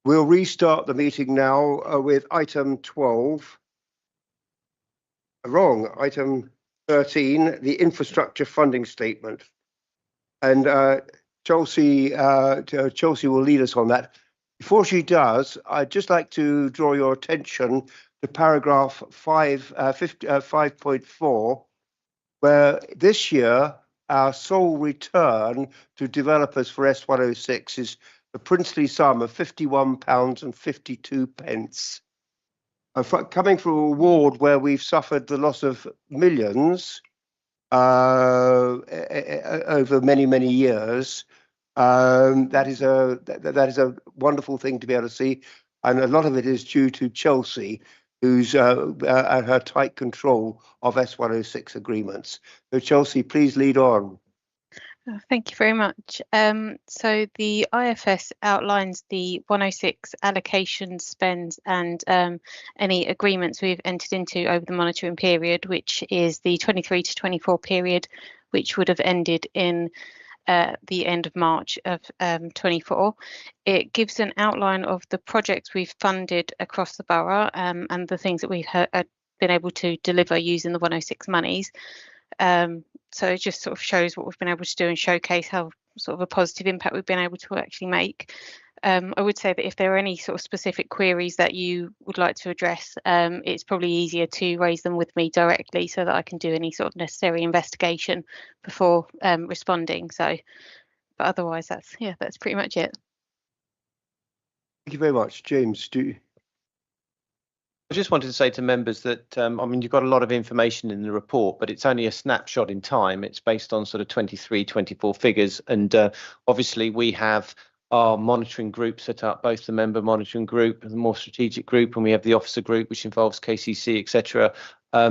We'll restart the meeting now with item 12. Item 13, the infrastructure funding statement. And Chelsea will lead us on that. Before she does, I'd just like to draw your attention to paragraph 5.4, where this year our sole return to developers for S106 is the princely sum of £51.52. Coming from a ward where we've suffered the loss of millions over many, many years, that is a wonderful thing to be able to see, and a lot of it is due to Chelsea, who's and her tight control of S106 agreements. So Chelsea, please lead on. Thank you very much. So the IFS outlines the 106 allocations, spends and any agreements we've entered into over the monitoring period, which is the 23 to 24 period, which would have ended in the end of March of 24. It gives an outline of the projects we've funded across the borough and the things that we've been able to deliver using the 106 monies. So it just sort of shows what we've been able to do and showcase how sort of a positive impact we've been able to actually make. I would say that if there are any sort of specific queries that you would like to address, it's probably easier to raise them with me directly so that I can do any sort of necessary investigation before responding. So, but otherwise, that's pretty much it. Thank you very much, James. I just wanted to say to members that, I mean, you've got a lot of information in the report, but it's only a snapshot in time. It's based on sort of 23, 24 figures. And obviously we have our monitoring group set up, both the member monitoring group and the more strategic group, and we have the officer group, which involves KCC, etc.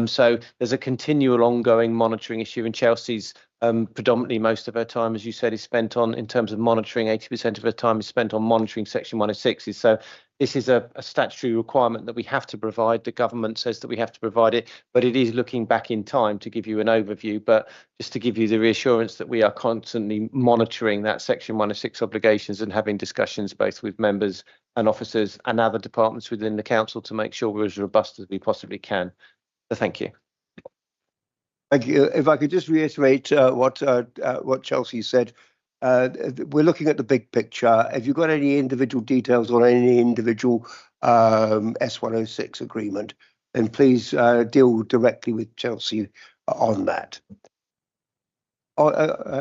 So there's a continual ongoing monitoring issue, and Chelsea's predominantly most of her time, as you said, is spent on, in terms of monitoring, 80% of her time is spent on monitoring Section 106s. So this is a statutory requirement that we have to provide. The government says that we have to provide it, but it is looking back in time to give you an overview. But just to give you the reassurance that we are constantly monitoring that Section 106 obligations and having discussions both with members and officers and other departments within the council to make sure we're as robust as we possibly can. So thank you. Thank you. If I could just reiterate what Chelsea said, we're looking at the big picture. If you've got any individual details on any individual S106 agreement, then please deal directly with Chelsea on that.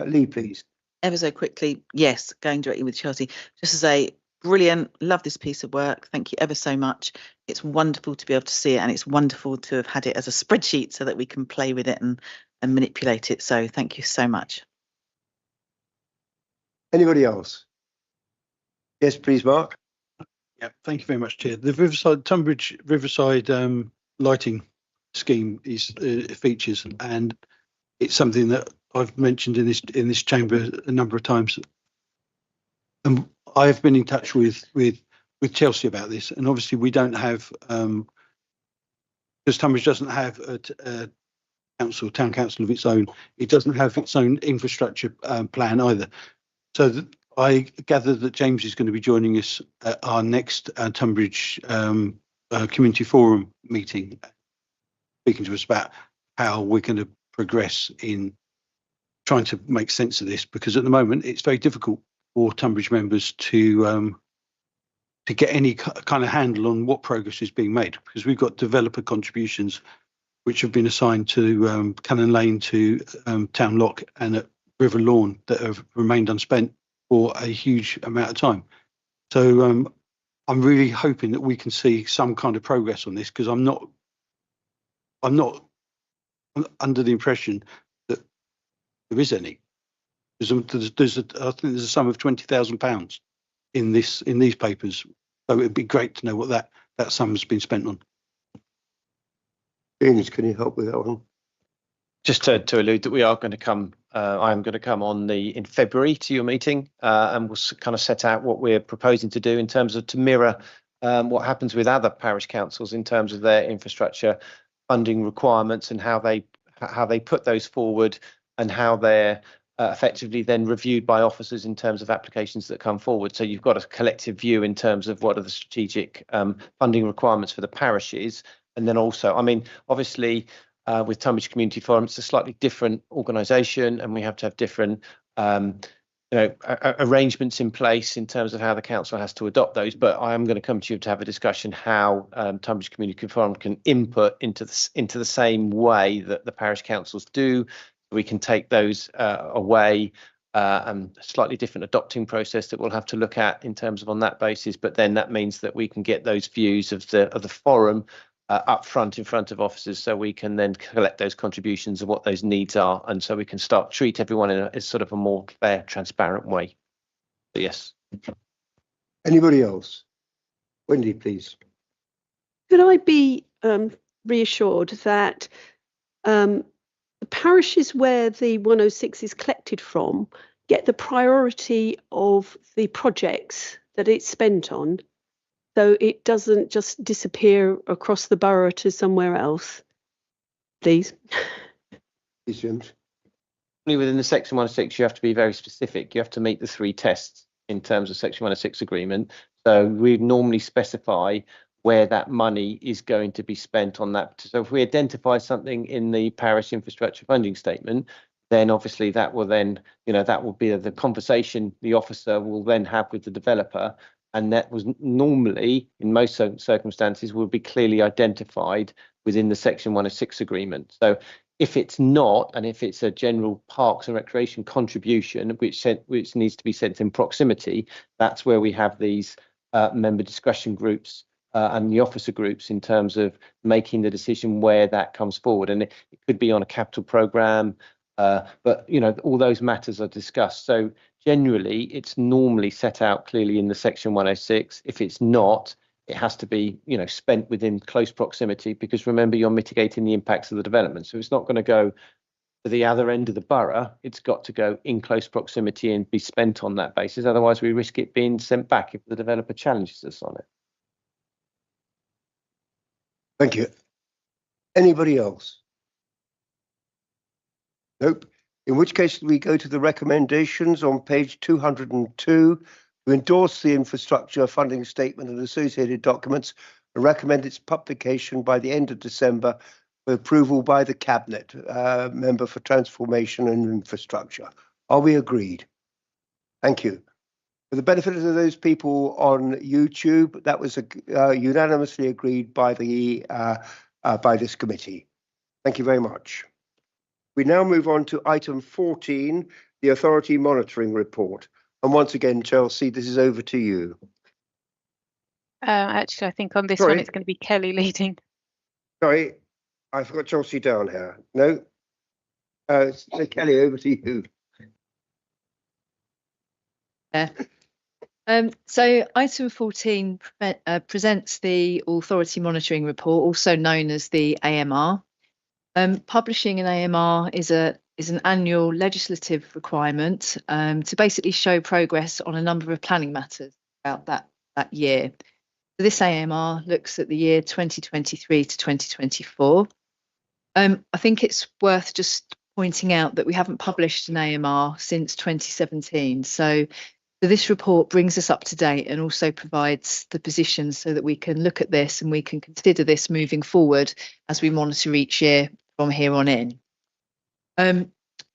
Lee, please. Ever so quickly, yes, going directly with Chelsea. Just to say, brilliant, love this piece of work. Thank you ever so much. It's wonderful to be able to see it, and it's wonderful to have had it as a spreadsheet so that we can play with it and manipulate it. So thank you so much. Anybody else? Yes, please, Mark. Yeah, thank you very much, Chair. The Tunbridge Riverside lighting scheme is features, and it's something that I've mentioned in this chamber a number of times. And I've been in touch with Chelsea about this, and obviously we don't have, because Tunbridge doesn't have a town council of its own. It doesn't have its own infrastructure plan either. So I gather that James is going to be joining us at our next Tunbridge Community Forum meeting, speaking to us about how we're going to progress in trying to make sense of this, because at the moment it's very difficult for Tunbridge members to get any kind of handle on what progress is being made, because we've got developer contributions which have been assigned to Cannon Lane, to Town Lock and at River Lawn that have remained unspent for a huge amount of time. So I'm really hoping that we can see some kind of progress on this, because I'm not under the impression that there is any. I think there's a sum of £20,000 in these papers, so it'd be great to know what that sum has been spent on. James, can you help with that one? Just to allude that we are going to come, I am going to come in February to your meeting, and we'll kind of set out what we're proposing to do in terms of to mirror what happens with other parish councils in terms of their infrastructure funding requirements and how they put those forward, and how their effectively then reviewed by officers in terms of applications that come forward. So you've got a collective view in terms of what are the strategic funding requirements for the parishes. And then also, I mean, obviously, with Tunbridge Community Forum, it's a slightly different organisation, and we have to have different arrangements in place in terms of how the council has to adopt those. But I am going to come to you to have a discussion how Tunbridge Community Forum can input into the same way that the parish councils do. We can take those away, and a slightly different adopting process that we'll have to look at in terms of on that basis. But then that means that we can get those views of the forum up front in front of officers, so we can then collect those contributions and what those needs are, and so we can start treat everyone in a sort of a more fair, transparent way. But yes. Anybody else? Wendy, please. Could I be reassured that the parishes where the 106 is collected from get the priority of the projects that it's spent on, so it doesn't just disappear across the borough to somewhere else, please? Please, James. Within the Section 106, you have to be very specific. You have to meet the 3 tests in terms of Section 106 agreement. So we normally specify where that money is going to be spent on that. So if we identify something in the parish infrastructure funding statement, then obviously that will then, that will be the conversation the officer will then have with the developer. And that was normally, in most circumstances, will be clearly identified within the Section 106 agreement. So if it's not, and if it's a general parks and recreation contribution, which needs to be sent in proximity, that's where we have these member discussion groups and the officer groups in terms of making the decision where that comes forward. And it could be on a capital programme, but all those matters are discussed. So generally, it's normally set out clearly in the Section 106. If it's not, it has to be, spent within close proximity, because remember, you're mitigating the impacts of the development. So it's not going to go to the other end of the borough. It's got to go in close proximity and be spent on that basis. Otherwise, we risk it being sent back if the developer challenges us on it. Thank you. Anybody else? Nope. In which case we go to the recommendations on page 202 to endorse the infrastructure funding statement and associated documents and recommend its publication by the end of December for approval by the Cabinet member for Transformation and Infrastructure. Are we agreed? Thank you. For the benefit of those people on YouTube, that was unanimously agreed by this committee. Thank you very much. We now move on to item 14, the Authority Monitoring Report. And once again, Chelsea, this is over to you. Actually, I think on this one, it's going to be Kelly leading. Sorry, I've got Chelsea down here. No? Kelly, over to you. Yeah. So item 14 presents the Authority Monitoring Report, also known as the AMR. Publishing an AMR is an annual legislative requirement to basically show progress on a number of planning matters about that year. So this AMR looks at the year 2023 to 2024. I think it's worth just pointing out that we haven't published an AMR since 2017. So this report brings us up to date and also provides the positions so that we can look at this and we can consider this moving forward as we monitor each year from here on in. I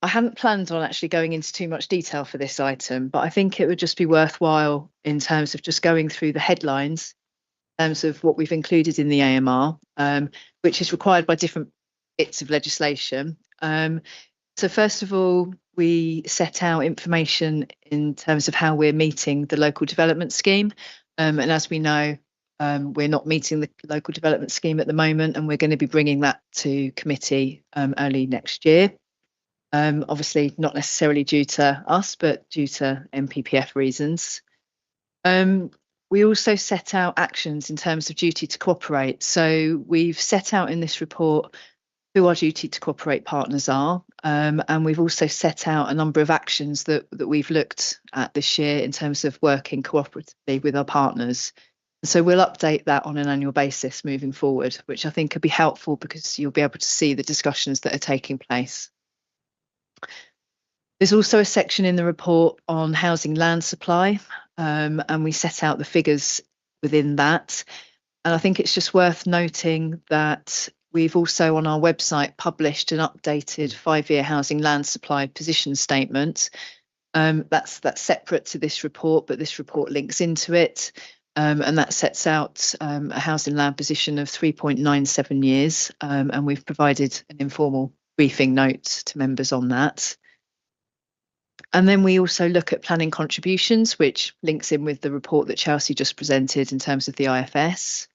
hadn't planned on actually going into too much detail for this item, but I think it would just be worthwhile in terms of just going through the headlines in terms of what we've included in the AMR, which is required by different bits of legislation. So first of all, we set out information in terms of how we're meeting the local development scheme. And as we know, we're not meeting the local development scheme at the moment, and we're going to be bringing that to committee early next year. Obviously, not necessarily due to us, but due to MPPF reasons. We also set out actions in terms of duty to cooperate. So we've set out in this report who our duty to cooperate partners are. And we've also set out a number of actions that we've looked at this year in terms of working cooperatively with our partners. And so we'll update that on an annual basis moving forward, which I think could be helpful because you'll be able to see the discussions that are taking place. There's also a section in the report on housing land supply, and we set out the figures within that. And I think it's just worth noting that we've also on our website published an updated 5-year housing land supply position statement. That's separate to this report, but this report links into it. And that sets out a housing land position of 3.97 years. And we've provided an informal briefing note to members on that. And then we also look at planning contributions, which links in with the report that Chelsea just presented in terms of the IFS.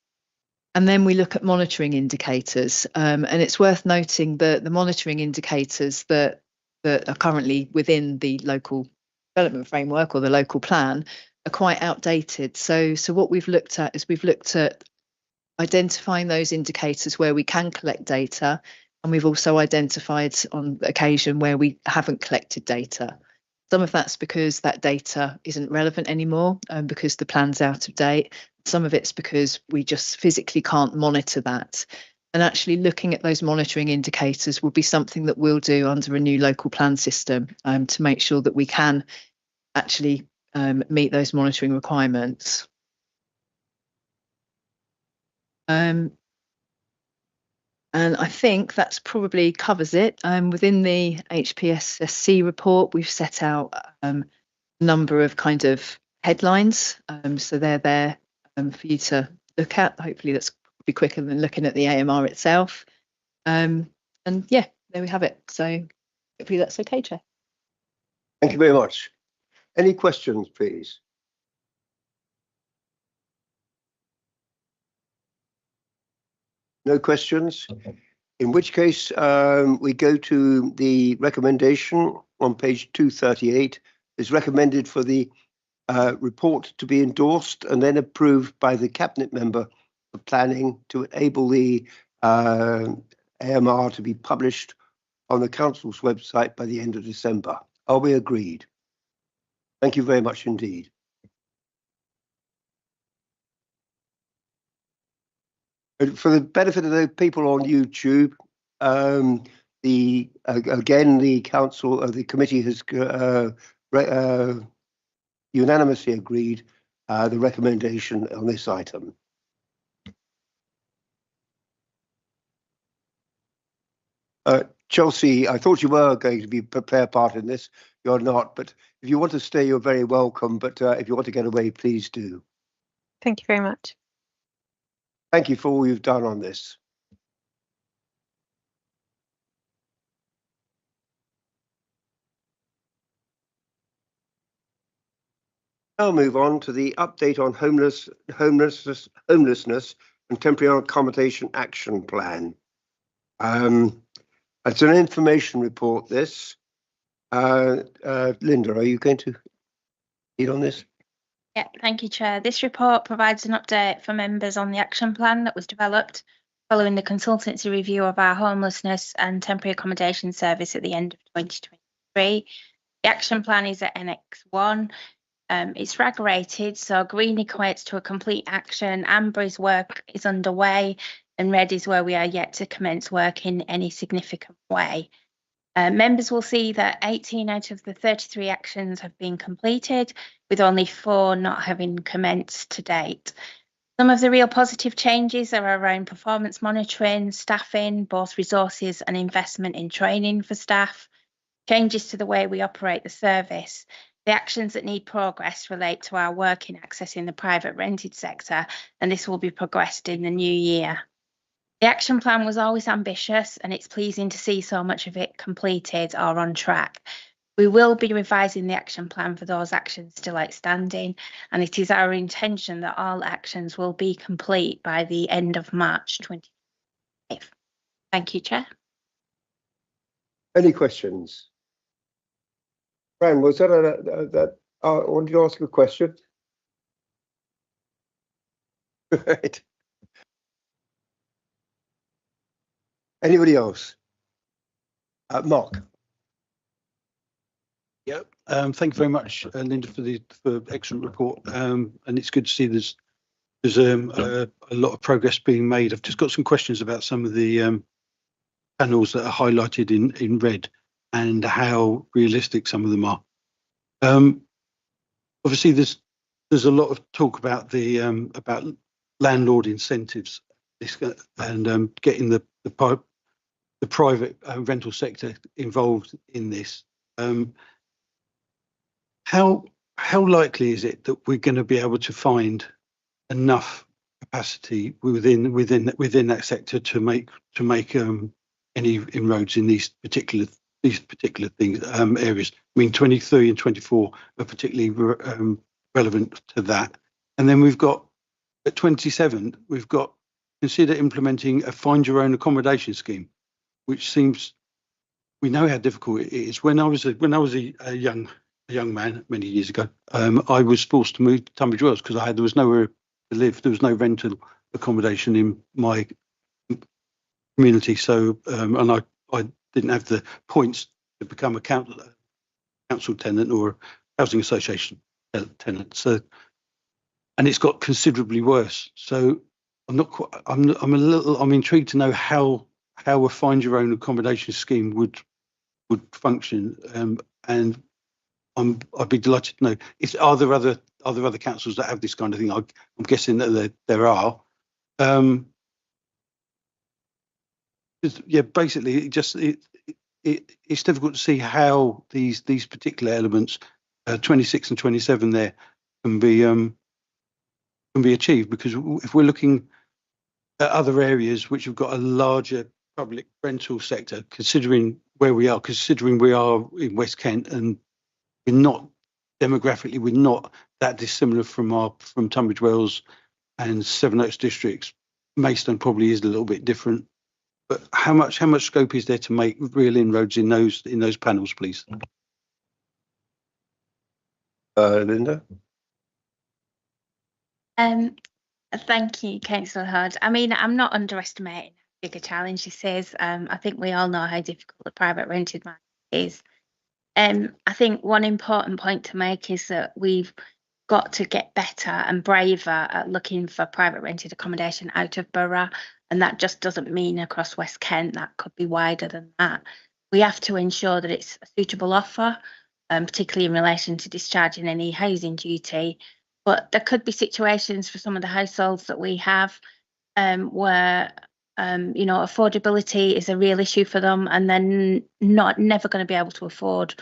And then we look at monitoring indicators. And it's worth noting that the monitoring indicators that are currently within the local development framework or the local plan are quite outdated. So what we've looked at is we've looked at identifying those indicators where we can collect data, and we've also identified on occasion where we haven't collected data. Some of that's because that data isn't relevant anymore, because the plan's out of date. Some of it's because we just physically can't monitor that. And actually looking at those monitoring indicators will be something that we'll do under a new local plan system to make sure that we can actually meet those monitoring requirements. And I think that's probably covers it. Within the HPSSC report, we've set out a number of kind of headlines. So they're there for you to look at. Hopefully that's probably quicker than looking at the AMR itself. And yeah, there we have it. So hopefully that's okay, Chair. Thank you very much. Any questions, please? No questions? In which case, we go to the recommendation on page 238. It's recommended for the report to be endorsed and then approved by the Cabinet Member for Planning to enable the AMR to be published on the Council's website by the end of December. Are we agreed? Thank you very much indeed. For the benefit of the people on YouTube, again the council, the committee has unanimously agreed the recommendation on this item. Chelsea, I thought you were going to be play a part in this. You're not, but if you want to stay, you're very welcome. But if you want to get away, please do. Thank you very much. Thank you for all you've done on this. I'll move on to the update on homelessness and temporary accommodation action plan. It's an information report, this. Linda, are you going to lead on this? Yeah, thank you, Chair. This report provides an update for members on the action plan that was developed following the consultancy review of our homelessness and temporary accommodation service at the end of 2023. The action plan is at Annex 1. It's RAG rated, so green equates to a complete action, amber is work is underway, and red is where we are yet to commence work in any significant way. Members will see that 18 out of the 33 actions have been completed, with only 4 not having commenced to date. Some of the real positive changes are around performance monitoring, staffing, both resources and investment in training for staff, changes to the way we operate the service. The actions that need progress relate to our work in accessing the private rented sector, and this will be progressed in the new year. The action plan was always ambitious, and it's pleasing to see so much of it completed or on track. We will be revising the action plan for those actions still outstanding, and it is our intention that all actions will be complete by the end of March 2025. Thank you, Chair. Any questions? Fran, was that I wanted to ask a question? Right. Anybody else? Mark. Yeah, thank you very much, Linda, for the excellent report. And it's good to see there's a lot of progress being made. I've just got some questions about some of the panels that are highlighted in red. and how realistic some of them are. Obviously, there's a lot of talk about the about landlord incentives and getting the private rental sector involved in this. How likely is it that we're going to be able to find enough capacity within that sector to make any inroads in these particular things areas? I mean, 23 and 24 are particularly relevant to that. And then we've got at 27, we've got consider implementing a find your own accommodation scheme, which seems, we know how difficult it is. When I was a young man many years ago, I was forced to move to Tunbridge Wells because there was nowhere to live. There was no rental accommodation in my community. So, and I didn't have the points to become a council tenant or housing association tenant. So, and it's got considerably worse. So, I'm intrigued to know how a find your own accommodation scheme would function, and I'd be delighted to know are there other councils that have this kind of thing. I'm guessing that there are. Yeah, basically, it's difficult to see how these particular elements, 26 and 27, there can be achieved, because if we're looking at other areas which have got a larger public rental sector, considering we are in West Kent, and we're not demographically, we're not that dissimilar from Tunbridge Wells and Sevenoaks districts. Maidstone probably is a little bit different, but how much scope is there to make real inroads in those panels, please? Linda? Thank you, Councillor Hodd. I mean, I'm not underestimating how big a challenge this is. I think we all know how difficult the private rented market is. I think one important point to make is that we've got to get better and braver at looking for private rented accommodation out of borough, and that just doesn't mean across West Kent. That could be wider than that. We have to ensure that it's a suitable offer, particularly in relation to discharging any housing duty. But there could be situations for some of the households that we have where affordability is a real issue for them, and then never going to be able to afford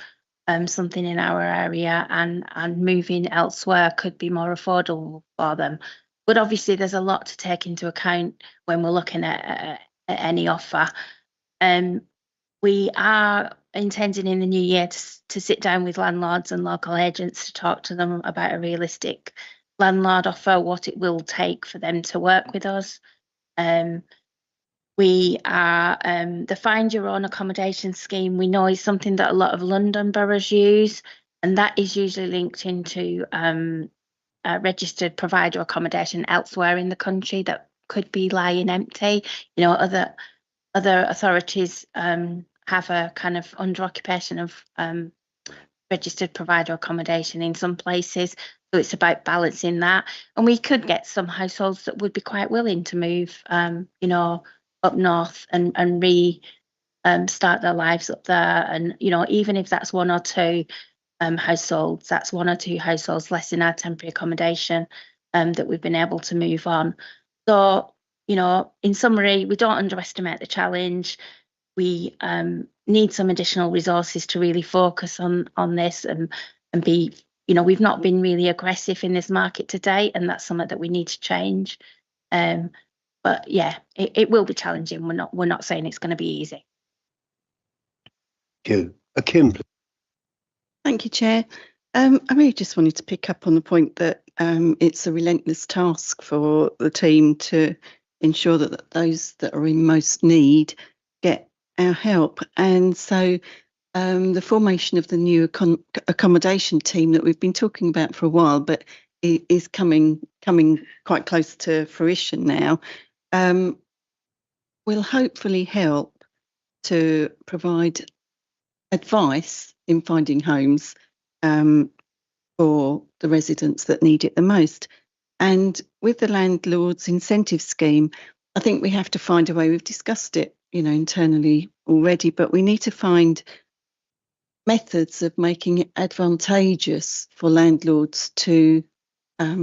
something in our area, and moving elsewhere could be more affordable for them. But obviously, there's a lot to take into account when we're looking at any offer. We are intending in the new year to sit down with landlords and local agents to talk to them about a realistic landlord offer, what it will take for them to work with us. We are the Find Your Own Accommodation scheme, we know, is something that a lot of London boroughs use, and that is usually linked into a registered provider accommodation elsewhere in the country that could be lying empty. Other authorities have a kind of under occupation of registered provider accommodation in some places. So it's about balancing that. And we could get some households that would be quite willing to move, up north and start their lives up there. And, even if that's one or two households, that's one or two households less in our temporary accommodation that we've been able to move on. So, in summary, we don't underestimate the challenge. We need some additional resources to really focus on this and be, we've not been really aggressive in this market to date, and that's something that we need to change. But yeah, it will be challenging. We're not saying it's going to be easy. Thank you. Kim. Thank you, Chair. I really just wanted to pick up on the point that it's a relentless task for the team to ensure that those that are in most need get our help. And so the formation of the new accommodation team that we've been talking about for a while, but it is coming quite close to fruition now, will hopefully help to provide advice in finding homes for the residents that need it the most. And with the landlord's incentive scheme, I think we have to find a way. We've discussed it, internally already, but we need to find methods of making it advantageous for landlords to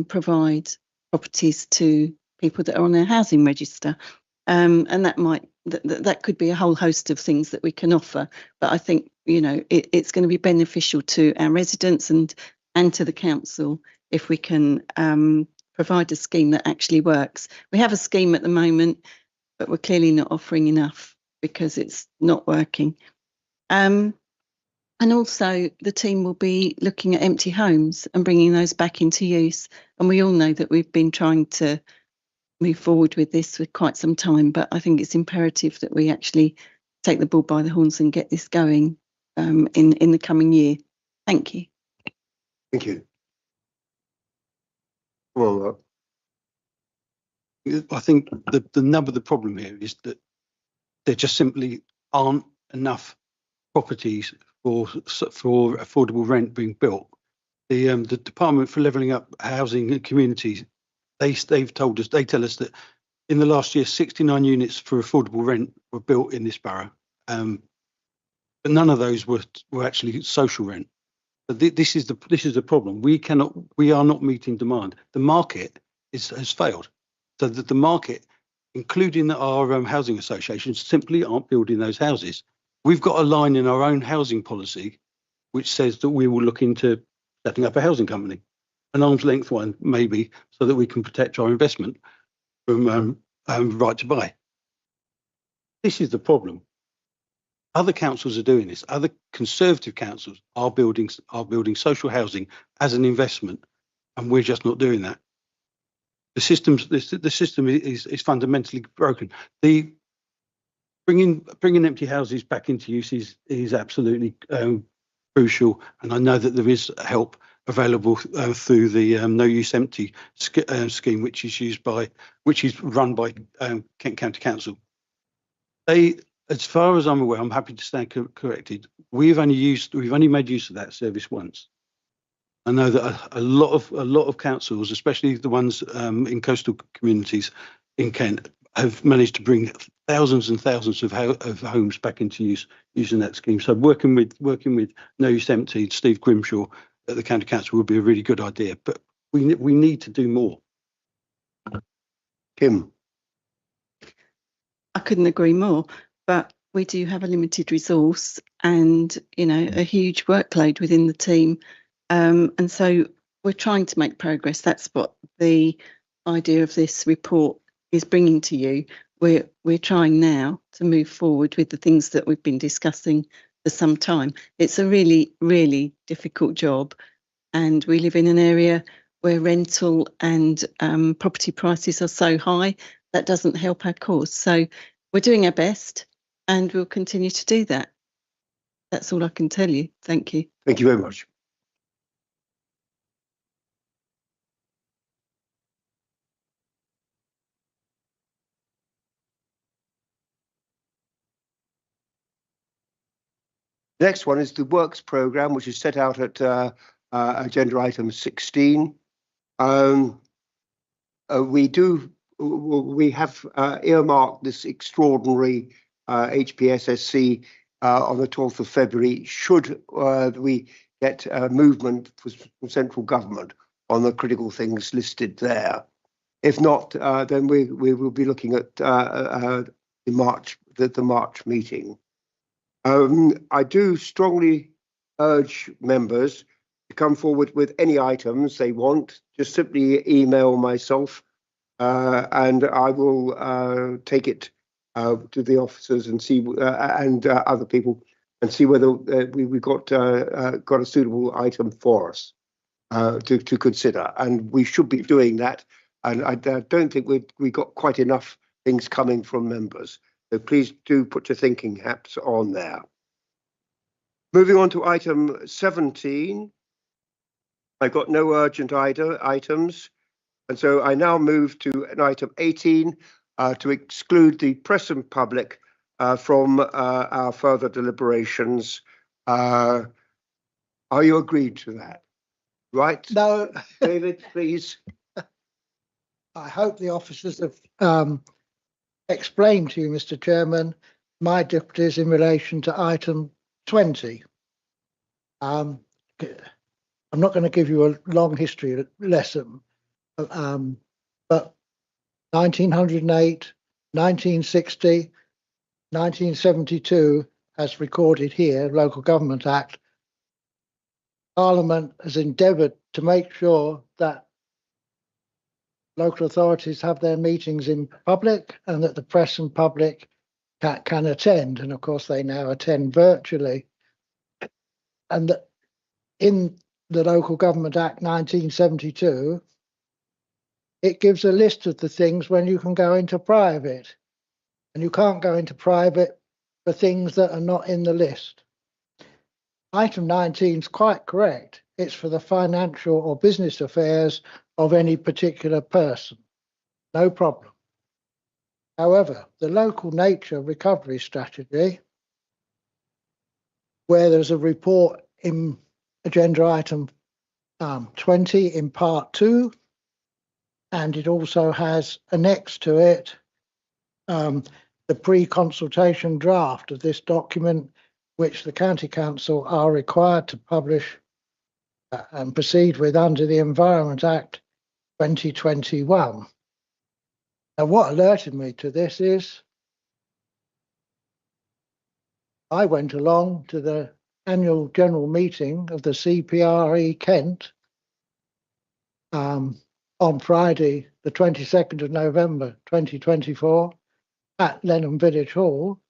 provide properties to people that are on our housing register. And that could be a whole host of things that we can offer. But I think, you know, it's going to be beneficial to our residents and to the council if we can provide a scheme that actually works. We have a scheme at the moment, but we're clearly not offering enough because it's not working. And also the team will be looking at empty homes and bringing those back into use. And we all know that we've been trying to move forward with this for quite some time, but I think it's imperative that we actually take the bull by the horns and get this going in the coming year. Thank you. Thank you. Well, I think the nub of the problem here is that there just simply aren't enough properties for affordable rent being built. The Department for Levelling Up Housing and Communities, they tell us that in the last year 69 units for affordable rent were built in this borough, but none of those were actually social rent. But this is the problem. We are not meeting demand. The market has failed. So that the market, including our housing associations, simply aren't building those houses. We've got a line in our own housing policy which says that we will look into setting up a housing company, an arm's length one maybe, so that we can protect our investment from right to buy. This is the problem. Other councils are doing this. Other Conservative councils are building social housing as an investment, and we're just not doing that. The system is fundamentally broken. The bringing empty houses back into use is absolutely crucial, and I know that there is help available through the No Use Empty scheme, which is run by Kent County Council. As far as I'm aware, I'm happy to stand corrected. We've only made use of that service once. I know that a lot of councils, especially the ones in coastal communities in Kent, have managed to bring thousands and thousands of homes back into use using that scheme. So working with No Use Empty, Steve Grimshaw at the County Council would be a really good idea. But we need to do more. Kim. I couldn't agree more, but we do have a limited resource and, you know, a huge workload within the team. And so we're trying to make progress. That's what the idea of this report is bringing to you. We're trying now to move forward with the things that we've been discussing for some time. It's a really, really difficult job, and we live in an area where rental and property prices are so high that doesn't help our cause. So we're doing our best, and we'll continue to do that. That's all I can tell you. Thank you. Thank you very much. Next one is the works programme, which is set out at agenda item 16. We have earmarked this extraordinary HPSSC on the 12th of February, should we get movement from central government on the critical things listed there. If not, then we will be looking at the March meeting. I do strongly urge members to come forward with any items they want. Just simply email myself and I will take it to the officers and see and other people and see whether we've got a suitable item for us to consider. And we should be doing that. And I don't think we got quite enough things coming from members. So please do put your thinking hats on there. Moving on to item 17. I've got no urgent items. And so I now move to an item 18 to exclude the press and public from our further deliberations. Are you agreed to that? Right? No. David, please. I hope the officers have explained to you, Mr. Chairman, my difficulties in relation to item 20. I'm not going to give you a long history lesson, but 1908, 1960, 1972, as recorded here, Local Government Act, Parliament has endeavoured to make sure that local authorities have their meetings in public and that the press and public can attend. And of course, they now attend virtually. And that in the Local Government Act 1972, it gives a list of the things when you can go into private. And you can't go into private for things that are not in the list. Item 19 is quite correct. It's for the financial or business affairs of any particular person. No problem. However, the local nature recovery strategy, where there's a report in agenda item 20 in part 2, and it also has annexed to it the pre-consultation draft of this document, which the County Council are required to publish and proceed with under the Environment Act 2021. Now, what alerted me to this is I went along to the annual general meeting of the CPRE Kent on Friday, the 22nd of November 2024 at Lenham Village Hall,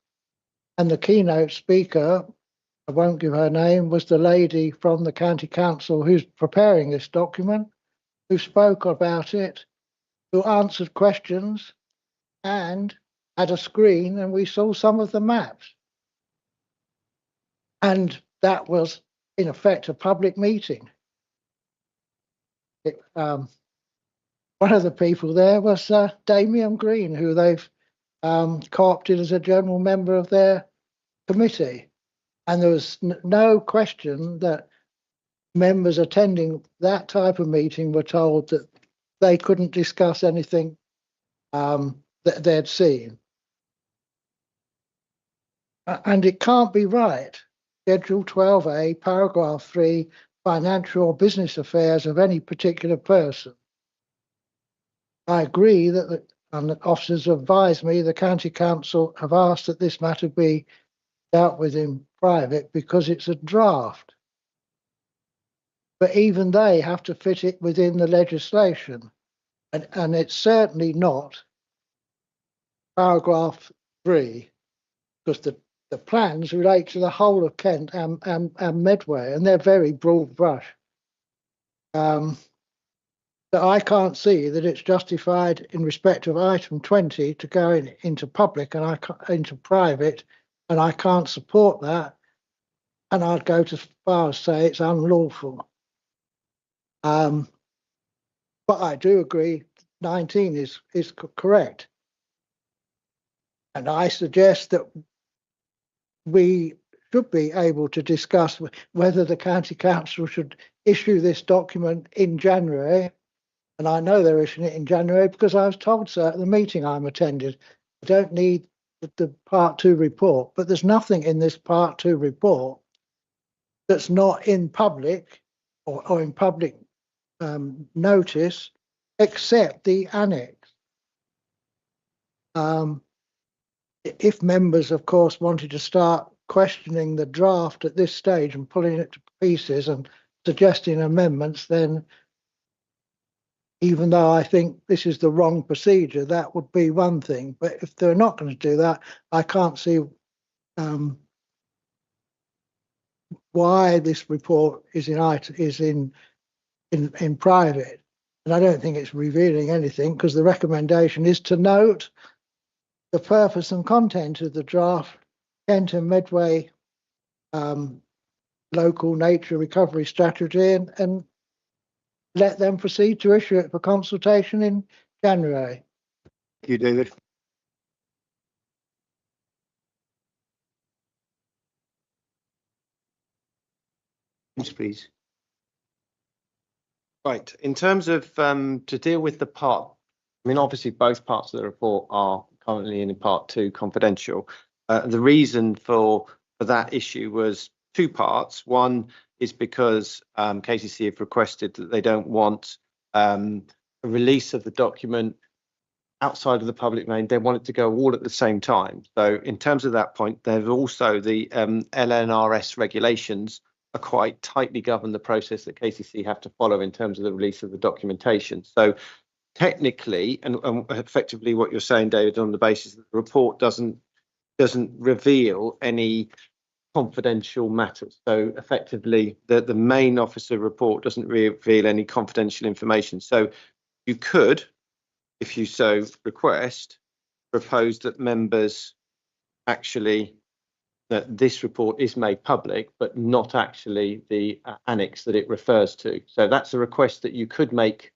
and the keynote speaker, I won't give her name, was the lady from the County Council who's preparing this document, who spoke about it, who answered questions and had a screen, and we saw some of the maps. And that was, in effect, a public meeting. One of the people there was Damian Green, who they've co-opted as a general member of their committee. And there was no question that members attending that type of meeting were told that they couldn't discuss anything that they'd seen. And it can't be right. Schedule 12A, paragraph 3, financial or business affairs of any particular person. I agree that and the officers advised me the County Council have asked that this matter be dealt with in private because it's a draft. But even they have to fit it within the legislation. And it's certainly not paragraph 3, because the plans relate to the whole of Kent and Medway, and they're very broad brush. So I can't see that it's justified in respect of item 20 to go into public and into private, and I can't support that. And I'd go as far as say it's unlawful. But I do agree 19 is correct. And I suggest that we should be able to discuss whether the County Council should issue this document in January. And I know they're issuing it in January because I was told so at the meeting I'm attended. I don't need the part 2 report, but there's nothing in this part 2 report that's not in public or in public notice, except the annex. If members, of course, wanted to start questioning the draft at this stage and pulling it to pieces and suggesting amendments, then even though I think this is the wrong procedure, that would be one thing. But if they're not going to do that, I can't see why this report is in private. And I don't think it's revealing anything, because the recommendation is to note the purpose and content of the draft Kent and Medway local nature recovery strategy, and let them proceed to issue it for consultation in January. Thank you, David. Please. Right. In terms of to deal with the part, I mean, obviously both parts of the report are currently in part 2 confidential. The reason for that issue was 2 parts. One is because KCC have requested that they don't want a release of the document outside of the public domain. They want it to go all at the same time. So in terms of that point, there's also the LNRS regulations are quite tightly govern the process that KCC have to follow in terms of the release of the documentation. So technically, and effectively what you're saying, David, on the basis that the report doesn't reveal any confidential matters. So effectively, the main officer report doesn't reveal any confidential information. So you could, if you so request, propose that members actually, that this report is made public, but not actually the annex that it refers to. So that's a request that you could make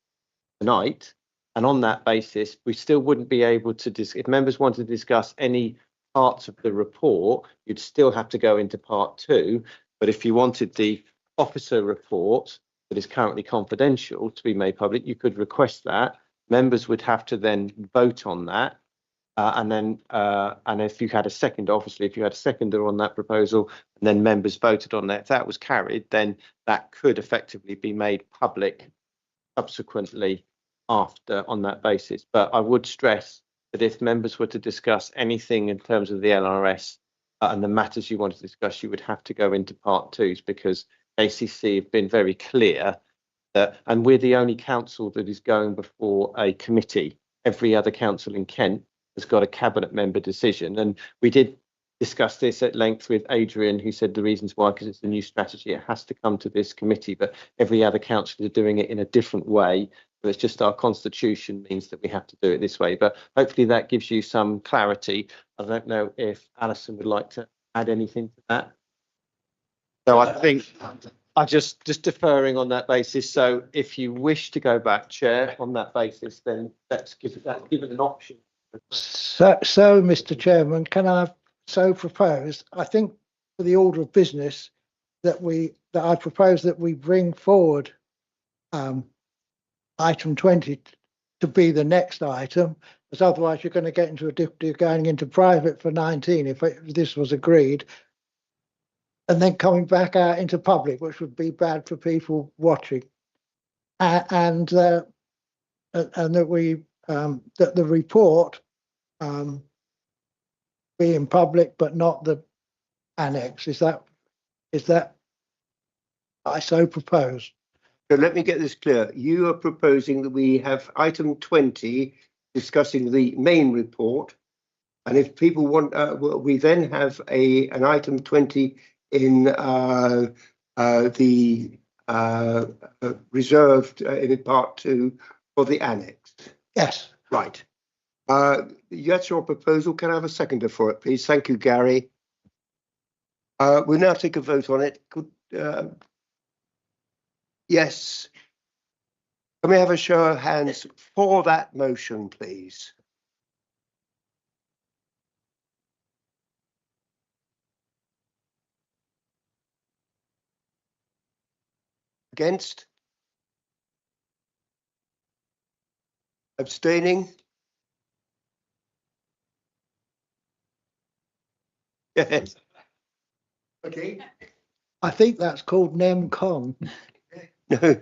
tonight. And on that basis, we still wouldn't be able to, if members want to discuss any parts of the report, you'd still have to go into part 2. But if you wanted the officer report that is currently confidential to be made public, you could request that. Members would have to then vote on that. And if you had a second, obviously, if you had a seconder on that proposal, and then members voted on that, if that was carried, then that could effectively be made public subsequently after on that basis. But I would stress that if members were to discuss anything in terms of the LRS and the matters you want to discuss, you would have to go into part 2s, because ACC have been very clear that, and we're the only council that is going before a committee. Every other council in Kent has got a cabinet member decision, and we did discuss this at length with Adrian, who said the reasons why, because it's a new strategy, it has to come to this committee, but every other council is doing it in a different way. But it's just our constitution means that we have to do it this way. But hopefully that gives you some clarity. I don't know if Alison would like to add anything to that. So I think I just deferring on that basis. So if you wish to go back, Chair, on that basis, then let's give it an option. So, Mr. Chairman, can I so propose? I think for the order of business that I propose that we bring forward item 20 to be the next item, because otherwise you're going to get into going into private for 19 if this was agreed, and then coming back out into public, which would be bad for people watching, and that we that the report be in public but not the annex. Is that I so propose? So let me get this clear. You are proposing that we have item 20 discussing the main report, and if people want, we then have an item 20 in the reserved in part 2 for the annex. Yes. Right. That's your proposal. Can I have a seconder for it, please? Thank you, Gary. We'll now take a vote on it. Yes. Can we have a show of hands for that motion, please? Against? Abstaining? Yes. Okay. I think that's called NEMCON. No.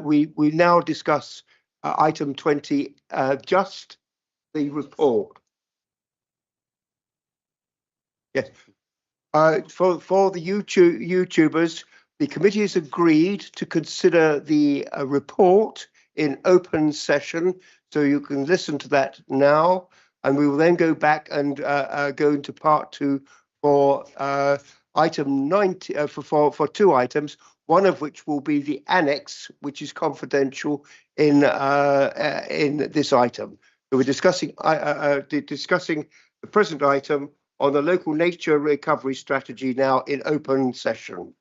We now discuss item 20, just the report. Yes. For the YouTubers, the committee has agreed to consider the report in open session, so you can listen to that now, and we will then go back and go into part 2 for item 90 for 2 items, one of which will be the annex, which is confidential in this item. So we're discussing the present item on the local nature recovery strategy now in open session.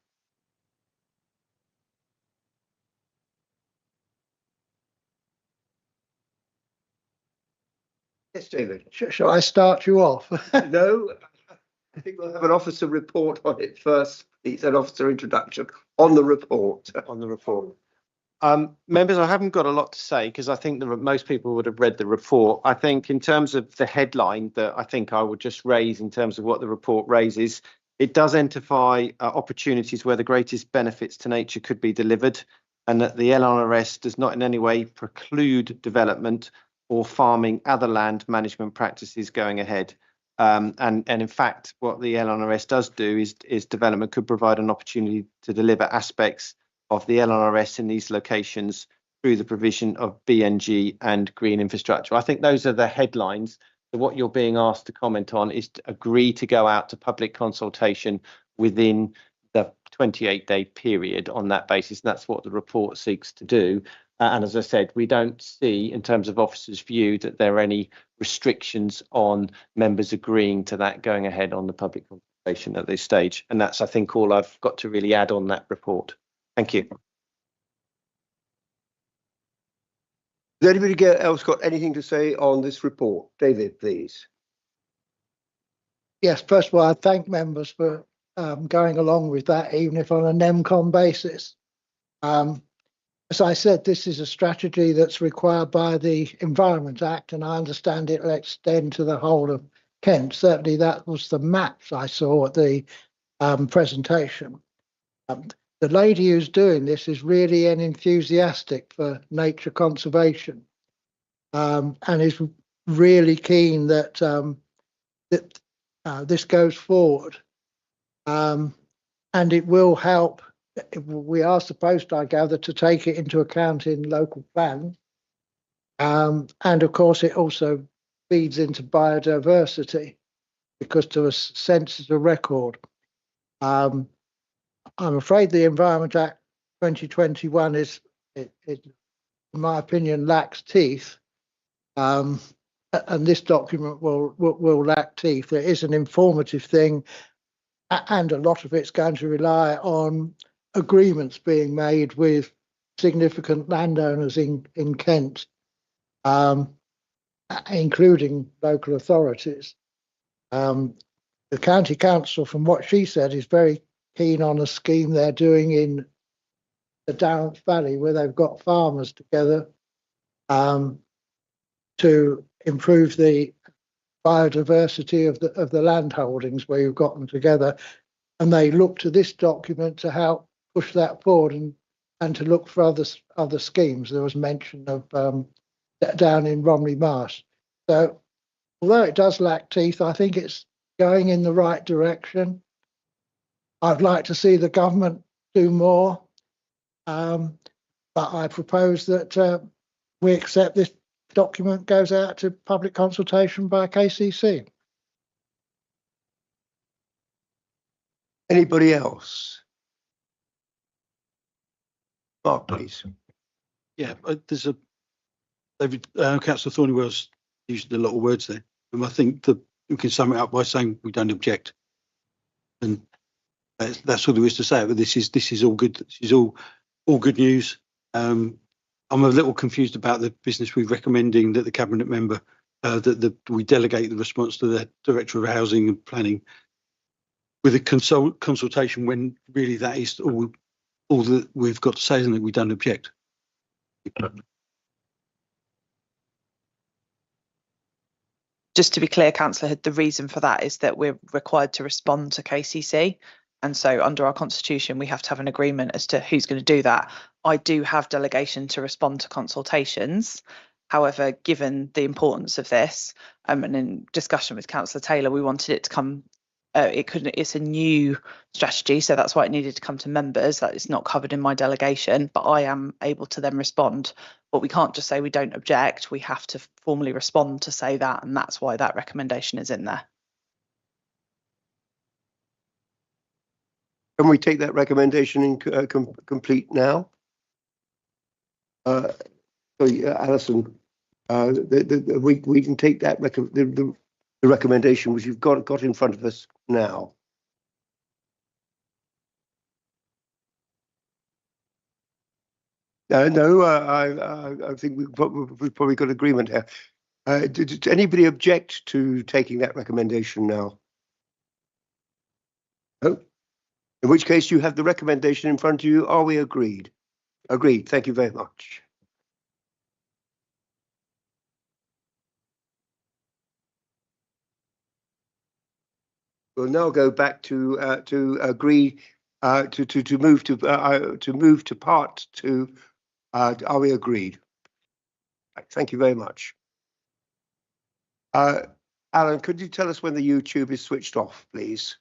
Yes, David. Shall I start you off? No, I think we'll have an officer report on it first. It's an officer introduction on the report. Members, I haven't got a lot to say because I think most people would have read the report. I think in terms of the headline that I think I would just raise in terms of what the report raises, it does identify opportunities where the greatest benefits to nature could be delivered, and that the LRS does not in any way preclude development or farming other land management practices going ahead. And in fact, what the LRS does do is development could provide an opportunity to deliver aspects of the LRS in these locations through the provision of BNG and green infrastructure. I think those are the headlines. So what you're being asked to comment on is to agree to go out to public consultation within the 28-day period on that basis. And that's what the report seeks to do. And as I said, we don't see, in terms of officers' view, that there are any restrictions on members agreeing to that going ahead on the public consultation at this stage. And that's, I think, all I've got to really add on that report. Thank you. Has anybody else got anything to say on this report? David, please. Yes, first of all, I thank members for going along with that, even if on a NEMCOM basis. As I said, this is a strategy that's required by the Environment Act, and I understand it will extend to the whole of Kent. Certainly that was the maps I saw at the presentation. The lady who's doing this is really an enthusiastic for nature conservation, and is really keen that this goes forward, and it will help. We are supposed, I gather, to take it into account in local plans, and of course it also feeds into biodiversity because to a sense it's a record. I'm afraid the Environment Act 2021 in my opinion, lacks teeth, and this document will lack teeth. It is an informative thing, and a lot of it's going to rely on agreements being made with significant landowners in Kent, including local authorities. The county council, from what she said, is very keen on a scheme they're doing in the Darrant Valley, where they've got farmers together to improve the biodiversity of the land holdings where you've got them together. And they look to this document to help push that forward and to look for other schemes. There was mention of down in Romney Marsh. So although it does lack teeth, I think it's going in the right direction. I'd like to see the government do more, but I propose that we accept this document goes out to public consultation by KCC. Anybody else? Mark, please. Yeah, there's a David, Councillor Thornywell's used a lot of words there, and I think that we can sum it up by saying we don't object, and that's all there is to say. But this is all good. This is all good news. I'm a little confused about the business with recommending that the cabinet member that we delegate the response to the Director of Housing and Planning with a consultation, when really that is all that we've got to say, isn't it? We don't object. Just to be clear, Councillor Hood, the reason for that is that we're required to respond to KCC. And so under our constitution, we have to have an agreement as to who's going to do that. I do have delegation to respond to consultations. However, given the importance of this, and in discussion with Councillor Taylor, we wanted it to come, it's a new strategy, so that's why it needed to come to members. That is not covered in my delegation, but I am able to then respond. But we can't just say we don't object, we have to formally respond to say that, and that's why that recommendation is in there. Can we take that recommendation in complete now? Alison, we can take that the recommendation which you've got in front of us now. No, I think we've probably got agreement here. Did anybody object to taking that recommendation now? No. In which case you have the recommendation in front of you. Are we agreed? Agreed. Thank you very much. We'll now go back to agree to move to part two. Are we agreed? Thank you very much. Alan, could you tell us when the YouTube is switched off, please?